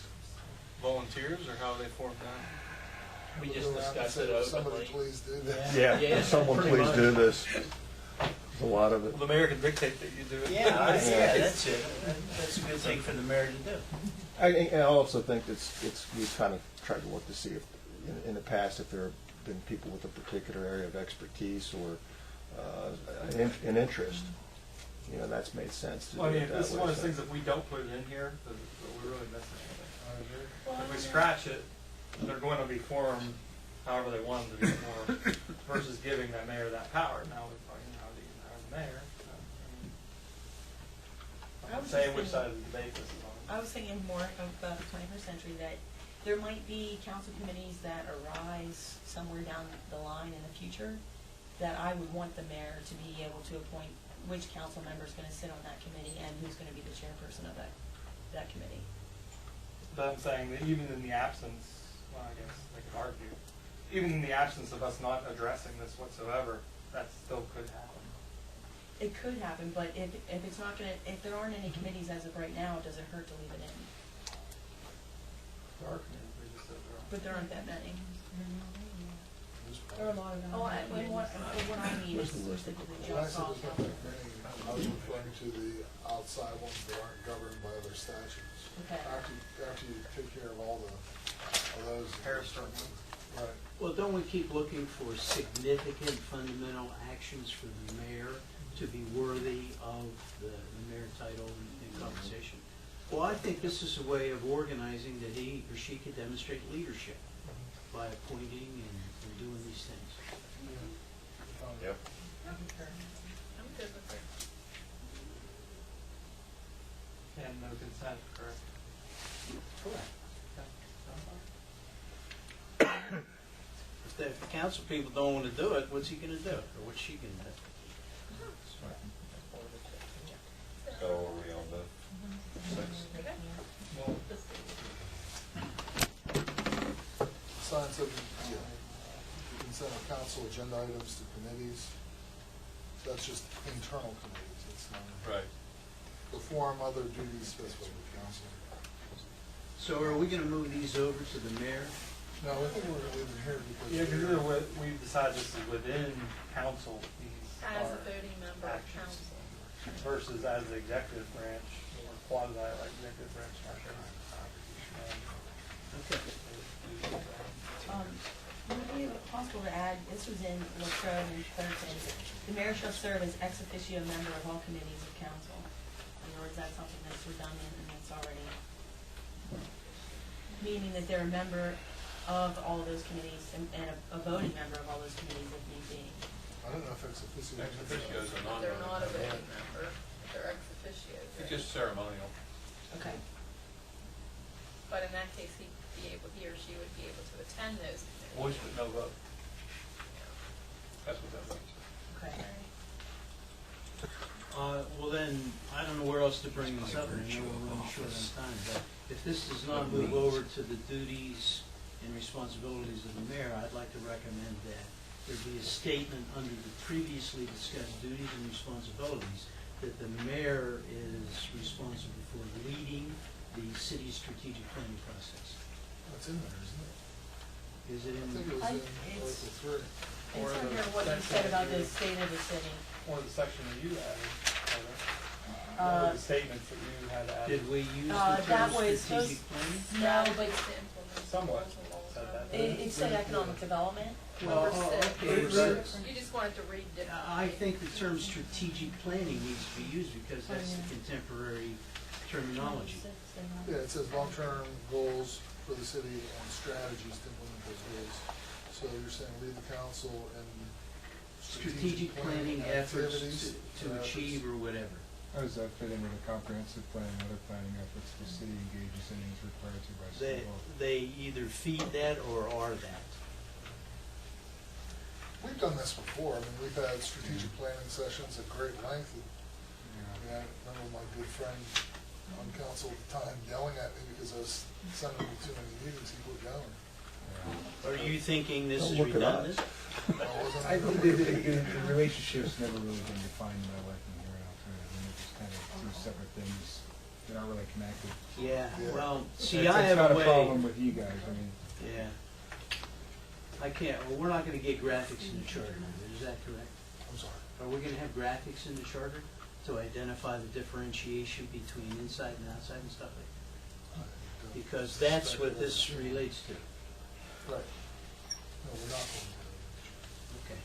Volunteers, or how are they formed now? We We'll just go around and discussed say, it Somebody openly. please do this. Yeah. Yeah, someone pretty please much. do this. There's a lot of it. Well, the mayor can dictate that you do it. Yeah, that's it. That's a good thing for the mayor to do. I also think we've kind of tried to look to see if, in the past, if there have been people with a particular area of expertise or an interest. That's made sense to do Well, I mean, it that this is way, one of those so. thing, if we don't put it in here, then we're really missing something. I agree. If we scratch it, they're going to be formed however they want them to be formed, versus giving that mayor that power. Now we're talking how do you empower the mayor? I I'm was saying just which side thinking- of the debate this is on. I was thinking more about the 21st century, that there might be council committees that arise somewhere down the line in the future, that I would want the mayor to be able to appoint which council member is gonna sit on that committee and who's gonna be the chairperson of that committee. But I'm saying that even in the absence, well, I guess I could argue, even in the absence of us not addressing this whatsoever, that still could happen. It could happen, but if it's not gonna, if there aren't any committees as of right now, does it hurt to leave it in? There are committees, we just said there are. But there aren't that many. There are a lot of. Oh, what I mean is specifically When I just said off. there's not that many, I was referring to the outside ones that aren't governed by other statutes. Okay. After you take care of all of those. Harrisburg. Right. Well, don't we keep looking for significant fundamental actions for the mayor to be worthy of the mayor title and compensation? Well, I think this is a way of organizing that he or she could demonstrate leadership by appointing and doing these things. Yep. I'm good with it. And no consent, correct? Correct. Okay. if the council people don't wanna do it, what's he gonna do? Or what's she gonna do? So are we on the 6th? Assign the consent of council agenda items to committees. That's just internal committees, it's not. Right. Perform other duties specified with council. So are we gonna move these over to the mayor? No, I think we're gonna leave it here because. Yeah, because we've decided this is within council, these As a are voting member of actions council. versus as the executive branch, or quasi like executive branch. Okay. Would it be possible to add, this was in Latrobe and Thurston, the mayor shall serve as ex officio member of all committees of council. Or is that something that's redundant and that's already, meaning that they're a member of all those committees and a voting member of all those committees if need be? I don't know if ex officio. Ex officio is a They're not a non-voting. voting member, they're ex officio. It's just ceremonial. Okay. But in that case, he or she would be able to attend those committees. Voice but no vote. That's what that means. Okay. Well then, I don't know where else to bring this up, and I know we're running short on time, but if this does not move over to the duties and responsibilities of the mayor, I'd like to recommend that there be a statement under the previously discussed duties and responsibilities that the mayor is responsible for leading the city's strategic planning process. That's in there, isn't it? Is it I in? think it was in It's- Article 3. Or It's the under what you said about the state of the city. Or the section that you added, Heather. Uh, The statements that you had added. Did we use the that term was strategic planning? No, But but to implement. Somewhat those laws said that. on it said economic development. Well, Number six. okay, but You just wanted to read differently. I think the term strategic planning needs to be used because that's the contemporary terminology. Yeah, it says long-term goals for the city and strategies to implement those goals. So you're saying lead the council in Strategic planning efforts activities, to achieve or whatever. How does that fit in with a comprehensive plan and other planning efforts the city engages in and is required to by state law? They either feed that or are that. We've done this before. I mean, we've had strategic planning sessions at great length. I remember my good friend on council at the time yelling at me because I was sending him too many meetings, he quit going. Are you thinking this Don't is look at redundant? I think the relationship's never really been defined in my life in here and alternative, and it's just kind of two separate things that aren't really connected. Yeah, Yeah. well, see, It's I have not a a problem way, with you guys, I mean, yeah. I can't, well, we're not gonna get graphics in the charter, is that correct? I'm sorry. Are we gonna have graphics in the charter to identify the differentiation between inside and outside and stuff like that? I don't Because that's what speculate. this relates to. Right. No, we're not going to. Okay.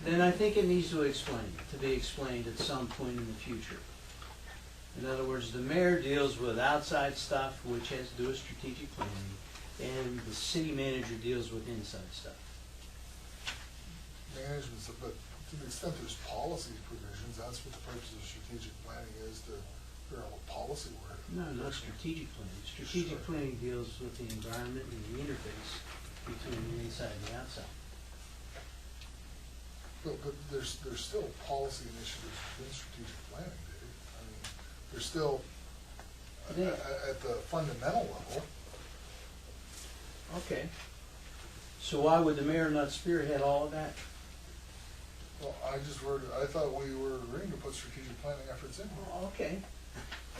Then I think it needs to be explained at some point in the future. In other words, the mayor deals with outside stuff, which has to do with strategic planning, and the city manager deals with inside stuff. Management, but to the extent there's policy provisions, that's what the purpose of strategic planning is, to figure out what policy we're. No, not strategic planning. Strategic planning deals with the environment and the interface between the inside and the outside. But there's still policy initiatives within strategic planning, Dave. I mean, there's still, at the fundamental level, Okay. So why would the mayor not spearhead all of that? well, I thought we were agreeing to put strategic planning efforts in. Okay.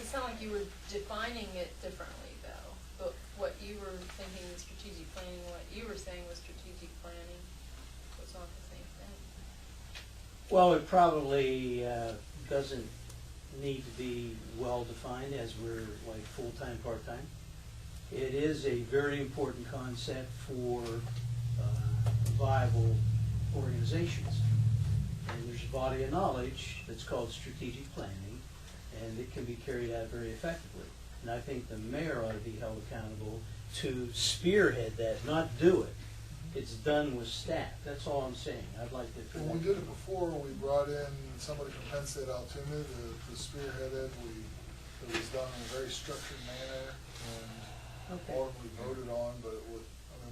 It sounded like you were defining it differently, though. But what you were thinking was strategic planning, what you were saying was strategic planning was not the same thing. Well, it probably doesn't need to be well-defined as we're like full-time, part-time. It is a very important concept for viable organizations. And there's a body of knowledge that's called strategic planning, and it can be carried out very effectively. And I think the mayor ought to be held accountable to spearhead that, not do it. It's done with staff. That's all I'm saying. I'd like to. When we did it before, we brought in somebody from Penn State Altoona to spearhead it. It was done in a very structured manner and Okay. ultimately voted on, but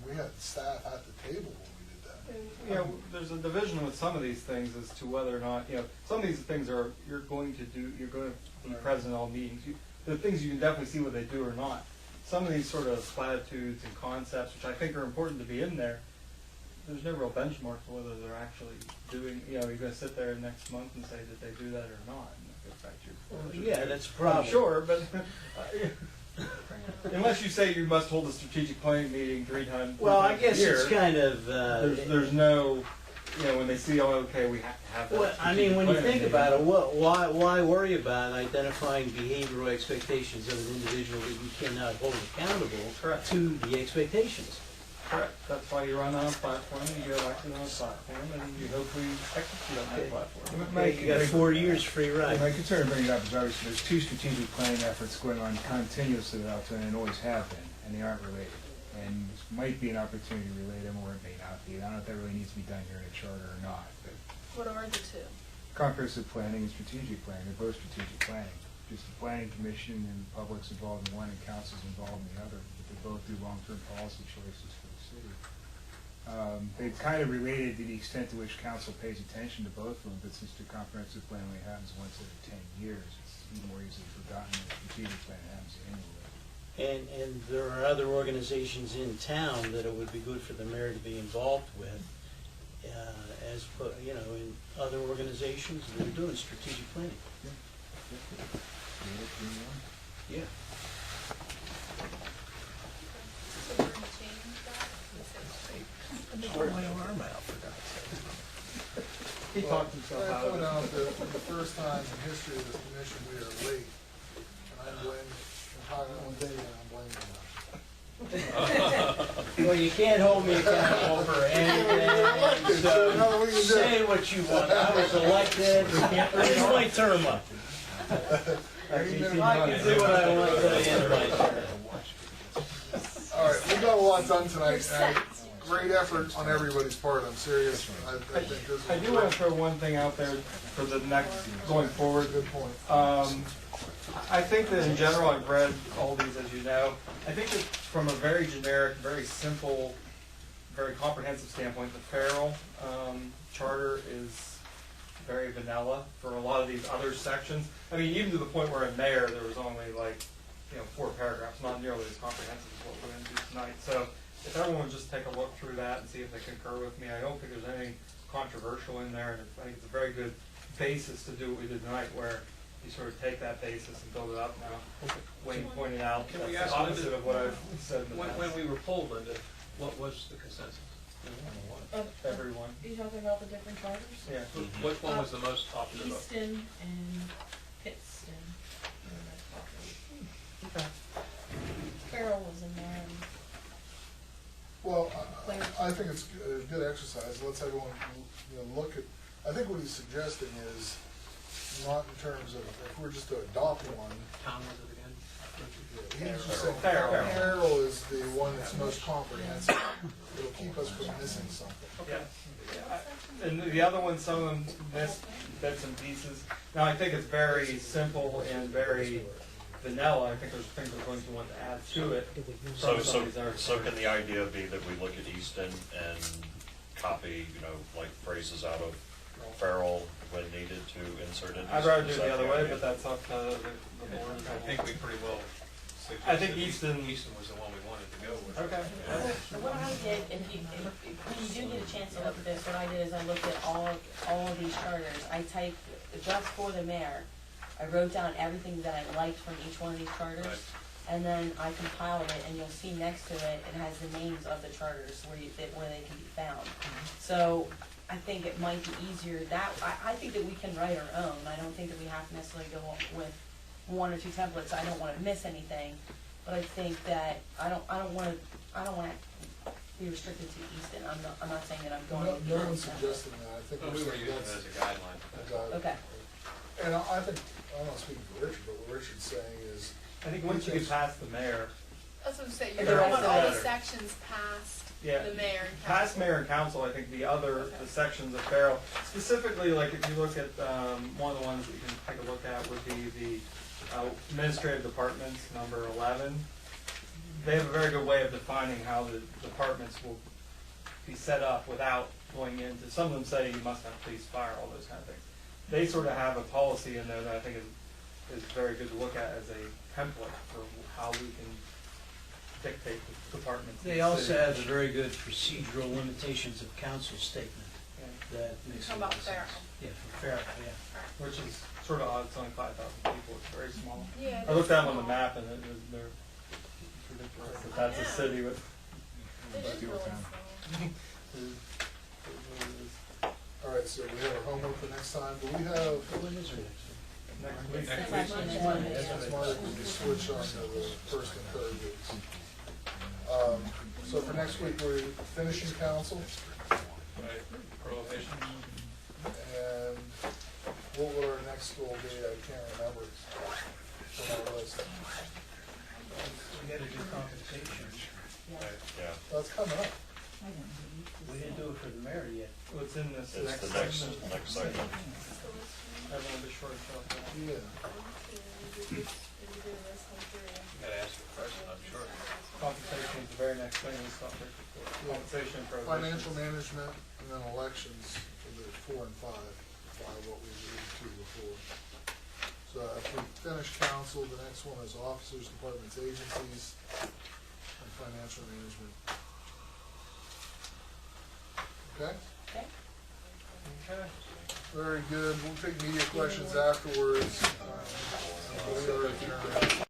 we had staff at the table when we You know, there's a division with some of these things as to whether or not, you know, some of these things are, you're going to be present at all meetings. The things you can definitely see what they do or not. Some of these sort of platitudes and concepts, which I think are important to be in there, there's no real benchmark for whether they're actually doing, you know, you're gonna sit there next month and say, did they do that or not? And if it affects your- Yeah, that's a problem. I'm sure, but unless you say you must hold a strategic planning meeting 3 times Well, I a guess year, it's kind of, there's no, you know, when they see, oh, okay, we have to have that. well, I mean, strategic when you planning think meeting. about it, why worry about identifying behavioral expectations of an individual that you cannot hold accountable Correct. to the expectations? Correct. That's why you run on a platform, you get elected on a platform, and you hopefully execute on that Okay. platform. Okay, you got 4 years free ride. My concern in bringing it up is obviously there's 2 strategic planning efforts going on continuously with Altoona and always have been, and they aren't related. And this might be an opportunity to relate them, or it may not be. I don't know if that really needs to be done here in a charter or not, but What are the two? comprehensive planning and strategic planning, they're both strategic planning. Just the planning commission and the public's involved in one and council's involved in the other, but they both do long-term policy choices for the city. They've kind of related to the extent to which council pays attention to both of them, but since the comprehensive plan only happens once every 10 years, it's even more easily forgotten than the strategic plan happens annually. And there are other organizations in town that it would be good for the mayor to be involved with, you know, in other organizations that are doing strategic planning. Yeah. So we're gonna change that? Swear my arm out, for God's sake. He talked himself I out of point it. out that for the first time in history of this commission, we are late. And I blame entirely on Dave, and I'm blaming him. Well, you can't hold me accountable for anything, so say what you want. I was elected, it's my term up. I can do what I want till the end of my term. All right, we got a lot done tonight, and great effort on everybody's part, I'm serious. I think this is. I do want to throw one thing out there for the next, going forward. Good point. I think that in general, I've read all these, as you know. I think that from a very generic, very simple, very comprehensive standpoint, the Farrell charter is very vanilla for a lot of these other sections. I mean, even to the point where in mayor, there was only like, 4 paragraphs, not nearly as comprehensive as what we're going to do tonight. So if everyone would just take a look through that and see if they concur with me, I don't think there's anything controversial in there, and I think it's a very good basis to do what we did tonight, where you sort of take that basis and build it up now. Wayne pointed out Can that's we the ask opposite Linda, of what I've said in the When past. we were polled, Linda, what was the consensus? Everyone. Are you talking about the different charters? Yeah. Which one was the most popular vote? Easton and Pittston. were the most popular. Farrell was in there, and Well, I think it's a good exercise. Let's everyone, look at, I think what he's suggesting is not in terms of, if we're just to adopt one, Tom, was it again? he's just saying Farrell. Farrell is the one that's most comprehensive. It'll keep us from missing something. Yeah. And the other one, some of them missed bits and pieces. Now, I think it's very simple and very vanilla. I think there's things we're going to want to add to it. So, from some of these other so can the idea be that we look at Easton and copy, like phrases out of Farrell when needed to insert it? I'd rather do Is it that the other way, idea? but that's up to the board. I think we pretty well suggested. I think Easton was the one we wanted to go with. Okay. So what I did, if when you do get a chance to look at this, what I did is I looked at all of these charters. I typed, just for the mayor, I wrote down everything that I liked from each one of these charters. Right. And then I compiled it, and you'll see next to it, it has the names of the charters where they can be found. So I think it might be easier that, I think that we can write our own. I don't think that we have to necessarily go with 1 or 2 templates. I don't wanna miss anything, but I think that, I don't wanna be restricted to Easton. I'm not saying that I'm going to. No one's suggesting that. I think But we were using it that's as a guideline. a guide. Okay. And I think, I'm not speaking for Richard, but what Richard's saying is, I think once you get past the mayor, That's what I'm saying, And you're the talking rest about all of the it. sections past yeah. the mayor and council. Past mayor and council, I think the sections of Farrell, specifically, like if you look at, one of the ones that you can take a look at would be the administrative departments, number 11. They have a very good way of defining how the departments will be set up without going into, some of them say you must have police, fire, all those kind of things. They sort of have a policy in there that I think is very good to look at as a template for how we can dictate the departments. in They the also city. have a very good procedural limitations of council statement Yeah. that makes a How lot about of sense. Farrell? Yeah, for Farrell, yeah. Which is sort of odd, it's only 5,000 people, it's very small. Yeah, I looked at them on that's the small. map and they're it's ridiculous that that's a Yeah. city with. It is Steel really town. small. All right, so we have our homework for next time, but we have, When is our next Next week. Next week. it's Monday, we can switch on to the first and third weeks. So for next week, we're finishing council, Right, prohibitions. and what would our next goal be? I can't remember from our list. We gotta do compensation. Right. Yeah, That's coming up. We didn't do it for the mayor yet. What's in this it's next the next, section? next section. Everyone be short of that. Yeah. You gotta ask the question, I'm sure. Compensation is the very next thing we stop there for. Compensation and prohibition. Financial management, and then elections for the 4 and 5, what we alluded to before. So if we finish council, the next one is officers, departments, agencies, and financial management. Okay? Okay. Okay. Very good. We'll take media questions afterwards. We are adjourned.